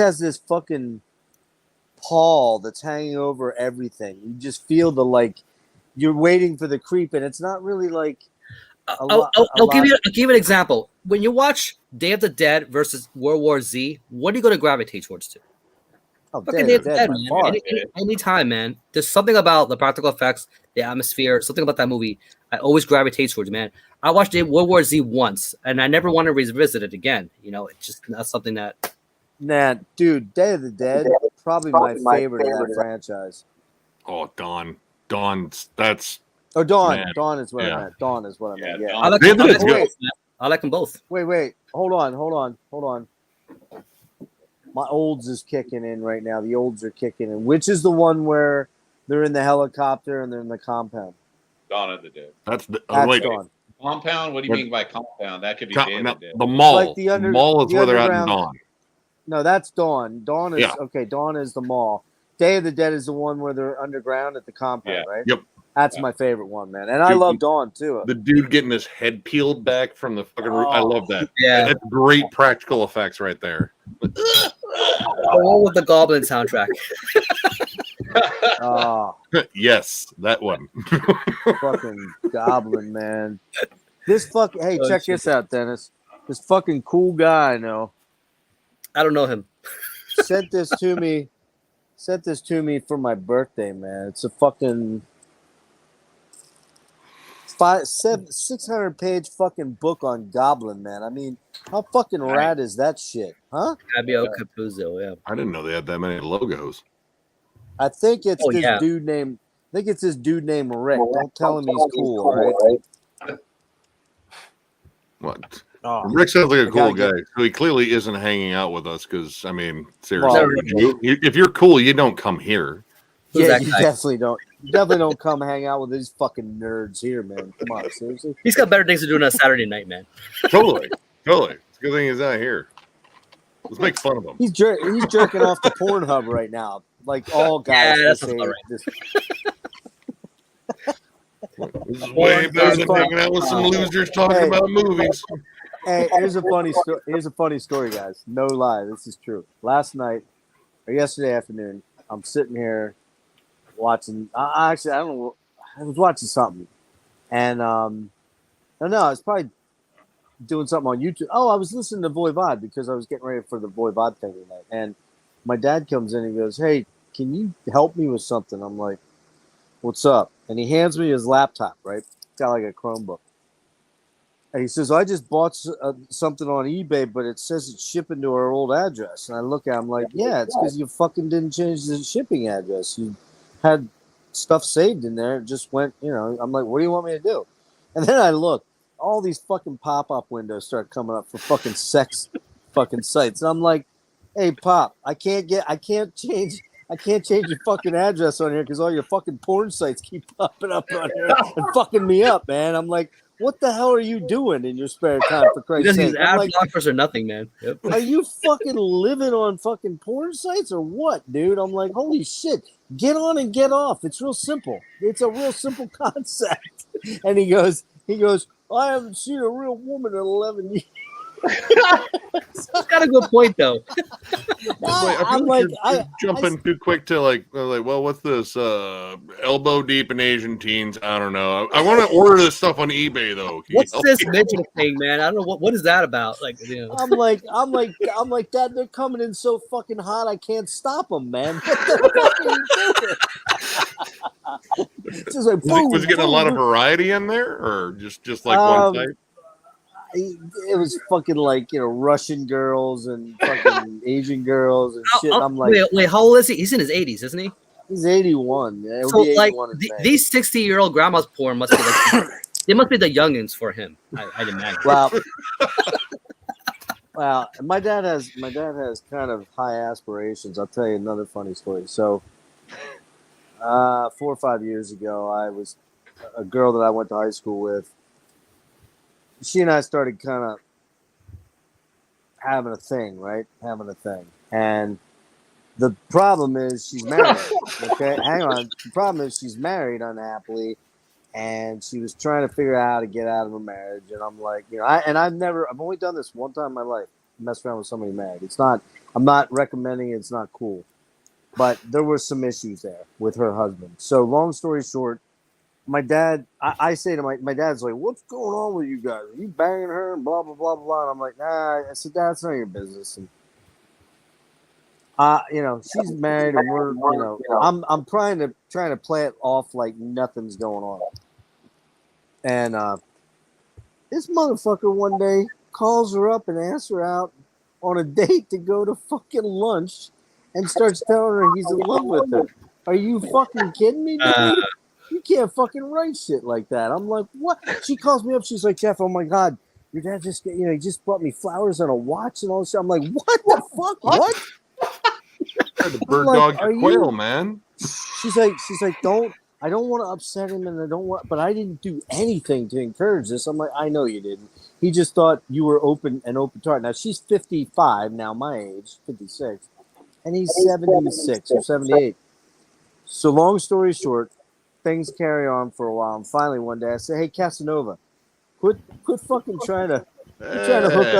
has this fucking pall that's hanging over everything. You just feel the like you're waiting for the creep, and it's not really like I'll give you an example. When you watch Day of the Dead versus World War Z, what are you going to gravitate towards to? oh, Fucking Day Day of of the the Dead Dead, by man. far. Any time, man. There's something about the practical effects, the atmosphere, something about that movie I always gravitate towards, man. I watched World War Z once, and I never want to revisit it again. You know, it's just not something that. Nah, dude, Day of the Dead, probably my favorite of that franchise. Oh, Dawn's. That's Oh, Dawn. Man. Dawn is what Yeah. I meant. Dawn is what I meant. Yeah, Yeah. Dawn. I like, Day I of the like Dead's them good. both, man. I like them both. Wait. Hold on. My olds is kicking in right now. The olds are kicking in. Which is the one where they're in the helicopter and they're in the compound? Dawn of the Dead. that's the That's wait. Dawn. Compound? What do you mean by compound? That could be Day of No, the Dead. the mall. Like the mall is the where they're at in underground- Dawn. No, that's Dawn. Dawn is Yeah. okay. Dawn is the mall. Day of the Dead is the one where they're underground at the compound, Yeah. right? Yep. That's Yeah. my favorite one, man. And I Dude, love Dawn too. The dude getting his head peeled back from the fucking roof. I Oh. love that. Yeah, That's great practical effects right there. the one with the Goblin soundtrack. Oh, Yes, that one. fucking goblin, man. This fucking hey, Oh, check shit. this out, Dennis. This fucking cool guy I know I don't know him. sent this to me. Sent this to me for my birthday, man. It's a fucking 600-page fucking book on Goblin, man. I mean, how fucking rad is that shit, huh? Fabio Capuzzo. Yeah. I didn't know they had that many logos. I think it's Oh, this yeah. dude named. I think it's this dude named Rick. Don't tell him he's cool, right? What? Oh, Rick sounds like a I cool gotta guy. So he clearly isn't hanging out with us because, I mean, seriously, Well, if you're cool, you don't come here. Who's yeah, that you guy? definitely don't. You definitely don't come hang out with these fucking nerds here, man. Come on, seriously. He's got better things to do on a Saturday night, man. Totally. It's a good thing he's not here. Let's make fun of him. He's jerking off to Pornhub right now, like all guys. Yeah, that this sounds about age. This is way better than fun. hanging out with some losers talking Hey. about movies. Hey, here's a funny story. Here's a funny story, guys. No lie, this is true. Last night or yesterday afternoon, I'm sitting here watching. Actually, I don't know. I was watching something, and I don't know. I was probably doing something on YouTube. Oh, I was listening to Voivod because I was getting ready for the Voivod thing tonight. And my dad comes in and goes, "Hey, can you help me with something?" I'm like, "What's up?" And he hands me his laptop. Right, it's got like a Chromebook. And he says, I just bought something on eBay, but it says it's shipping to our old address. And I look at him like, yeah, it's because you fucking didn't change the shipping address. You had stuff saved in there. It just went, I'm like, what do you want me to do? And then I look, all these fucking pop-up windows start coming up for fucking sex fucking sites. And I'm like, hey, Pop, I can't change your fucking address on here because all your fucking porn sites keep popping up on here and fucking me up, man. I'm like, what the hell are you doing in your spare time, for Christ's sake? He doesn't use ad blockers or nothing, man. Yep. Are you fucking living on fucking porn sites or what, dude? I'm like, holy shit, get on and get off. It's real simple. It's a real simple concept. And he goes, I haven't seen a real woman in 11 years. He's got a good point, though. I'm like, you're jumping too quick to like, well, what's this? Elbow deep in Asian teens. I don't know. I want to order this stuff on eBay though. What's this midget thing, man? I don't know what is that about. Like, I'm like, Dad, they're coming in so fucking hot, I can't stop them, man. What the fuck are you doing? Just like, was he getting a lot of variety in there, or just like one type? It was fucking like Russian girls and fucking Asian girls and shit. I'm like, wait, how old is he? He's in his 80s, isn't he? He's 81. Yeah, so like these 60-year-old grandma's porn must be like they must be the youngins for him. I'd imagine. Well, my dad has kind of high aspirations. I'll tell you another funny story. So, 4 or 5 years ago, I was a girl that I went to high school with. She and I started kind of having a thing, right? And the problem is she's married. Okay, hang on. The problem is she's married unhappily, and she was trying to figure out how to get out of her marriage. And I'm like, I've only done this one time in my life, mess around with somebody married. I'm not recommending it. It's not cool. But there were some issues there with her husband. So long story short, my dad, I say to my dad's like, what's going on with you guys? Are you banging her and blah, blah, blah, blah. And I'm like, nah. I said, Dad, it's none of your business. And, she's married and we're, I'm trying to play it off like nothing's going on. And this motherfucker one day calls her up and asks her out on a date to go to fucking lunch and starts telling her he's in love with her. Are you fucking kidding me, dude? You can't fucking write shit like that. I'm like, what? She calls me up. She's like, Jeff, oh my God, your dad just, he just brought me flowers and a watch and all this shit. I'm like, what the fuck? What? The bird dog your quail, man. She's like, I don't want to upset him and but I didn't do anything to encourage this. I'm like, I know you didn't. He just thought you were open to heart. Now she's 55 now, my age, 56, and he's 76 or 78. So long story short, things carry on for a while, and finally one day I say, "Hey, Casanova, quit fucking trying to hook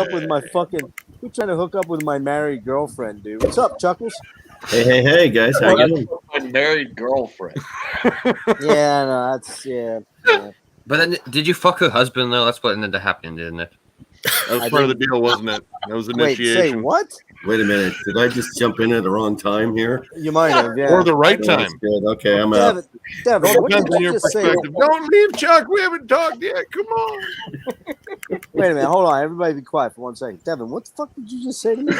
up with my married girlfriend, dude. What's up, Chuckles?" Hey, guys, how you doing? My married girlfriend. Yeah, no, that's yeah. But then, did you fuck her husband though? That's what ended up happening, didn't it? That was part of the deal, wasn't it? That was initiation. Wait, say what? Wait a minute. Did I just jump in at the wrong time here? You might have, yeah. Or the right time. Good. Okay, I'm out. Devin, what did you just say? Don't leave, Chuck. We haven't talked yet. Come on. Wait a minute. Hold on. Everybody be quiet for 1 second. Devin, what the fuck did you just say to me?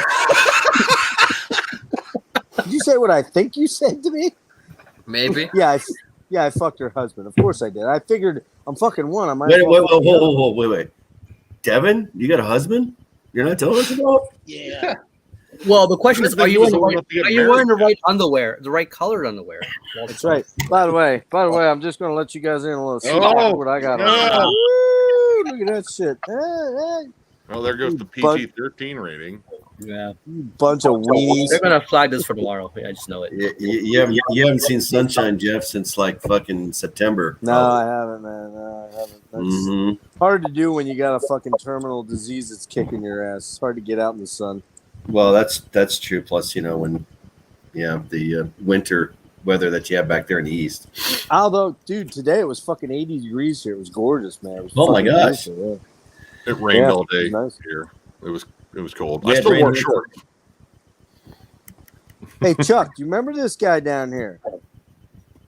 Did you say what I think you said to me? Maybe. Yeah, I fucked her husband. Of course I did. I figured I'm fucking one. I might Wait. Devin, you got a husband? You're not telling us about? Yeah. Well, the question is, are you wearing the right underwear, the right colored underwear? That's right. By the way, I'm just going to let you guys in a little secret what I got on. Woo, look at that shit. Hey. Well, there goes the PG-13 rating. Yeah. Bunch of weenies. They're going to flag this for tomorrow. I just know it. You haven't seen Sunshine, Jeff, since like fucking September. No, I haven't, man. No, I haven't. That's hard to do when you got a fucking terminal disease that's kicking your ass. It's hard to get out in the sun. Well, that's true. Plus, when the winter weather that you have back there in the east. Although, dude, today it was fucking 80 degrees here. It was gorgeous, man. It was oh my gosh! Yeah. It rained all day here. It was cold. I still wore shorts. Hey, Chuck, do you remember this guy down here?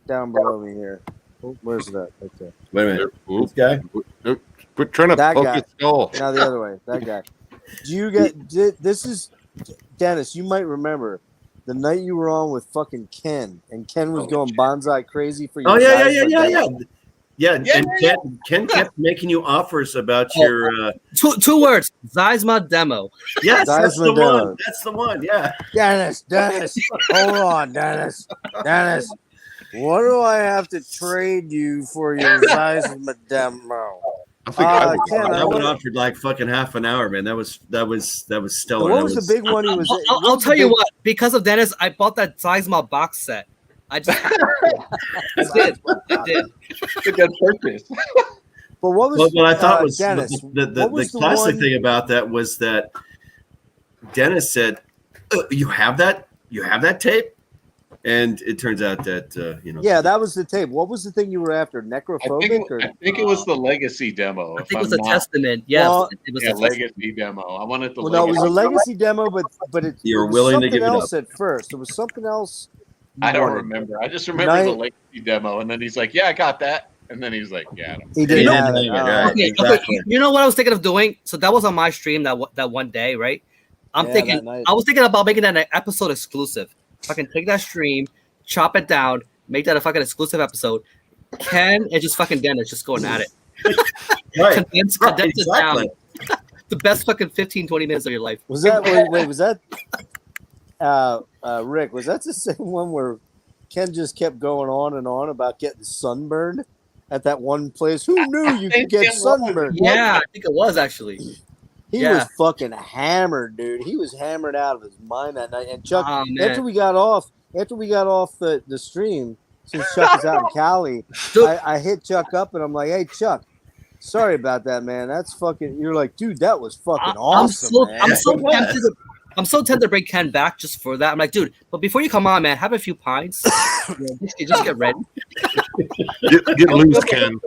Down below me here. Oh, where's that? Right there. Wait a minute. This guy? Quit trying to That poke guy. his skull. Now the other way. That guy. Do you this is Dennis? You might remember the night you were on with fucking Ken, and Ken was going bonsai crazy for you. Oh yeah. And Ken kept making you offers about your. Two words: Zeisma demo. Yes, that's the Zeisma demo. one. That's the one. Yeah. Dennis, hold on, Dennis. What do I have to trade you for your Zeisma demo? I think I would. Ken, That went on for like fucking half an hour, man. That was stellar. What was the big one he was? I'll tell you what. Because of Dennis, I bought that Zeisma box set. I just I did. It's a purchase. But what was? What I thought was Dennis, the classic thing about that was that Dennis said, "You have that? You have that tape?" And it turns out that Yeah, that was the tape. What was the thing you were after? Necrophobic? I think it was the Legacy demo. I think it was a testament. Yeah, Well, it was Yeah, a Legacy demo. I wanted the. Well, no, it was a legacy demo, but it You're was willing to something give it up. else at first. It was something else. I don't wanted. remember. I just remember the Legacy demo, and then he's like, "Yeah, I got that," and then he's like, "Yeah." I don't He didn't Yeah, have it. yeah, All yeah. right. Okay, Exactly. you know what I was thinking of doing? So that was on my stream that one day, right? I'm Yeah, thinking that night. I was thinking about making that an episode exclusive. Fucking take that stream, chop it down, make that a fucking exclusive episode. Ken and just fucking Dennis just going at it. Right. Condense it down. The best fucking 15-20 minutes of your life. Was that wait? Was that Rick? Was that the same one where Ken just kept going on and on about getting sunburned at that one place? Who knew you could get sunburned? Yeah, I think it was actually. He was fucking hammered, dude. He was hammered out of his mind that night. And Chuck, Oh, man. after we got off the stream, since Chuck is out in Cali, Dude. I hit Chuck up and I'm like, "Hey, Chuck, sorry about that, man. That's fucking." You're like, "Dude, that was fucking awesome, man." I'm so tempted to bring Ken back just for that. I'm like, dude, but before you come on, man, have a few pints. Just get ready. Get loose, Ken.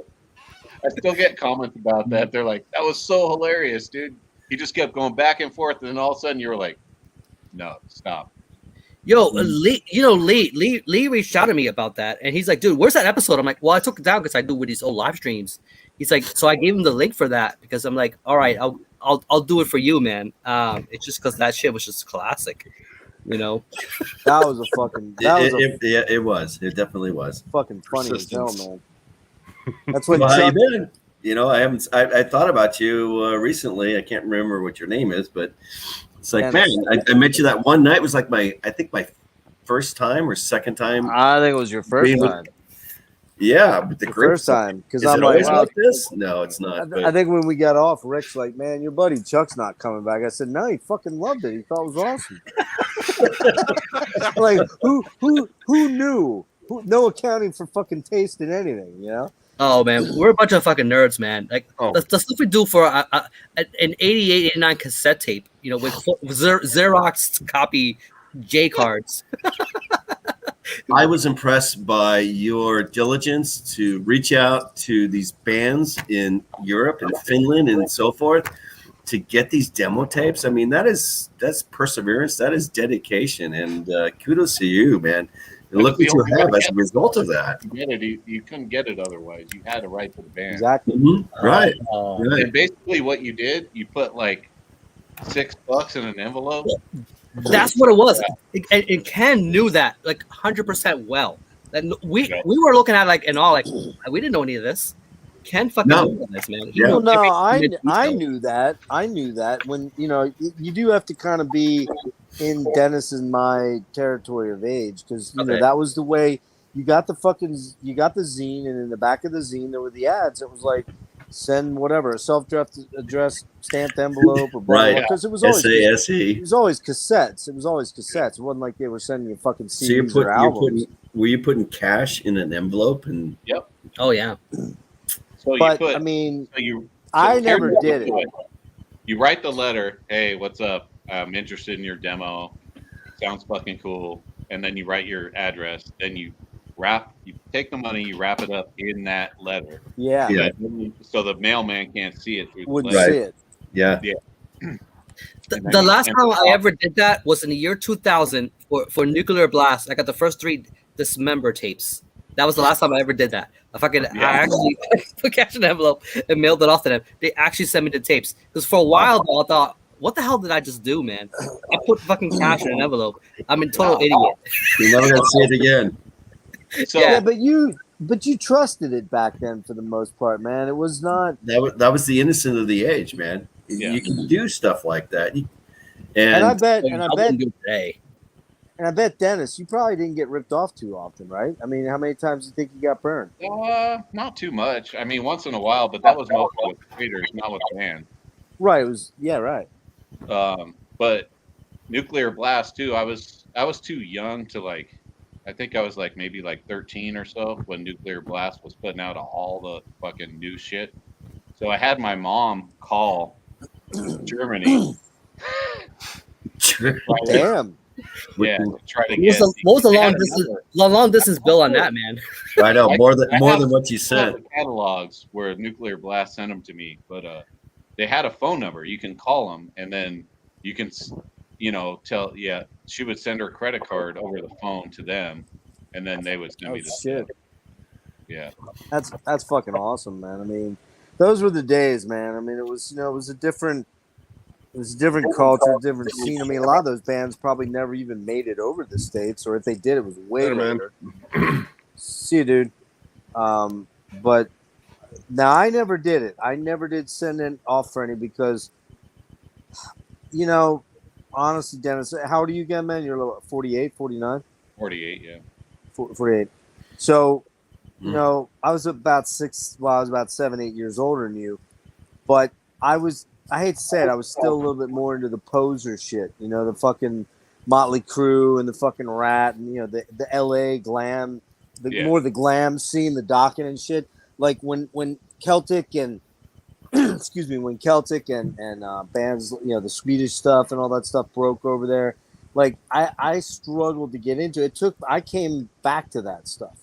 I still get comments about that. They're like, "That was so hilarious, dude." He just kept going back and forth, and then all of a sudden you were like, "No, stop." Yo, Lee reached out to me about that, and he's like, "Dude, where's that episode?" I'm like, "Well, I took it down because I do with these old live streams." He's like, "So I gave him the link for that because I'm like, all right, I'll do it for you, man." It's just because that shit was just classic, you know. That was a fucking. It was. It definitely was. Fucking funny as hell, man. That's what Well, how Chuck. you been? You know, I thought about you recently. I can't remember what your name is, but it's like, Dennis. man, I met you that one night. It was like my first time or second time. I think it was your first being with- time. Yeah, but the First time, because Is I'm it like, always well, like this? No, it's not. I think when we got off, Rick's like, "Man, your buddy Chuck's not coming back." I said, "No, he fucking loved it. He thought it was awesome." Like, who knew? No accounting for fucking taste in anything, you know? Oh man, we're a bunch of fucking nerds, man. Like the stuff we do for an 88, 89 cassette tape, you know, with Xerox copy J cards. I was impressed by your diligence to reach out to these bands in Europe and Finland and so forth to get these demo tapes. I mean, that's perseverance, that is dedication, and kudos to you, man. And look what you have as a result of that. You couldn't get it otherwise. You had to write to the band. Exactly. Mm-hmm. Right. Right. And basically, what you did, you put like $6 in an envelope. That's what it was. And Ken knew that like 100% well. And we were looking at like and all like we didn't know any of this. Ken fucking knew this, man. He Well, knew no, every I detail. knew that. I knew that when you do have to kind of be in Dennis and my territory of age because you know that was the way you got the zine, and in the back of the zine there were the ads. It was like send whatever a self-addressed stamped envelope or blah, Right. because it was always SASE. It was always cassettes. It wasn't like they were sending you fucking So you CDs put or albums. were you putting cash in an envelope and Yep. Oh yeah. So But you put. I mean, So you. I here's never what you did it. do. You write the letter. Hey, what's up? I'm interested in your demo. Sounds fucking cool. And then you write your address. Then you take the money, you wrap it up in that letter. Yeah. So the mailman can't see it through the Wouldn't letter. see it. yeah. The last time I ever did that was in the year 2000 for Nuclear Blast. I got the first 3 Dismember tapes. That was the last time I ever did that. I Yeah. actually put cash in an envelope and mailed it off to them. They actually sent me the tapes because for a while though, I thought, what the hell did I just do, man? I put fucking cash in an envelope. I'm a total idiot. You're never gonna see it again. So Yeah, but you trusted it back then for the most part, man. It was not. That was the innocent of the age, man. Yeah. You can do stuff like that, And I and bet, I wouldn't do it today. and I bet, Dennis, you probably didn't get ripped off too often, right? I mean, how many times do you think you got burned? not too much. I mean, once in a while, but that was mostly with traders, not with fans. Right. It was. Yeah. Right. But nuclear blast too. I was too young to like. I think I was like maybe like 13 or so when nuclear blast was putting out all the fucking new shit. So I had my mom call Germany. Damn. Yeah, to try to What get. was the they long had a distance number. long distance bill on that, man? I know more than I have what you some of said. the catalogs where nuclear blast sent them to me, but they had a phone number. You can call them, and then you can, tell. Yeah, she would send her credit card over the phone to them, and then they would send Oh me the shit. stuff. Yeah, That's fucking awesome, man. I mean, those were the days, man. I mean, it was it was a different culture, different scene. I mean, a lot of those bands probably never even made it over the States, or if they did, it was way Later, man. later. See you, dude. But now I never did it. I never did send it off for any because, honestly, Dennis, how old are you again, man? You're 48, 49? 48. Yeah. 48. So, I was about 7, 8 years older than you, but I hate to say it, I was still a little bit more into the poser shit, the fucking Motley Crue and the fucking Rat and, the LA glam, more the glam scene, the docking and shit. Like when Celtic and, excuse me, when Celtic and bands, the Swedish stuff and all that stuff broke over there. Like I struggled to get into it. I came back to that stuff,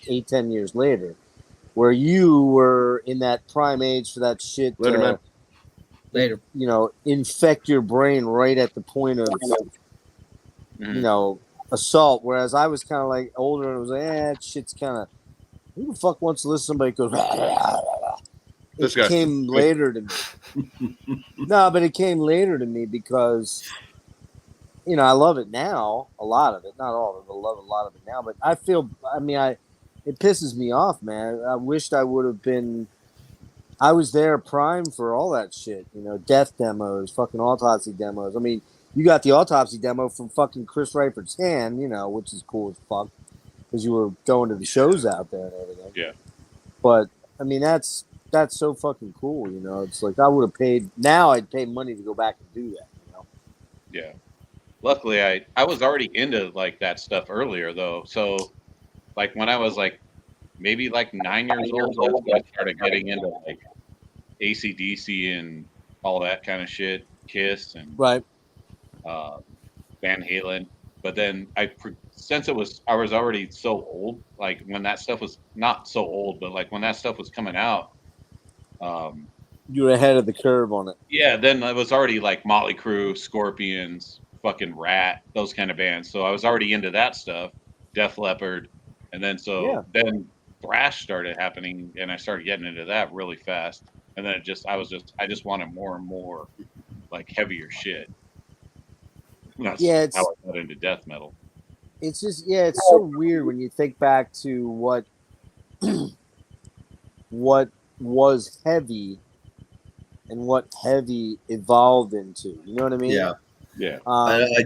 8, 10 years later, where you were in that prime age for that shit. Later, man. Later. Infect your brain right at the point of, assault. Whereas I was kind of like older and I was like, that shit's kind of, who the fuck wants to listen to somebody goes, This it guy. came later to me. No, but it came later to me because, I love it now, a lot of it, not all of it, but I love a lot of it now. But it pisses me off, man. I wished I would have been. I was there prime for all that shit, death demos, fucking autopsy demos. I mean, you got the autopsy demo from fucking Chris Rayford's hand, which is cool as fuck because you were going to the shows out there and everything. Yeah. But I mean, that's so fucking cool, It's like I would have paid. Now I'd pay money to go back and do that, Yeah. Luckily, I was already into like that stuff earlier though. So, like when I was like maybe like 9 years old, that's when I started getting into like AC/DC and all that kind of shit, Kiss and Right. Van Halen. But then since I was already so old, like when that stuff was not so old, but like when that stuff was coming out, You were ahead of the curve on it. yeah, then I was already like Motley Crue, Scorpions, fucking Rat, those kind of bands. So I was already into that stuff, Def Leppard, and then then thrash started happening, and I started getting into that really fast. And then I just wanted more and more like heavier shit. And that's how I got into death metal. It's just it's so weird when you think back to what was heavy and what heavy evolved into. You know what I mean? Yeah. Yeah.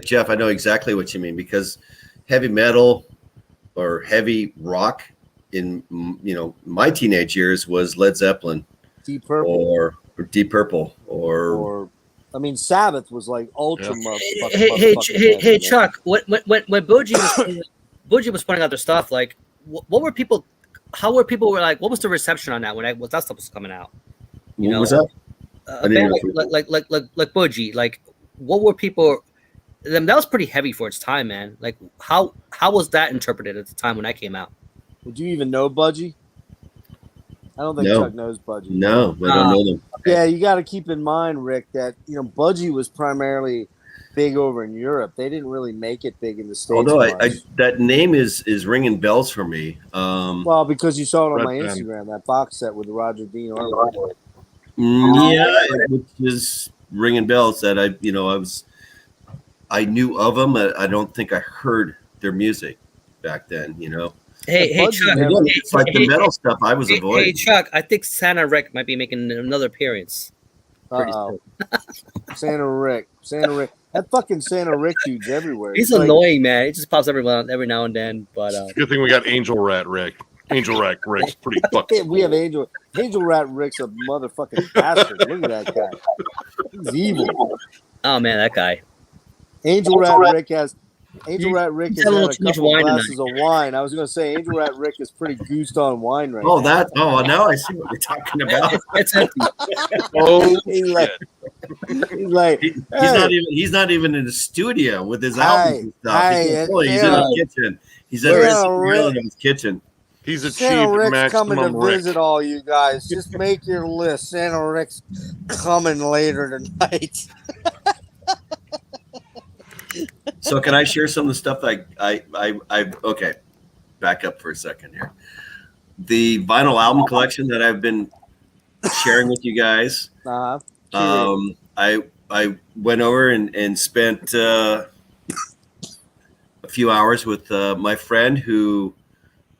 Jeff, I know exactly what you mean because heavy metal or heavy rock in my teenage years was Led Zeppelin, Deep Purple, or Deep Purple, or I mean Sabbath was like ultra. Hey, Chuck, when Bougie was putting out their stuff, like what were people? How were people like? What was the reception on that when that stuff was coming out? What was that? A band like Bougie, like what were people? That was pretty heavy for its time, man. Like how was that interpreted at the time when that came out? Would you even know Budgie? I don't think Chuck knows Budgie. No, I don't know them. Yeah, you got to keep in mind, Rick, that Budgie was primarily big over in Europe. They didn't really make it big in the States. Although much. that name is ringing bells for me. Well, because you saw it on Red my Band. Instagram, that box set with Roger Dean artwork. Which is ringing bells that I knew of them. I don't think I heard their music back then. Hey, Budgie Chuck. never- It's like the metal stuff I was Hey, avoiding. Chuck. I think Santa Rick might be making another appearance. Pretty Uh-oh. soon. Santa Rick. That fucking Santa Rick dude's everywhere. He's It's like- annoying, man. He just pops every now and then. But Good thing we got Angel Rat Rick. Angel Rat Rick's pretty fucking. we have Angel Rat Rick's a motherfucking bastard. Look at that guy. He's evil. oh man, that guy. Angel Rat Rick has had had a a little too much couple wine glasses of wine. I was going to say Angel Rat Rick is pretty goosed on wine right Oh, now. now I see what you're talking about. It's empty. Oh, He's like, he's like, He's not even in the studio with his albums and stuff. He's in the kitchen. He's at his kitchen. he's a Santa cheap Rick's coming to maximum Rick. visit all you guys. Just make your list. Santa Rick's coming later tonight. So can I share some of the stuff I okay, back up for a second here. The vinyl album collection that I've been sharing with you guys. I went over and spent a few hours with my friend who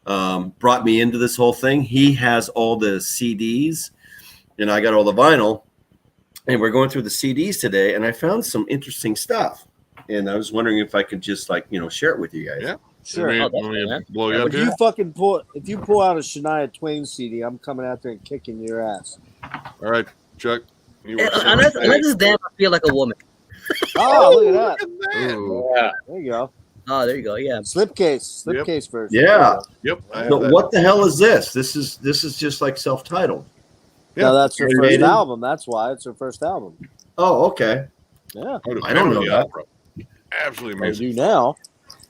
brought me into this whole thing. He has all the CDs and I got all the vinyl, and we're going through the CDs today, and I found some interesting stuff. And I was wondering if I could just share it with you guys. Yeah. Sure. Let me blow you up If here. you pull out a Shania Twain CD, I'm coming out there and kicking your ass. All right, Chuck. I like this damn. I feel like a woman. Oh, look at that. Ooh. Yeah. There you go. Oh, there you go. Yeah. Slipcase version. Yeah. Yep. I have But that. what the hell is this? This is just like self-titled. No, that's her first Created? album. That's why it's her first album. Oh, okay. Yeah. I don't know that. Absolutely I amazing. do now.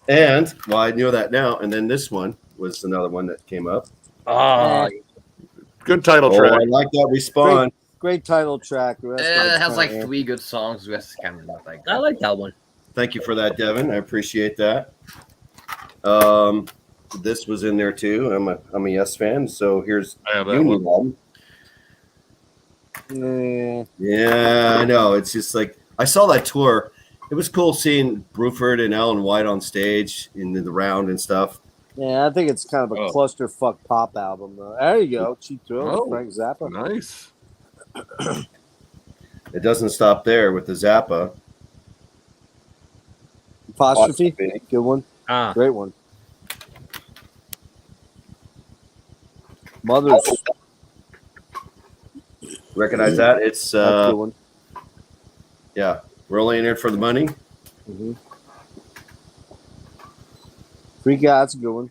And I know that now. And then this one was another one that came up. Oh, Good title Oh, track. I like that respawn. Great title track. The rest of it's It has like kinda 3 good songs. The rest is kind of not that good. I like that one. Thank you for that, Devin. I appreciate that. This was in there too. I'm a Yes fan. So here's I have that Union one. album. Yeah, I know. It's just like I saw that tour. It was cool seeing Bruford and Alan White on stage in the round and stuff. Yeah, I think it's kind of a clusterfuck pop album. There you go. Cheap Thrill, Oh. Frank Zappa. Nice. It doesn't stop there with the Zappa. Apostrophe. Good one. Ah, Great one. Mothers. Recognize that? It's That's a good one. yeah. We're only in it for the money. Mm-hmm. Freak Out. That's a good one.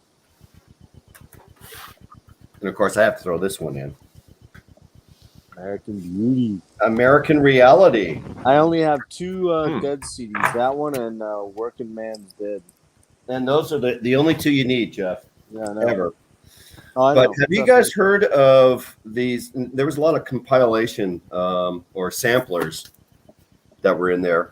And of course I have to throw this one in. American Beauty. American Reality. I only have 2 Dead CDs. That one and Working Man's Dead. And those are the only 2 you need, Jeff. Yeah, I know. Ever. Oh, I But know. have you Trust guys me. heard of these? There was a lot of compilation or samplers that were in there.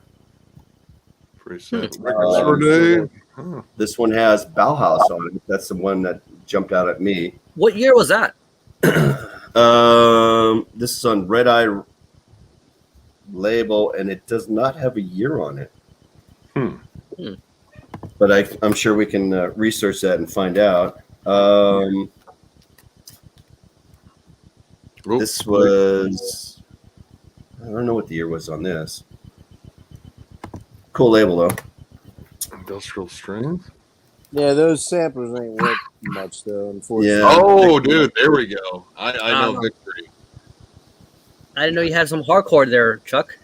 Preset. Um, Huh. This one has Bauhaus on it. That's the one that jumped out at me. what year was that? This is on Red Eye label, and it does not have a year on it. But I'm sure we can research that and find out. This was, I don't know what the year was on this. Cool label though. Industrial Strength. Yeah, those samplers ain't worth much though, unfortunately. Yeah. Oh, dude, there we go. I know Victory. I didn't know you had some hardcore there, Chuck.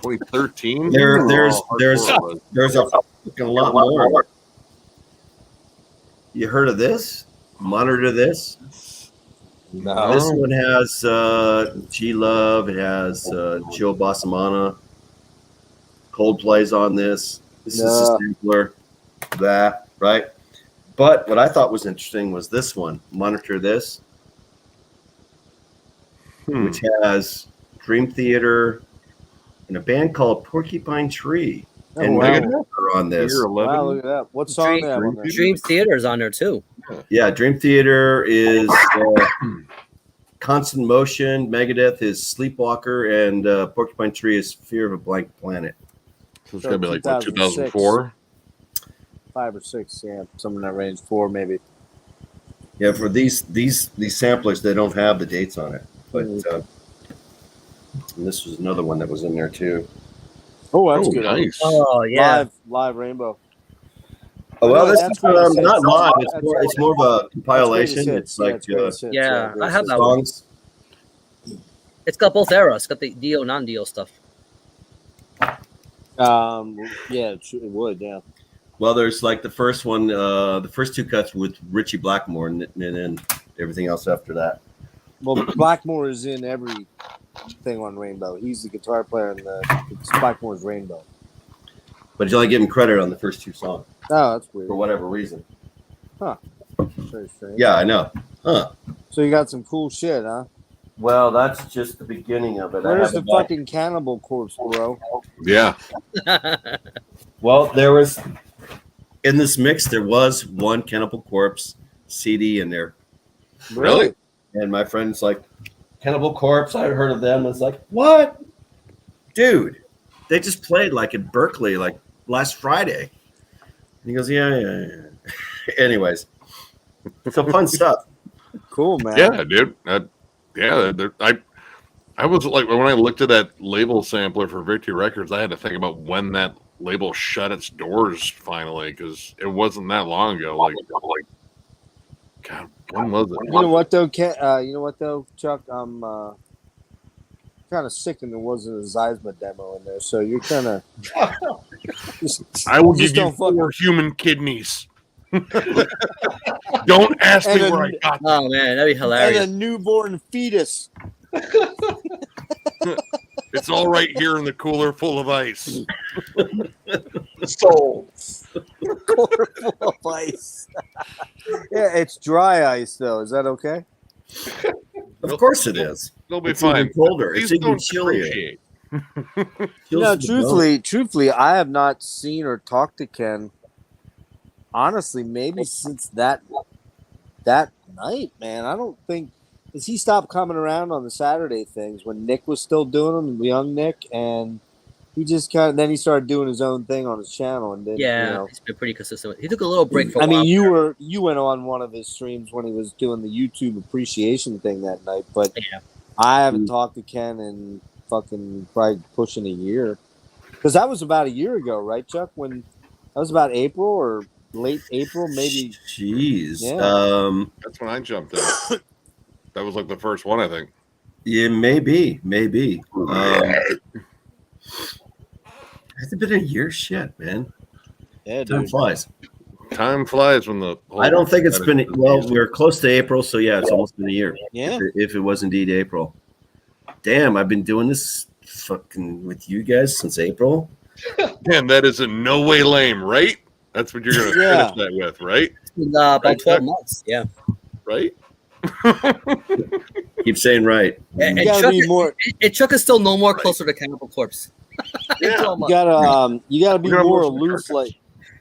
2013. There's hardcore was. a fucking lot more. You heard of this? Monitor this. No. This one has G Love. It has Joe Bossamana. Coldplay's on this. This is a sampler. That right. But what I thought was interesting was this one. Monitor this, which has Dream Theater and a band called Porcupine Tree. and wow. Megadeth are on this. Year 11. Wow, look at that. What song they have on there? Dream Theater's on there too. Yeah, Dream Theater is Constant Motion. Megadeth is Sleepwalker, and Porcupine Tree is Fear of a Blank Planet. So it's gonna be like what, 2004. 5 or 6, yeah, somewhere in that range. 4 maybe. Yeah, for these samplers, they don't have the dates on it, but and this was another one that was in there too. Oh, that's Oh, good. nice. Oh yeah. Live Rainbow. Oh well, this That's is greatest hits. not live. It's That's more. great. It's more of a compilation. That's greatest It's hits. like Greatest hits. Yeah, Greatest I have hits. that one. songs. It's got both eras. It's got the Dio, non-Dio stuff. Yeah, it would, yeah. Well, there's like the first one, the first 2 cuts with Richie Blackmore, and then everything else after that. Well, Blackmore is in every thing on Rainbow. He's the guitar player in it's Blackmore's Rainbow. But you only give him credit on the first 2 songs Oh, that's weird. for whatever reason. Very strange. Yeah, I know. Huh. So you got some cool shit, huh? Well, that's just the beginning of it. Where's the fucking Cannibal Corpse, bro? Yeah. Well, there was in this mix. There was one Cannibal Corpse CD in there, Really? and my friend's like, "Cannibal Corpse." I had heard of them. I was like, "What, dude? They just played like in Berkeley like last Friday." And he goes, "Yeah." Anyways, so fun stuff. Cool, man. Yeah, dude. I was like, when I looked at that label sampler for Victory Records, I had to think about when that label shut its doors finally, because it wasn't that long ago. Like, God, when was it? You know what though, Chuck? I'm kind of sick, and there wasn't a Zeisma demo in there, so you're kind of. I will just give you don't 4 human kidneys. Don't ask me And where I got them. Oh man, that'd be And hilarious. a newborn fetus. It's all right here in the cooler full of ice. Sold. Cooler full of ice. Yeah, it's dry ice though. Is that okay? Of course it is. They'll be It's fine. even colder. Please It's even don't chillier. appreciate. No, truthfully, I have not seen or talked to Ken. Honestly, maybe since that night, man. I don't think because he stopped coming around on the Saturday things when Nick was still doing them, young Nick, and he just then he started doing his own thing on his channel, and then He's been pretty consistent. He took a little break for a I while. mean, you went on one of his streams when he was doing the YouTube appreciation thing that night, but Yeah. I haven't talked to Ken in fucking probably pushing a year because that was about a year ago, right, Chuck? When that was about April or late April, maybe. Jeez. Yeah. That's when I jumped in. That was like the first one, I think. Yeah, maybe. Has it been a year? Shit, man. Yeah, Time dude. flies. Time flies when the whole I don't think it's been. Well, we're close to April, so yeah, it's almost been a year. Yeah. If it was indeed April. Damn, I've been doing this fucking with you guys since April. Man, that is in no way lame, right? That's what you're gonna Yeah. finish that with, right? It's been, about Right, 12 Chuck? months. Yeah. Right? Keep saying right. And You gotta Chuck, be more. and Chuck is still no more closer to Cannibal Corpse. Yeah. 12 You months. gotta be We're gonna more listen to aloof, Kirk. like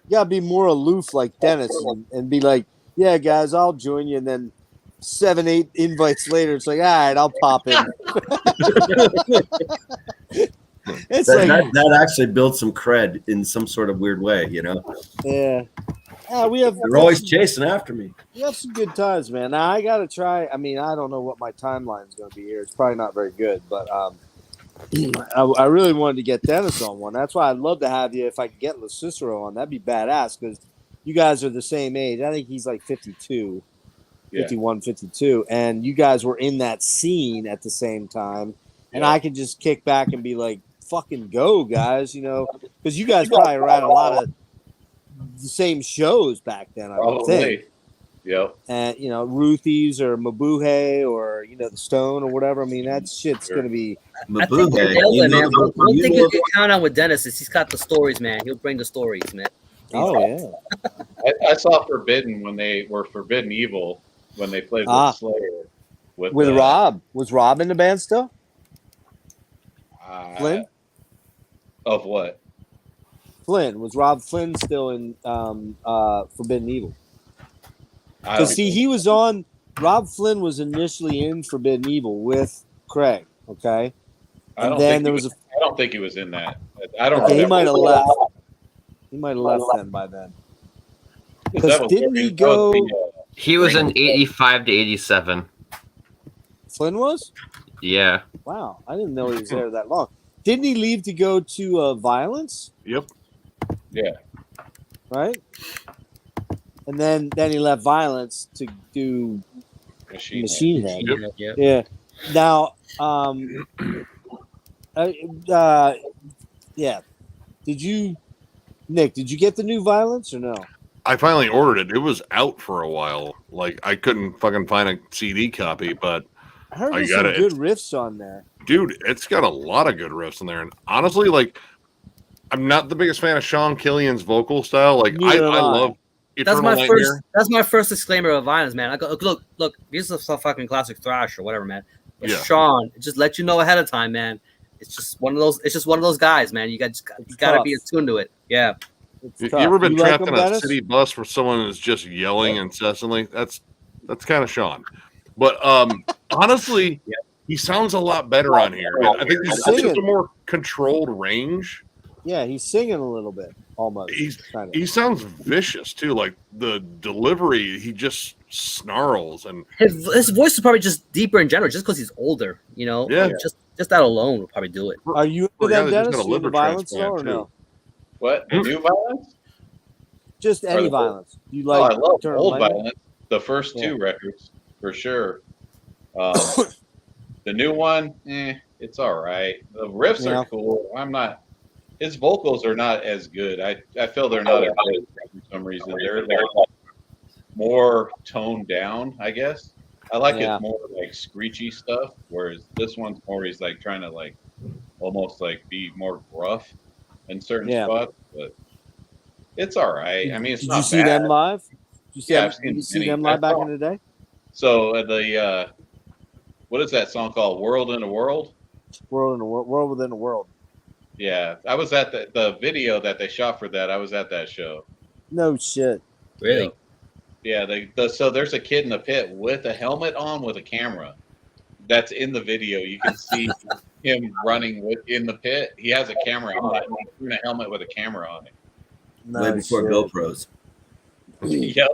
you gotta be more aloof, like Dennis, and be like, "Yeah, guys, I'll join you." And then 7-8 invites later, it's like, "All right, I'll pop in." It's That actually built some cred in some sort of weird way, you know. yeah. We have. They're always chasing after me. We have some good times, man. Now I gotta try. I mean, I don't know what my timeline is gonna be here. It's probably not very good, but I really wanted to get Dennis on one. That's why I'd love to have you if I could get Cicero on. That'd be badass because you guys are the same age. I think he's like 52, 51, 52, and you guys were in that scene at the same time. And I could just kick back and be like, "Fucking go, guys!" You know, because you guys probably ran a lot of the same shows back then. I would think. Probably. Yep. And Ruthie's or Mabuhay or the Stone or whatever. I mean, that shit's gonna be. I think you nailed it, man. One thing you can count on with Dennis is he's got the stories, man. He'll bring the stories, man. Oh yeah. I saw Forbidden when they were Forbidden Evil when they played with Slayer. With Rob. Was Rob in the band still? Flynn? Of what? Flynn. Was Rob Flynn still in Forbidden Evil? I don't Because see, he was on. Rob Flynn was initially in Forbidden Evil with Craig. Okay, I and don't then think there he was a. I don't think he was in that. I don't Okay, he remember. might have left. He might have left then by then. That was didn't he that was go? He was in 85 to 87. Flynn was. Yeah. Wow, I didn't know he was there that long. Didn't he leave to go to Violence? Yep. Yeah. Right. And then he left Violence to do Machine Head. Yep. Yeah. Now, yeah. Did you, Nick? Did you get the new Violence or no? I finally ordered it. It was out for a while. Like I couldn't fucking find a CD copy, but I heard I there's got some it. good riffs on there. Dude, it's got a lot of good riffs in there. And honestly, like, I'm not the biggest fan of Sean Killian's vocal style. Like, I Neither am I. love That's Eternal my Nightmare. first. That's my first disclaimer of Violence, man. I go, look. This is a fucking classic thrash or whatever, man. But Yeah. Sean, just let you know ahead of time, man. It's just one of those. It's just one of those guys, man. You got to be attuned to it. Yeah. You tough. ever been You like trapped him, in a Dennis? city bus where someone is just yelling incessantly? That's kind of Sean. But honestly, he sounds a lot better on here. And I think He's there's just singing. a more controlled range. Yeah, he's singing a little bit, almost. Kind of. He sounds vicious too. Like the delivery, he just snarls and His voice is probably just deeper in general, just because he's older. You know. Yeah. Like, just that alone will probably do it. Are you for into a guy that, that just Dennis? got a You into liver Violence though, transplant, or no? What? The new Violence? Just any the- Violence. You Oh, like I love Eternal old Nightmare? Violence. The first two records, for sure. The new one, it's all right. The riffs Yeah. are cool. His vocals are not as good. I feel they're not as good for some reason. They're like more toned down, I guess. I like Yeah. it more like screechy stuff, whereas this one's more he's like trying to like almost like be more gruff in certain Yeah. spots, but it's all right. I mean, it's Did not you see bad. them live? Did you see, Yeah, them, I've seen did you see many. them live back I in the day? So the what is that song called? World in a World? World within a world. Yeah, I was at the video that they shot for that. I was at that show. No shit. Really? Yeah, so there's a kid in the pit with a helmet on with a camera. That's in the video. You can see him running in the pit. He has a camera on it. He's wearing a helmet with a camera on it. No Way before shit. GoPros. Yep.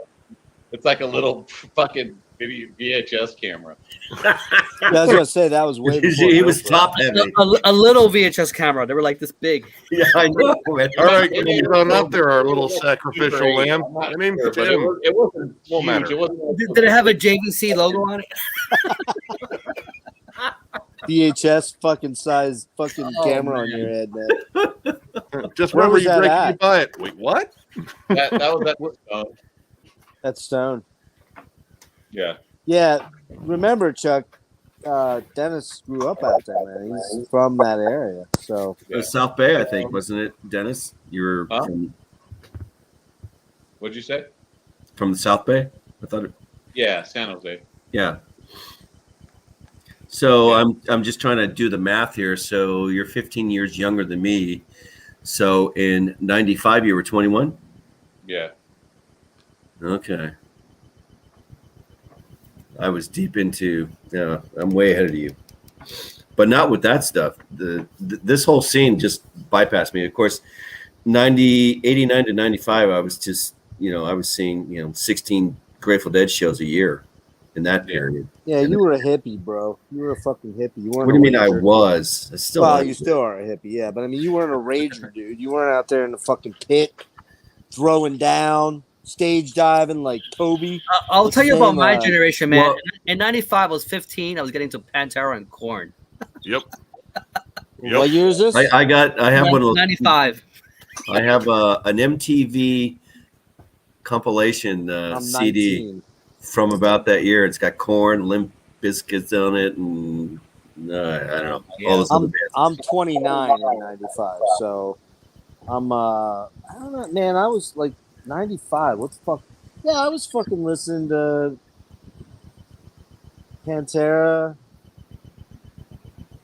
It's like a little fucking VHS camera. Yeah, I was gonna say that was way before. He was GoPro. top heavy. A little VHS camera. They were like this big. Yeah, I know. Man. all right, can you throw up there, our little sacrificial lamb? I'm not My name's sure, but Tim. it wasn't Won't huge. matter. It wasn't Did it have a JVC logo on it? VHS fucking size fucking Oh, camera on man. your head, man. Just Where remember was you that break it, at? you buy it. Wait, what? that was that. That's Stone. Yeah. Yeah, remember, Chuck? Dennis grew up out there, man. He's from that area, so It was South Bay, I think, wasn't it, Dennis? You were Huh? What'd you say? from the South Bay? I thought it, Yeah, San Jose. yeah. So I'm just trying to do the math here. So you're 15 years younger than me. So in 95 you were 21? Yeah. Okay. I was deep into, I'm way ahead of you. But not with that stuff. This whole scene just bypassed me. Of course, 89 to 95, I was just, I was seeing, 16 Grateful Dead shows a year in that period. yeah, you were a hippie, bro. You were a fucking hippie. You weren't. What do you mean a I rager. was? I still Well, am. you still are a hippie, yeah. But I mean, you weren't a rager, dude. You weren't out there in the fucking pit, throwing down, stage diving like Toby. I'll tell you about Same, my generation, man. well- In '95, I was 15. I was getting to Pantera and Korn. Yep. What year is this? I have one of those. 95. I have an MTV compilation I'm CD 19. from about that year. It's got Korn, Limp Bizkit on it, and I don't know all those other bands. I'm 29 in 95, so I'm I don't know, man. I was like 95. What the fuck? Yeah, I was fucking listening to Pantera.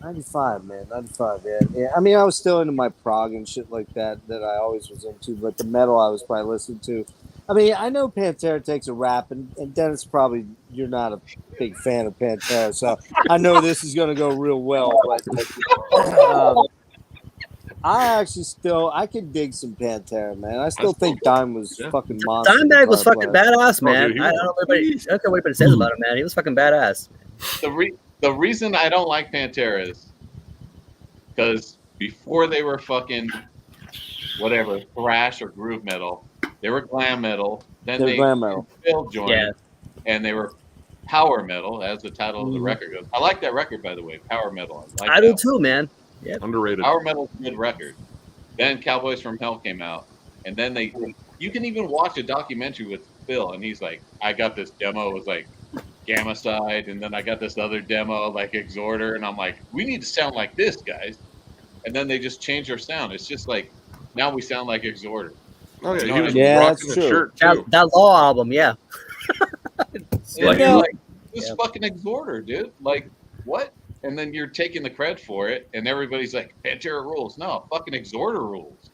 95, man. 95, yeah. I mean, I was still into my prog and shit like that I always was into, but the metal I was probably listening to. I mean, I know Pantera takes a rap, and Dennis, probably you're not a big fan of Pantera, so I know this is going to go real well, but I could dig some Pantera, man. I still think Dime was fucking monster. Dimebag was fucking badass, man. dude, I don't know what anybody says about him, man. He was fucking badass. The reason I don't like Pantera is because before they were fucking whatever thrash or groove metal, they were glam metal. Then they Phil joined, and they were power metal, as the title of the record goes. I like that record, by the way, power metal. I do too, man. Yeah, underrated. Power metal's a good record. Then Cowboys from Hell came out, and then you can even watch a documentary with Phil, and he's like, I got this demo, it was like Gamma Side, and then I got this other demo like Exhorter, and I'm like, we need to sound like this, guys. And then they just changed our sound. It's just like now we sound like Exhorter. Oh yeah, he was rocking the shirt too. That Law album, yeah. This fucking Exhorter, dude. Like what? And then you're taking the credit for it, and everybody's like, Pantera rules. No, fucking Exhorter rules.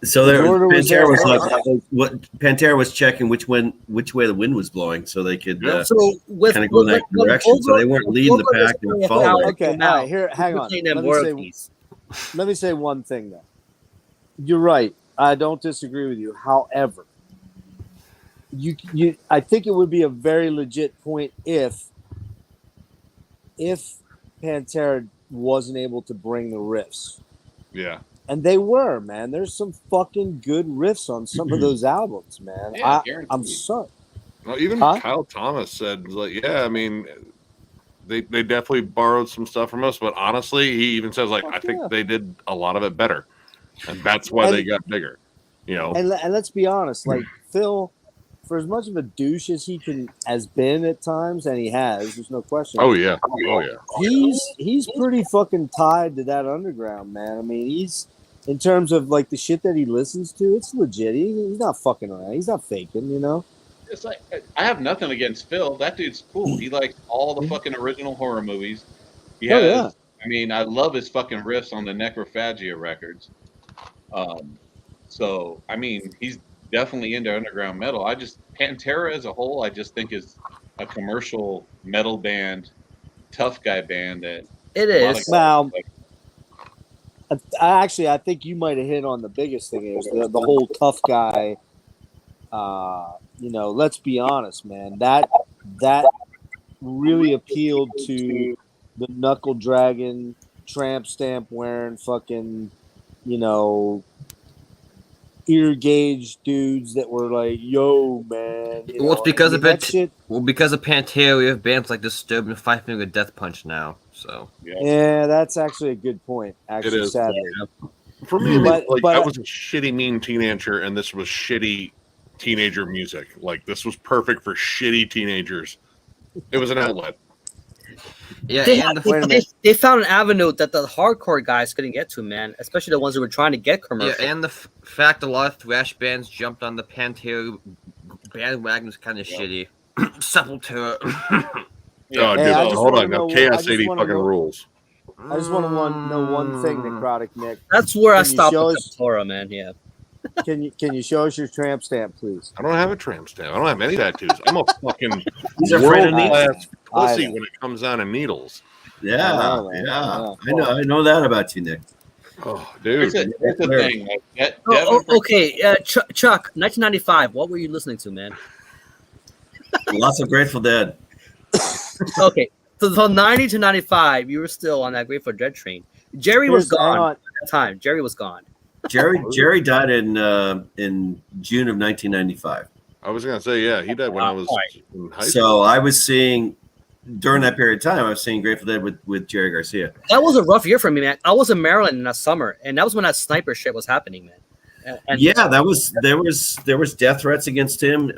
So Pantera was like, what Pantera was checking which way the wind was blowing, so they could kind of go in that direction. So they weren't leading the pack and following. Okay, all right, here, hang on. Let me say one thing though. You're right. I don't disagree with you. However, I think it would be a very legit point if Pantera wasn't able to bring the riffs. Yeah. And they were, man. There's some fucking good riffs on some of those albums, man. Yeah, I'm sorry. Well, even Kyle Thomas said, like, yeah, I mean, they definitely borrowed some stuff from us, but honestly, he even says, like, I think they did a lot of it better. And that's why they got bigger. You know. And let's be honest, like Phil, for as much of a douche as he has been at times, and he has, there's no question. Oh yeah. He's pretty fucking tied to that underground, man. I mean, he's in terms of like the shit that he listens to, it's legit. He's not fucking around. He's not faking, you know. It's like I have nothing against Phil. That dude's cool. He likes all the fucking original horror movies. He has. I mean, I love his fucking riffs on the Necrophagia records. So I mean, he's definitely into underground metal. Pantera as a whole, I just think is a commercial metal band, tough guy band that it is. Wow. I think you might have hit on the biggest thing is the whole tough guy. You know, let's be honest, man. That really appealed to the knuckle dragon, tramp stamp wearing fucking, you know, ear gauge dudes that were like, "Yo, man." Well, it's because of it. Well, because of Pantera, we have bands like Disturbed and Five Finger Death Punch now. So yeah, that's actually a good point. Actually, it is. Sadly, for me, but I was a shitty mean teenager, and this was shitty teenager music. Like this was perfect for shitty teenagers. It was an outlet. Yeah, they found an avenue that the hardcore guys couldn't get to, man. Especially the ones who were trying to get commercial. Yeah, and the fact a lot of thrash bands jumped on the Pantera bandwagon was kind of shitty. Sepultura. Oh, dude, hold on now. Chaos 80 fucking rules. I just want to know one thing, Necrotic Nick. That's where I stopped with Sepultura, man. Yeah. Can you show us your tramp stamp, please? I don't have a tramp stamp. I don't have any tattoos. I'm a fucking world-class pussy when it comes down to needles. Yeah, I know that about you, Nick. Oh, dude. Here's the thing. Okay, Chuck, 1995. What were you listening to, man? Lots of Grateful Dead. Okay, so from 90 to 95, you were still on that Grateful Dead train. Jerry was gone at that time. Jerry was gone. Jerry died in June of 1995. I was gonna say, yeah, he died when I was in high school. So I was seeing during that period of time, I was seeing Grateful Dead with Jerry Garcia. That was a rough year for me, man. I was in Maryland in that summer, and that was when that sniper shit was happening, man. And there was death threats against him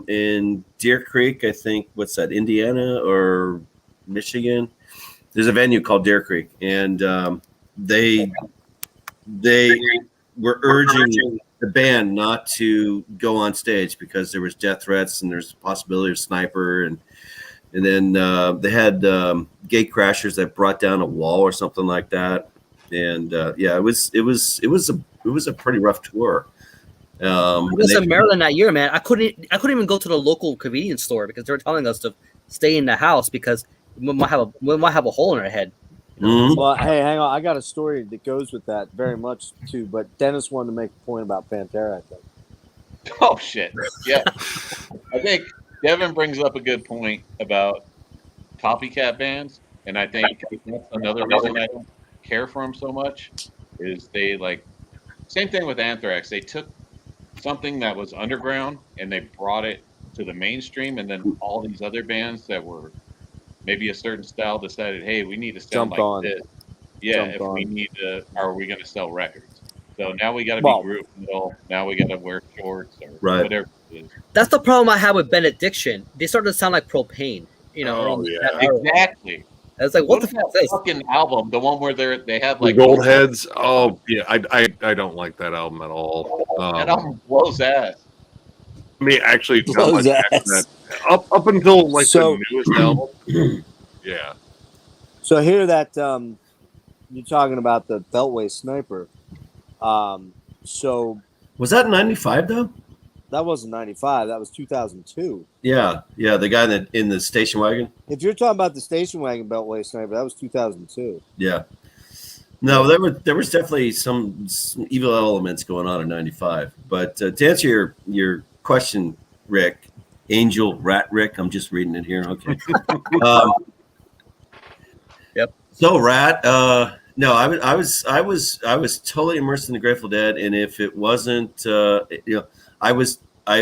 in Deer Creek, I think. What's that, Indiana or Michigan? There's a venue called Deer Creek, and they were urging the band not to go on stage because there was death threats and there's a possibility of sniper, and And then they had gate crashers that brought down a wall or something like that. And yeah, it was a pretty rough tour. I was in Maryland that year, man. I couldn't even go to the local convenience store because they were telling us to stay in the house because we might have a hole in our head. Well, hey, hang on. I got a story that goes with that very much too. But Dennis wanted to make a point about Pantera, I think. Oh shit! Yeah, I think Devin brings up a good point about copycat bands, and I think that's another reason I don't care for them so much. Is they like same thing with Anthrax. They took something that was underground and they brought it to the mainstream, and then all these other bands that were maybe a certain style decided, hey, we need to sound like this. Yeah, we need to, are we going to sell records? So now we got to be group metal. Now we got to wear shorts or whatever it is. That's the problem I have with Benediction. They started to sound like Propane. Exactly. I was like, what the fuck is this? Fucking album, the one where they have like gold heads. Oh yeah, I don't like that album at all. That album blows ass. I mean, actually, not much that. Up until like the newest album. Yeah. So here that you're talking about the Beltway Sniper. So was that 95 though? That wasn't 95. That was 2002. Yeah, the guy in the station wagon. If you're talking about the station wagon Beltway Sniper, that was 2002. Yeah. No, there was definitely some evil elements going on in 95. But to answer your question, Rick, Angel Rat Rick, I'm just reading it here. Okay. Yep. So Rat, no, I was totally immersed in the Grateful Dead, and if it wasn't, I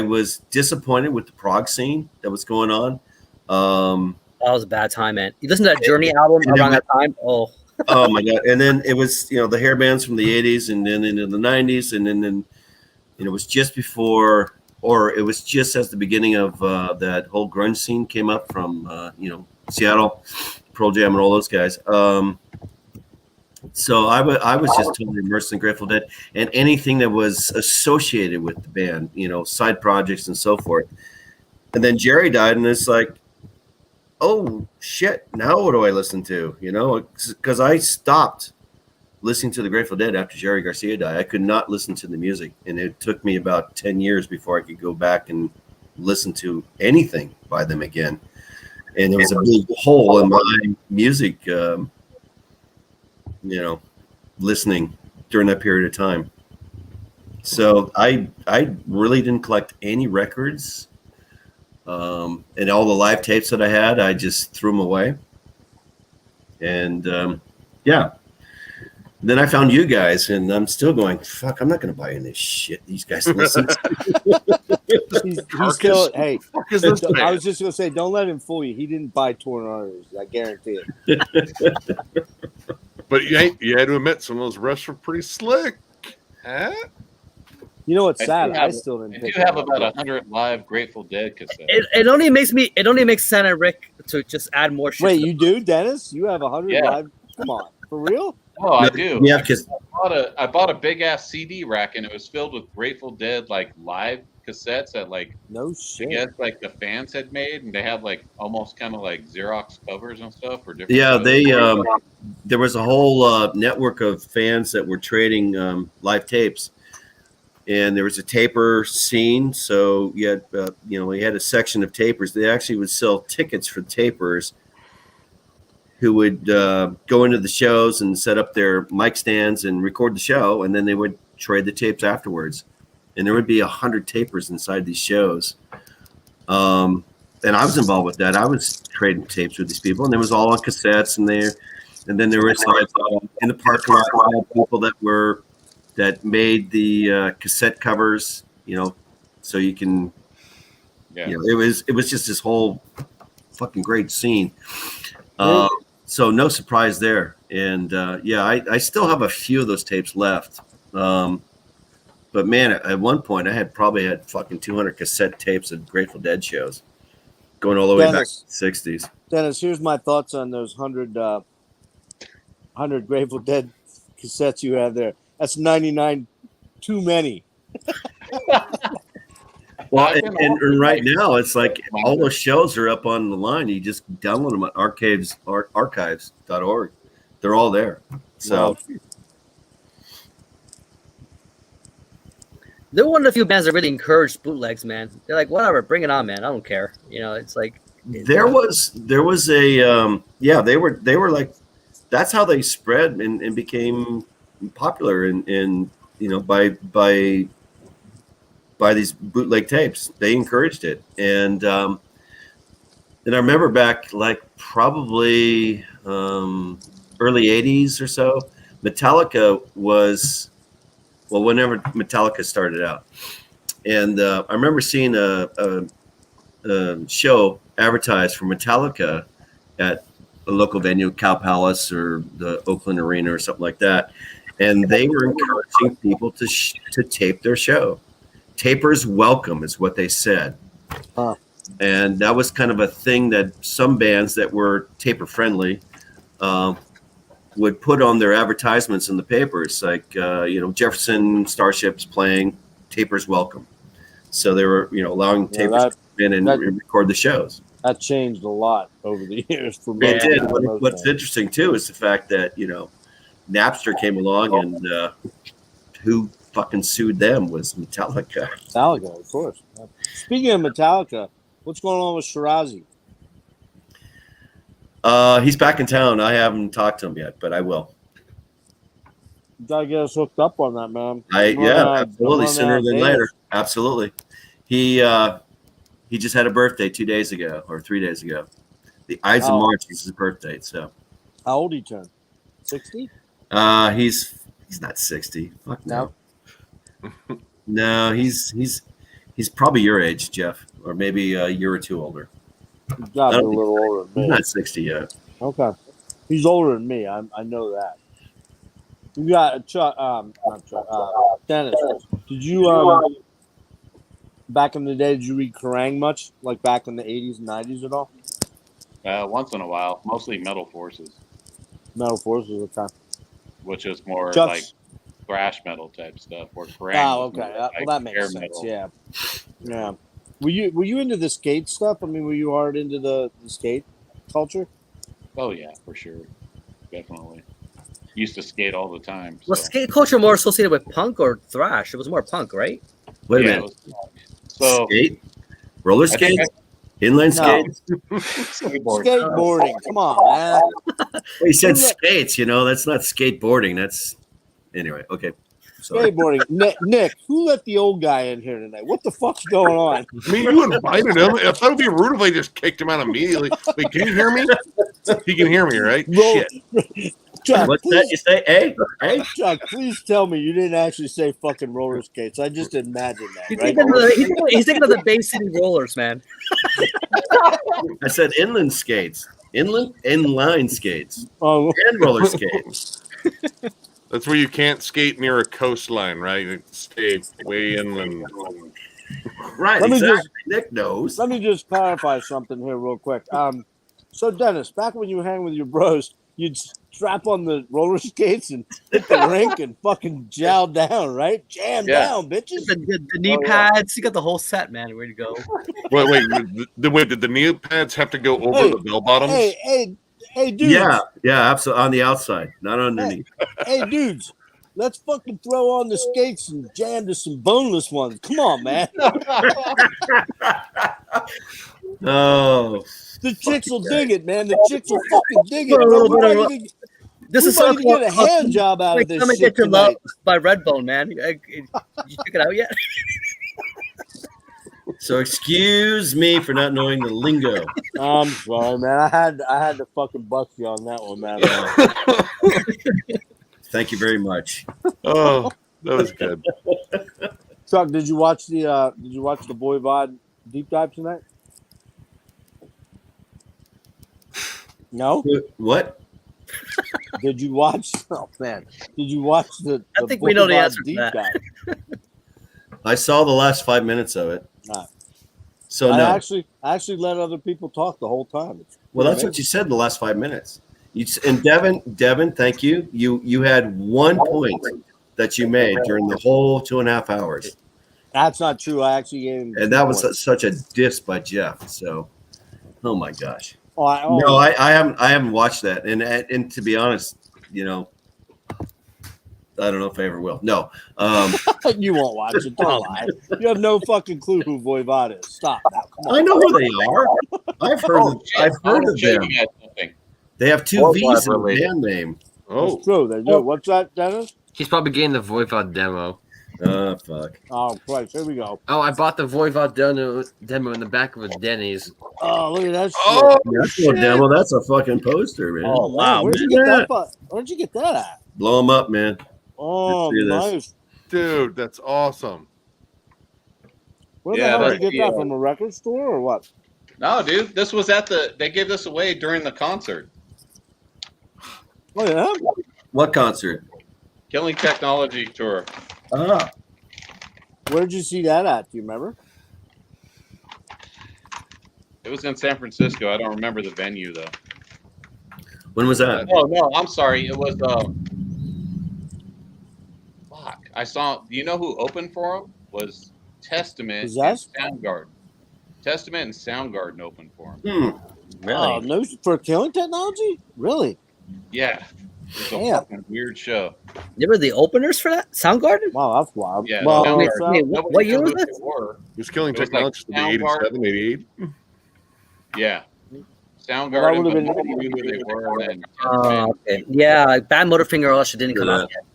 was disappointed with the prog scene that was going on. That was a bad time, man. You listen to that Journey album around that time? Oh. Oh my god! And then it was the hair bands from the 80s, and then into the 90s, and then it was just before, or it was just as the beginning of that whole grunge scene came up from Seattle, Pearl Jam, and all those guys. So I was just totally immersed in Grateful Dead and anything that was associated with the band, side projects and so forth. And then Jerry died, and it's like, oh shit! Now what do I listen to? Because I stopped listening to the Grateful Dead after Jerry Garcia died. I could not listen to the music, and it took me about 10 years before I could go back and listen to anything by them again. And there was a big hole in my music. Listening during that period of time. So I really didn't collect any records, and all the live tapes that I had, I just threw them away. And yeah, then I found you guys, and I'm still going, fuck, I'm not going to buy any shit these guys listen to. He's still, hey, I was just going to say, don't let him fool you. He didn't buy Torn Arteries, I guarantee it. But you had to admit, some of those refs were pretty slick. Huh? You know what's sad? I still didn't. I do have about 100 live Grateful Dead cassettes. It only makes sense, Rick, to just add more shit. Wait, you do, Dennis? You have 100 live? Come on, for real? Oh, I do. Yeah, because I bought a big ass CD rack, and it was filled with Grateful Dead like live cassettes that no shit. I guess the fans had made, and they have almost kind of like Xerox covers and stuff for different. Yeah, they there was a whole network of fans that were trading live tapes, and there was a taper scene. So you had we had a section of tapers. They actually would sell tickets for tapers who would go into the shows and set up their mic stands and record the show, and then they would trade the tapes afterwards. And there would be 100 tapers inside these shows. And I was involved with that. I was trading tapes with these people, and there was all on cassettes, and then there was in the parking lot people that made the cassette covers, so you can, it was just this whole fucking great scene. So no surprise there. And I still have a few of those tapes left. But man, at one point I probably had fucking 200 cassette tapes of Grateful Dead shows, going all the way back to the 60s. Dennis, here's my thoughts on those 100 Grateful Dead cassettes you have there. That's 99 too many. Well, and right now it's like all those shows are up on the line. You just download them at archives.org. They're all there. So They're one of the few bands that really encourage bootlegs, man. They're like, whatever, bring it on, man. I don't care. You know, it's like there was a they were like, that's how they spread and became popular and by these bootleg tapes. They encouraged it. And I remember back like probably early 80s or so, Metallica was, well, whenever Metallica started out. And I remember seeing a show advertised for Metallica at a local venue, Cow Palace or the Oakland Arena or something like that. And they were encouraging people to tape their show. Tapers welcome is what they said. Huh. And that was kind of a thing that some bands that were taper friendly would put on their advertisements in the papers, like Jefferson Starships playing Tapers welcome. So they were allowing tapers to come in and record the shows. That changed a lot over the years. For It did. What's interesting too is the fact that Napster came along and who fucking sued them was Metallica. Metallica, of course. Speaking of Metallica, what's going on with Shirazi? He's back in town. I haven't talked to him yet, but I will. You gotta get us hooked up on that, man. Absolutely. Sooner than later. Absolutely. He just had a birthday 2 days ago or 3 days ago. The Ides of March is his birthday. So how old he turned? 60? He's not 60. Fuck no. No, he's probably your age, Jeff, or maybe a year or two older. He's got to be a little older than me. He's not 60 yet. Okay. He's older than me. I know that. You got Dennis. Did you back in the day, did you read Kerrang much? Like back in the 80s and 90s at all? Once in a while, mostly Metal Forces. Metal Forces, okay. Which is more like thrash metal type stuff. Or oh, okay. Well, that makes sense. Metal. Yeah. Were you into the skate stuff? I mean, were you hard into the skate culture? Oh yeah, for sure, definitely. Used to skate all the time. Was skate culture more associated with punk or thrash? It was more punk, right? Wait a minute. Skate, roller skates, inline skates, skateboarding. Come on, man. Well, he said skates. That's not skateboarding. That's anyway. Okay. Sorry. Skateboarding. Nick, who let the old guy in here tonight? What the fuck's going on? I mean, you invited him. I thought it would be rude if I just kicked him out immediately. Wait, can you hear me? He can hear me, right? Shit. Chuck, what's that? You say, hey? Chuck, please tell me you didn't actually say fucking roller skates. I just imagined that. He's thinking of the Bay City Rollers, man. I said inline skates. Inline skates. Oh. And roller skates. That's where you can't skate near a coastline, right? You stay way inland. Right, Nick knows. Let me just clarify something here real quick. So, Dennis, back when you hang with your bros, you'd strap on the roller skates and hit the rink and fucking jowl down, right? Jam down, bitches. The knee pads, you got the whole set, man. Where to go? Wait, did the knee pads have to go over the bell bottoms? Hey, dudes. Yeah, absolutely. On the outside, not underneath. Hey, dudes. Let's fucking throw on the skates and jam to some boneless ones. Come on, man. Oh. The chicks will dig it, man. The chicks will fucking dig it. This is something get a hand job out of this shit get your love by Redbone, man. Did you check it out yet? So excuse me for not knowing the lingo. I'm sorry, man. I had to fucking bust you on that one, man. Thank you very much. Oh, that was good. Chuck, did you watch the Boy Vod deep dive tonight? No. What? Did you watch? Oh man, did you watch the? I think we know the answer to that. Dive? I saw the last 5 minutes of it. So I no. actually let other people talk the whole time. Well, that's what you said the last 5 minutes. And Devin, thank you. You had 1 point that you made during the whole 2.5 hours. That's not true. I actually gave him. And that was such a diss by Jeff. So, oh my gosh. Oh, No, I haven't watched that. And to be honest, you know, I don't know if I ever will. No. You won't watch it. Don't lie. You have no fucking clue who Voivod is. Stop now. Come on. I know who they are. I've heard of them. They have two V's in their band name. Oh, That's true. They do. What's that, Dennis? He's probably getting the Voivod demo. Fuck. Oh, Christ. Here we go. Oh, I bought the Voivod demo in the back of a Denny's. Oh, look at that shit. oh, That's no demo. That's a fucking poster, man. Oh, wow. Where'd you get that? Where'd you get that at? Blow them up, man. Oh, Let's do this. nice. dude, that's awesome. Where the Yeah, hell did that's you get that? the, From a record store or what? No, dude, this was they gave this away during the concert. Oh, yeah? What concert? Killing Technology tour. Ah, Where'd you see that at? Do you remember? It was in San Francisco. I don't remember the venue though. when was that? Oh no, I'm sorry. It was fuck. I saw. Do you know who opened for him? Was Testament and Possessed? Soundgarden. Testament and Soundgarden opened for him. Oh, no, for Killing Technology? Really? Yeah. It was a Yeah. fucking weird show. They were the openers for that Soundgarden. Wow, that's wild. Yeah. Well, wait, Soundgarden. wait, Nobody what year knew was who that? they were. He was killing It was like technology to be Soundgarden. 87, 88. Yeah. Well, Soundgarden, that but would've nobody knew who they were. And Okay. Yeah, like Bad Motorfinger also didn't come out yet.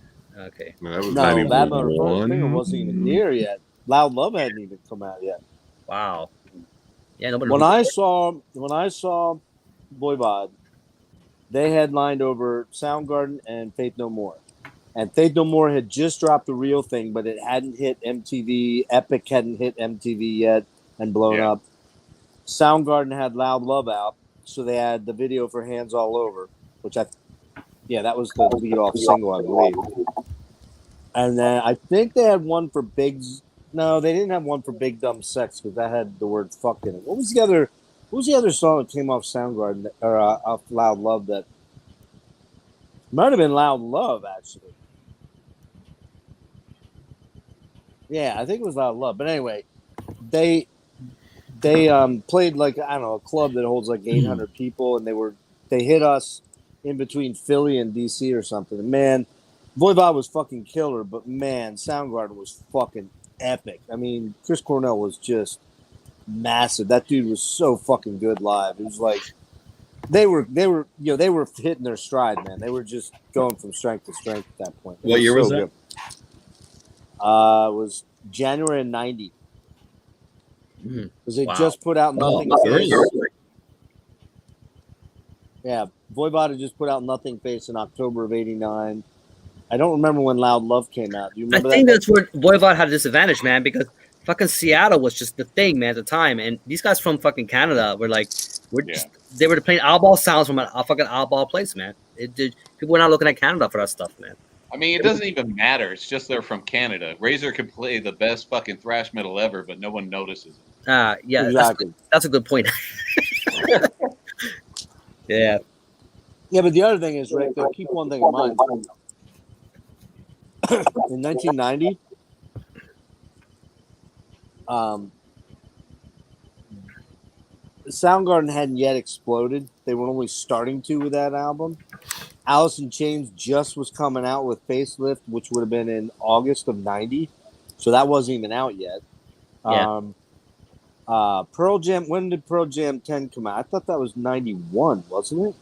Okay. No, that was No, Bad Motor 91. Finger wasn't even near yet. Loud Love hadn't even come out yet. Wow. Yeah, nobody. When I saw Voivod, they headlined over Soundgarden and Faith No More. And Faith No More had just dropped the real thing, but it hadn't hit MTV. Epic hadn't hit MTV yet and blown Yeah. up. Soundgarden had Loud Love out, so they had the video for Hands All Over, which that was the lead off single, I believe. And then I think they had one for No, they didn't have one for Big Dumb Sex because that had the word "fuck" in it. What was the other song that came off Soundgarden or off Loud Love that might have been Loud Love actually? Yeah, I think it was Loud Love. But anyway, they played like I don't know a club that holds like 800 people, and they hit us in between Philly and DC or something. And man, Voivod was fucking killer, but man, Soundgarden was fucking epic. I mean, Chris Cornell was just massive. That dude was so fucking good live. It was like they were hitting their stride, man. They were just going from strength to strength at that point. What year was that? It was January of '90. Because they just put out Nothing Face. Yeah, Voivod had just put out Nothing Face in October of '89. I don't remember when Loud Love came out. Do you remember I think that's where Voivod had a disadvantage, man, because fucking Seattle was just the thing, man, at the time. And these guys from fucking Canada were like, they were playing oddball sounds from a fucking oddball place, man. People were not looking at Canada for that stuff, man. I mean, it doesn't even matter. It's just they're from Canada. Razor can play the best fucking thrash metal ever, but no one notices it. Yeah, Exactly. that's a good point. Yeah. Yeah, but the other thing is, Rick, keep one thing in mind. In 1990, Soundgarden hadn't yet exploded. They were only starting to with that album. Alice in Chains just was coming out with Facelift, which would have been in August of '90, so that wasn't even out yet. Yeah. Pearl Jam. When did Pearl Jam 10 come out? I thought that was '91, wasn't it?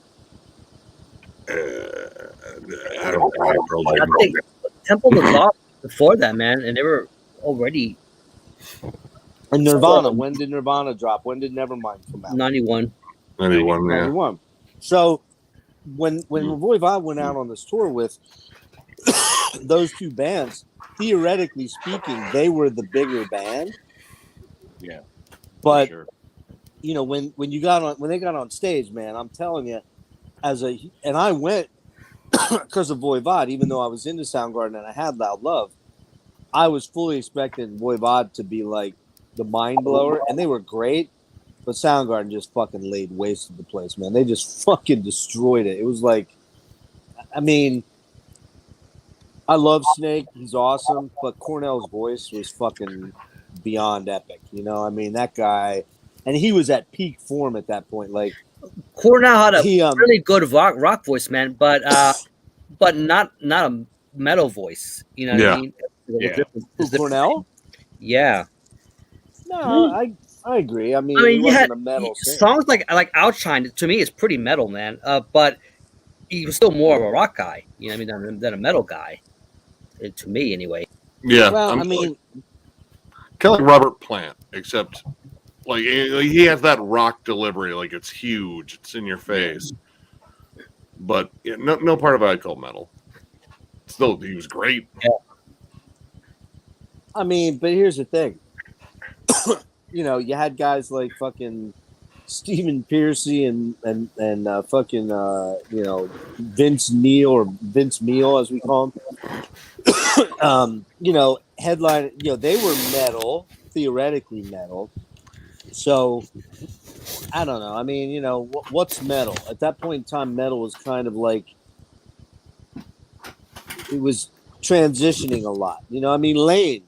I don't know. I think Temple of God before that, man, and they were already And Nirvana. When did Nirvana drop? When did Nevermind come out? 91. 91, yeah. 91. So when Voivod went out on this tour with those two bands, theoretically speaking, they were the bigger band. Yeah. But Sure. you know, when they got on stage, man, I'm telling you, and I went because of Voivod, even though I was into Soundgarden and I had Loud Love, I was fully expecting Voivod to be like the mind blower, and they were great, but Soundgarden just fucking laid waste to the place, man. They just fucking destroyed it. It was like, I mean, I love Snake, he's awesome, but Cornell's voice was fucking beyond epic. You know, I mean, that guy, and he was at peak form at that point. Like Cornell had a he, really good rock voice, man, but not a metal voice. You know what I Yeah. mean? Yeah. It's Cornell. Yeah. No, I agree. I mean, I mean, he you wasn't had a metal singer. songs like Outshine. To me, is pretty metal, man. But he was still more of a rock guy. You know what I mean? Than a metal guy. To me, anyway. Yeah. Well, I'm I mean, kind of like Robert Plant, except like he has that rock delivery. Like it's huge. It's in your face. But yeah, no part of it I'd call metal. Still, he was great. I mean, but here's the thing. You know, you had guys like fucking Stephen Piercy and fucking you know, Vince Neil or Vince Neil as we call him. You know, headline. You know, they were metal, theoretically metal. So I don't know. I mean, you know, what's metal at that point in time? Metal was kind of like it was transitioning a lot. You know, I mean, Lane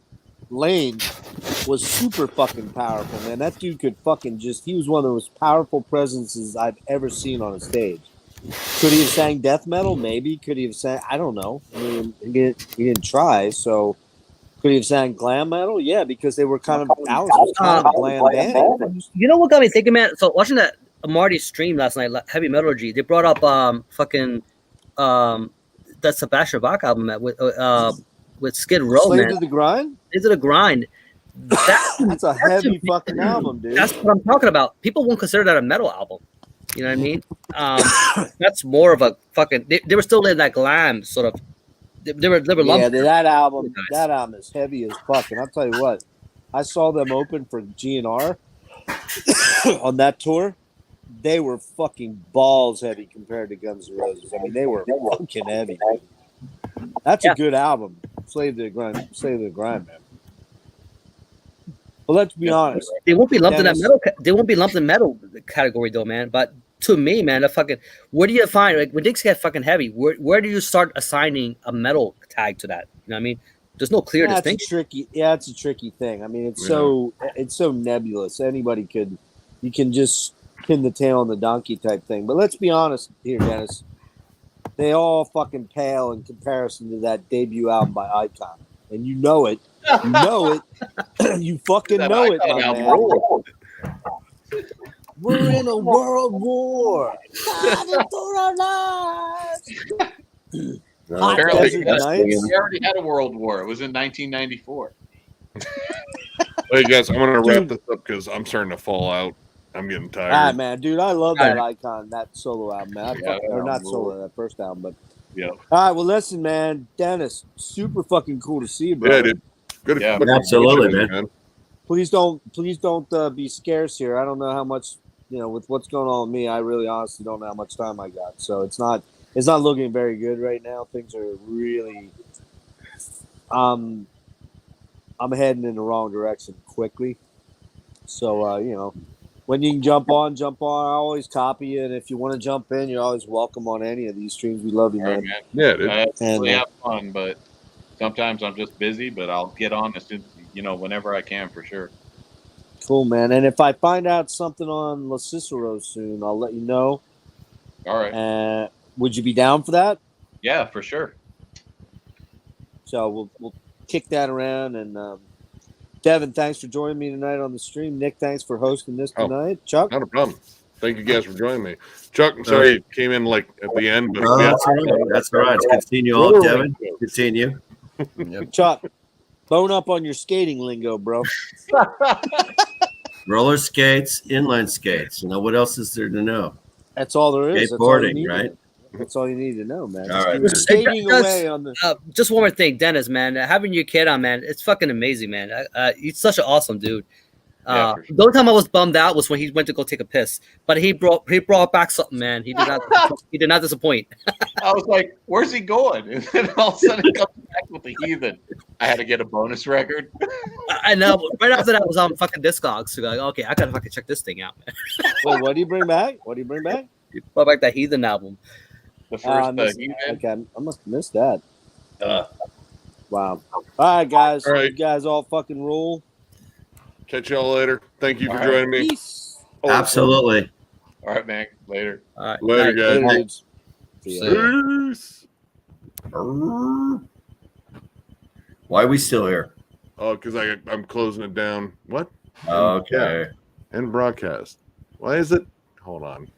was super fucking powerful, man. That dude could fucking he was one of the most powerful presences I've ever seen on a stage. Could he have sang death metal? Maybe. Could he have sang, I don't know. I mean, he didn't try, so could he have sang glam metal? Yeah, because they were kind of, Alice was kind of glam band. You know what got me thinking, man? So watching that Marty stream last night, Heavy Metallurgy, they brought up that Sebastian Bach album with Skid Row, Slave man. to the Grind? Into the Grind. That's a heavy fucking album, dude. That's what I'm talking about. People won't consider that a metal album. You know what I mean? That's more of a fucking. They were still in that glam sort of. They were yeah, that album is heavy as fuck. And I'll tell you what, I saw them open for GNR on that tour. They were fucking balls heavy compared to Guns N' Roses. I mean, they were fucking heavy. That's a good album. Slave to the Grind, man. Well, let's be honest. They won't be lumped in that metal. They won't be lumped in metal category though, man. But to me, man, where do you find, like, when things get fucking heavy? Where do you start assigning a metal tag to that? You know what I mean? There's no clear distinction. It's a tricky thing. I mean, it's so nebulous. You can just pin the tail on the donkey type thing. But let's be honest here, Dennis. They all fucking pale in comparison to that debut album by Icon, and you know it. You know it. You fucking know it, my man. We're in a world war. Fighting for our lives. Apparently, we already had a world war. It was in 1994. Hey guys, I'm gonna wrap this up because I'm starting to fall out. I'm getting tired. Ah, man, dude, I love that Icon, that solo album, man. Or not solo, that first album, but yeah. All right, well, listen, man, Dennis, super fucking cool to see you, bro. Yeah, dude. Good. Yeah, absolutely, man. Please don't be scarce here. I don't know how much, you know, with what's going on with me. I really honestly don't know how much time I got, so it's not looking very good right now. Things are really, I'm heading in the wrong direction quickly. So you know, when you can jump on. I always copy you, and if you want to jump in, you're always welcome on any of these streams. We love you, man. Right, man. Yeah, dude. I absolutely have fun, but sometimes I'm just busy. But I'll get on as soon, whenever I can, for sure. Cool, man. And if I find out something on La Cicero soon, I'll let you know. All right. Would you be down for that? Yeah, for sure. So we'll kick that around. And Devin, thanks for joining me tonight on the stream. Nick, thanks for hosting this tonight. Chuck? Not a problem. Thank you guys for joining me. Chuck, I'm sorry it came in like at the end. But that's all right. That's all right. Continue on, Devin. Continue. Yep. Chuck, bone up on your skating lingo, bro. Roller skates, inline skates. What else is there to know? That's all there is. Skateboarding, right? That's all you need to know, man. All right. Skating away on the. Just one more thing, Dennis, man. Having your kid on, man, it's fucking amazing, man. He's such an awesome dude. Yeah, sure. The only time I was bummed out was when he went to go take a piss, but he brought back something, man. He did not disappoint. I was like, "Where's he going?" And then all of a sudden, he comes back with the Heathen. I had to get a bonus record. I know. Right after that, I was on fucking Discogs. So like, okay, I gotta fucking check this thing out, man. Wait, what do you bring back? He brought back that Heathen album. The first Heathen. Okay, I must have missed that. Wow. All right, guys. All right. You guys all fucking rule. Catch y'all later. Thank you for All right. joining me. Peace. Oh, Absolutely. All right, man. Later. All right. Later, Night. guys. Later, dudes. See ya. See ya. Peace. Why are we still here? Oh, because I'm closing it down. What? Okay. End broadcast. Why is it? Hold on.